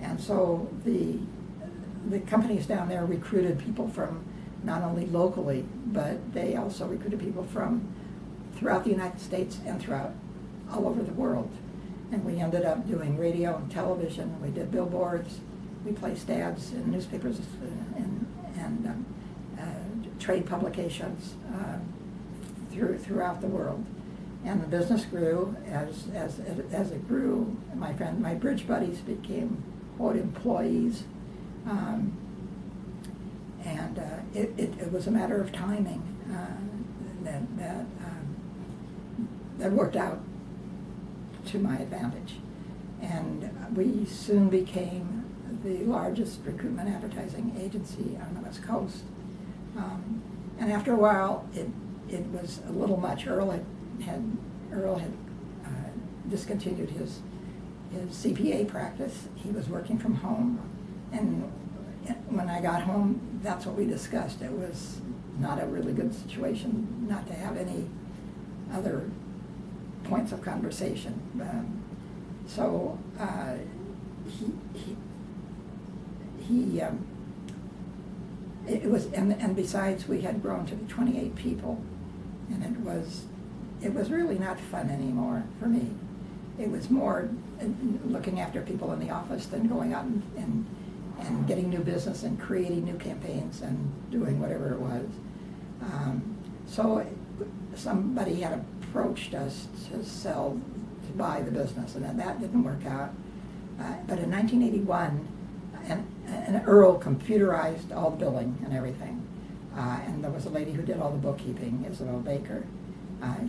And so the companies down there recruited people from not only locally, but they also recruited people from throughout the United States and throughout all over the world. And we ended up doing radio and television. We did billboards. We placed ads in newspapers and trade publications throughout the world. And the business grew. As it grew, my bridge buddies became, quote, employees. It was a matter of timing that worked out to my advantage. And we soon became the largest recruitment advertising agency on the West Coast. And after a while, it was a little much. Earl had discontinued his CPA practice. He was working from home, and when I got home, that's what we discussed. It was not a really good situation not to have any other points of conversation. So it was, and besides, we had grown to be 28 people, and it was really not fun anymore for me. It was more looking after people in the office than going out and getting new business and creating new campaigns and doing whatever it was. So somebody had approached us to buy the business, and that didn't work out. But in 1981, and Earl computerized all the billing and everything. And there was a lady who did all the bookkeeping, Isabel Baker.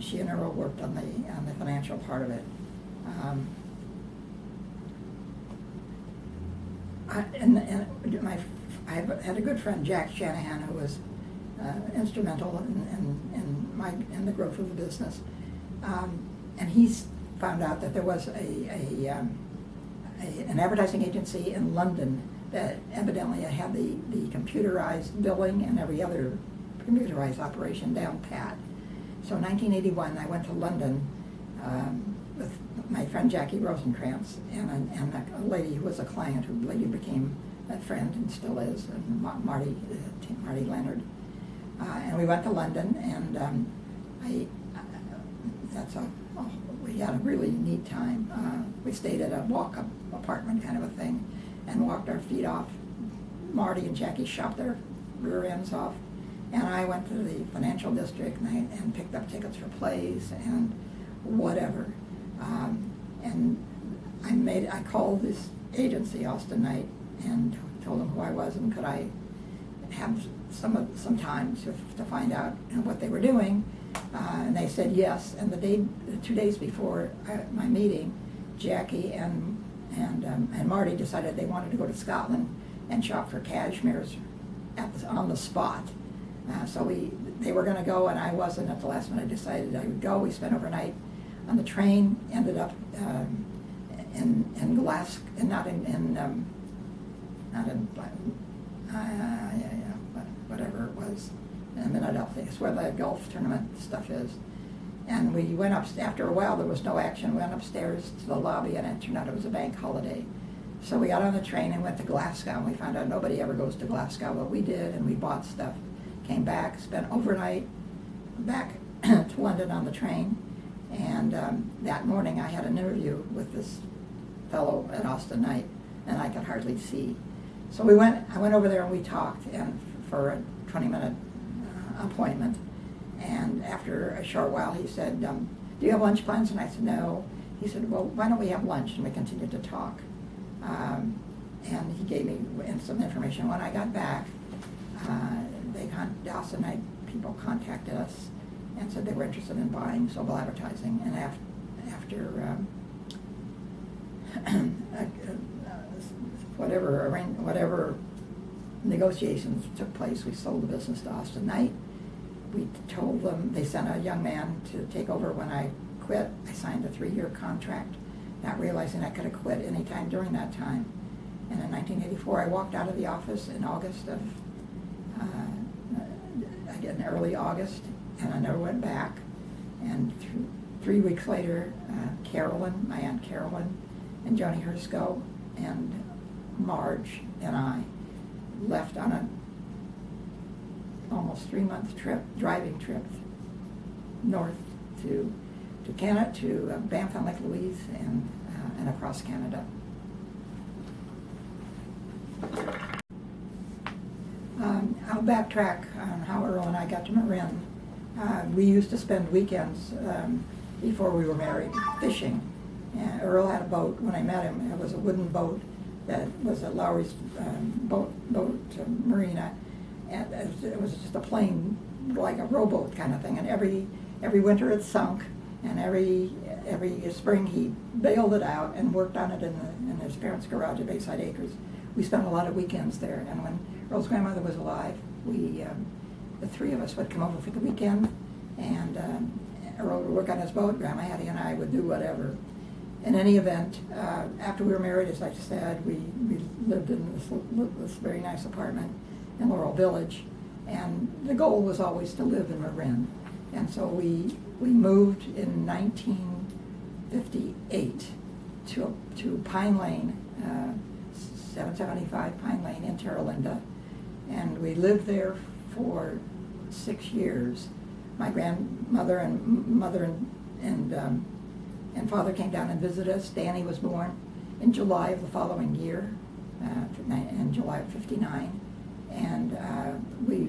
She and Earl worked on the financial part of it. I had a good friend, Jack Shanahan, who was instrumental in the growth of the business. And he found out that there was an advertising agency in London that evidently had the computerized billing and every other computerized operation down pat. So in 1981, I went to London with my friend Jackie Rosenkrantz and a lady who was a client who later became a friend and still is, and Marty Leonard. And we went to London, and we had a really neat time. We stayed at a walk-up apartment kind of a thing and walked our feet off. Marty and Jackie shopped their rear ends off. And I went to the financial district and picked up tickets for plays and whatever. And I called this agency, Austin Knight, and told them who I was and could I have some time to find out what they were doing. And they said yes. And the 2 days before my meeting, Jackie and Marty decided they wanted to go to Scotland and shop for cashmeres on the spot. So they were going to go, and I wasn't. At the last minute, I decided I would go. We spent overnight on the train. Ended up in Glasgow, not in whatever it was, in Philadelphia. It's where the golf tournament stuff is. And we went up, after a while there was no action, we went upstairs to the lobby, and it turned out it was a bank holiday. So we got on the train and went to Glasgow, and we found out nobody ever goes to Glasgow, but we did, and we bought stuff. Came back, spent overnight back to London on the train, and that morning I had an interview with this fellow at Austin Night, and I could hardly see. So I went over there and we talked, and for a 20-minute appointment. And after a short while, he said, do you have lunch plans? And I said, no. He said, well, why don't we have lunch? And we continued to talk. And he gave me some information. When I got back, the Austin Night people contacted us and said they were interested in buying Sobel Advertising. And after whatever negotiations took place, we sold the business to Austin Night. We told them, they sent a young man to take over when I quit. I signed a 3-year contract, not realizing I could have quit any time during that time. And in 1984, I walked out of the office in August of, again, early August, and I never went back. And 3 weeks later, Carolyn, my Aunt Carolyn, and Joni Hersko, and Marge, and I left on a almost 3-month driving trip north to Canada, to Banff and Lake Louise, and across Canada. I'll backtrack on how Earl and I got to Marin. We used to spend weekends before we were married fishing. Earl had a boat when I met him. It was a wooden boat that was at Lowry's boat marina. And it was just a plain, like a rowboat kind of thing. And every winter it sunk, and every spring he bailed it out and worked on it in his parents' garage at Bayside Acres. We spent a lot of weekends there. And when Earl's grandmother was alive, the 3 of us would come over for the weekend, and Earl would work on his boat. Grandma Hattie and I would do whatever. In any event, after we were married, as I said, we lived in this very nice apartment in Laurel Village, and the goal was always to live in Marin. And so we moved in 1958 to Pine Lane, 775 Pine Lane in Terra Linda, and we lived there for 6 years. My grandmother and mother and father came down and visited us. Danny was born in July of the following year, in July of '59. And we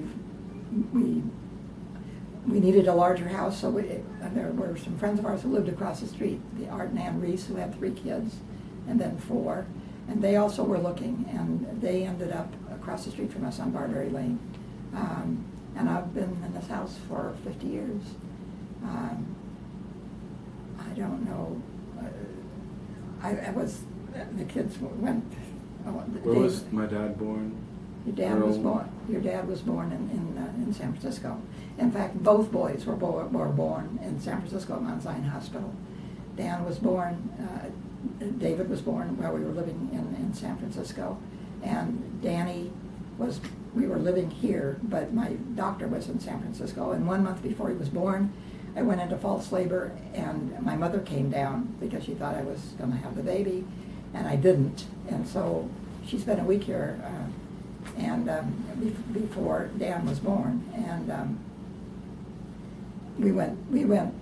needed a larger house, so there were some friends of ours who lived across the street, the Art and Ann Reese, who had 3 kids, and then 4, and they also were looking, and they ended up across the street from us on Barberry Lane. And I've been in this house for 50 years. I don't know. The kids went. Where was my dad born? Your dad was born. Your dad was born in San Francisco. In fact, both boys were born in San Francisco at Mount Zion Hospital. Dan was born. David was born while we were living in San Francisco, and Danny was. We were living here, but my doctor was in San Francisco. And 1 month before he was born, I went into false labor, and my mother came down because she thought I was going to have the baby, and I didn't. And so she spent a week here. Before Dan was born, and we went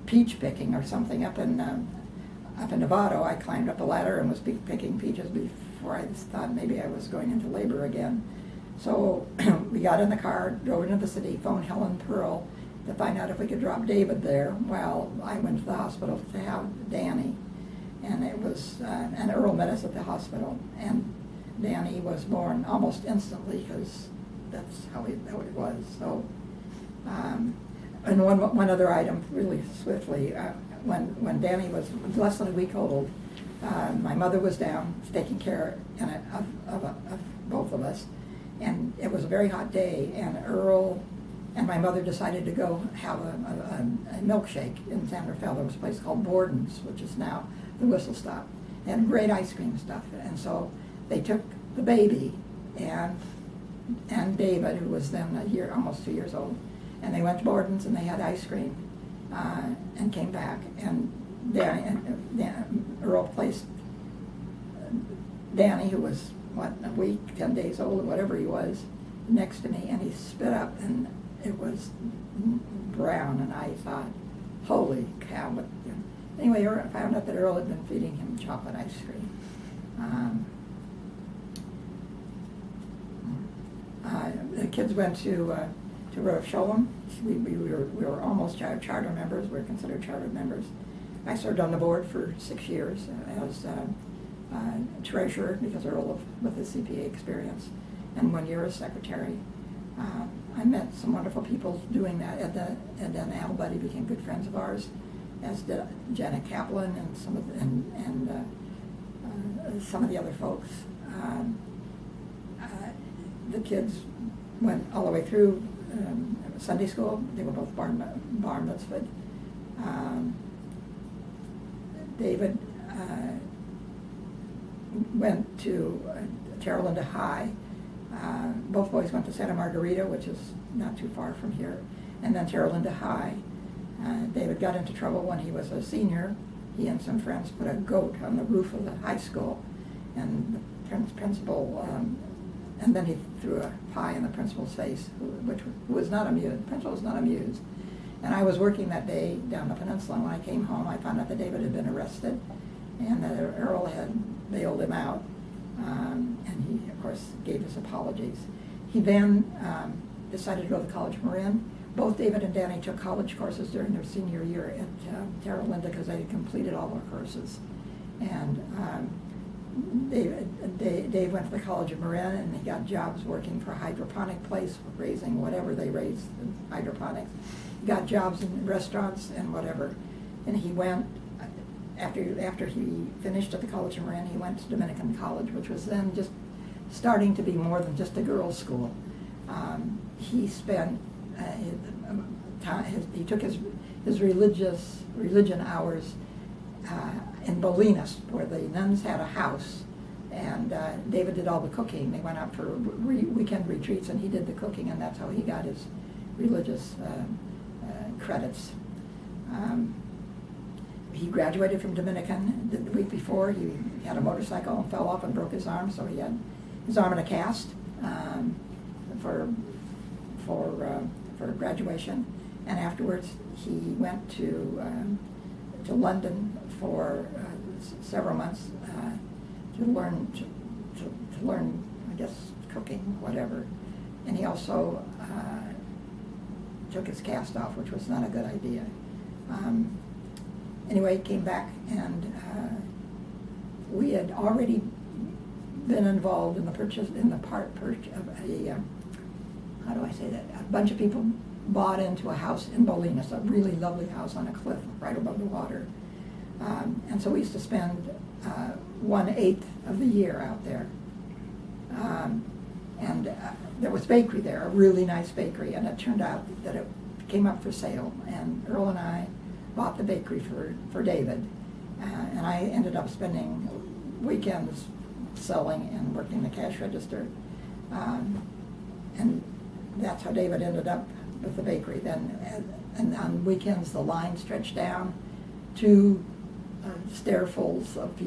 peach picking or something up in Novato. I climbed up a ladder and was picking peaches before I thought maybe I was going into labor again. So we got in the car, drove into the city, phoned Helen Pearl to find out if we could drop David there while I went to the hospital to have Danny. And it was, and Earl met us at the hospital, and Danny was born almost instantly because that's how it was. So, and one other item, really swiftly, when Danny was less than a week old, my mother was down taking care of both of us, And it was a very hot day, and Earl and my mother decided to go have a milkshake in San Rafael. There was a place called Borden's, which is now the Whistle Stop, and great ice cream stuff. And so they took the baby and David, who was then almost 2 years old, and they went to Borden's and they had ice cream and came back. And Earl placed Danny, who was, a week, 10 days old, or whatever he was, next to me, and he spit up, and it was brown, and I thought, holy cow. What, Anyway, I found out that Earl had been feeding him chocolate ice cream. The kids went to Rose Sholem. We were almost charter members. We were considered charter members. I served on the board for 6 years as treasurer, because Earl with his CPA experience, and 1 year as secretary. I met some wonderful people doing that, and then Al Buddy became good friends of ours, as did Janet Kaplan and some of the other folks. The kids went all the way through Sunday school. They were both bar mitzvahed. David went to Terra Linda High. Both boys went to Santa Margarita, which is not too far from here, and then Terra Linda High. David got into trouble when he was a senior. He and some friends put a goat on the roof of the high school, and the principal, and then he threw a pie in the principal's face, who was not amused. The principal was not amused. And I was working that day down the peninsula, and when I came home, I found out that David had been arrested, and that Earl had bailed him out. And he, of course, gave his apologies. He then decided to go to the College of Marin. Both David and Danny took college courses during their senior year at Terra Linda, because they had completed all their courses. And Dave went to the College of Marin, and he got jobs working for a hydroponic place, raising whatever they raised in hydroponics. He got jobs in restaurants and whatever. And he went, after he finished at the College of Marin, he went to Dominican College, which was then just starting to be more than just a girls' school. He spent he took his religion hours in Bolinas, where the nuns had a house, and David did all the cooking. They went out for weekend retreats, and he did the cooking, and that's how he got his religious credits. He graduated from Dominican the week before. He had a motorcycle and fell off and broke his arm, so he had his arm in a cast for graduation. And afterwards, he went to London for several months to learn, I guess, cooking, whatever. And he also took his cast off, which was not a good idea. Anyway, he came back, and we had already been involved in the purchase of a, how do I say that? A bunch of people bought into a house in Bolinas, a really lovely house on a cliff right above the water. And so we used to spend 1/8 of the year out there. And there was bakery there, a really nice bakery, and it turned out that it came up for sale, and Earl and I bought the bakery for David, and I ended up spending weekends selling and working the cash register, and that's how David ended up with the bakery. Then, and on weekends, the line stretched down to stairfuls of people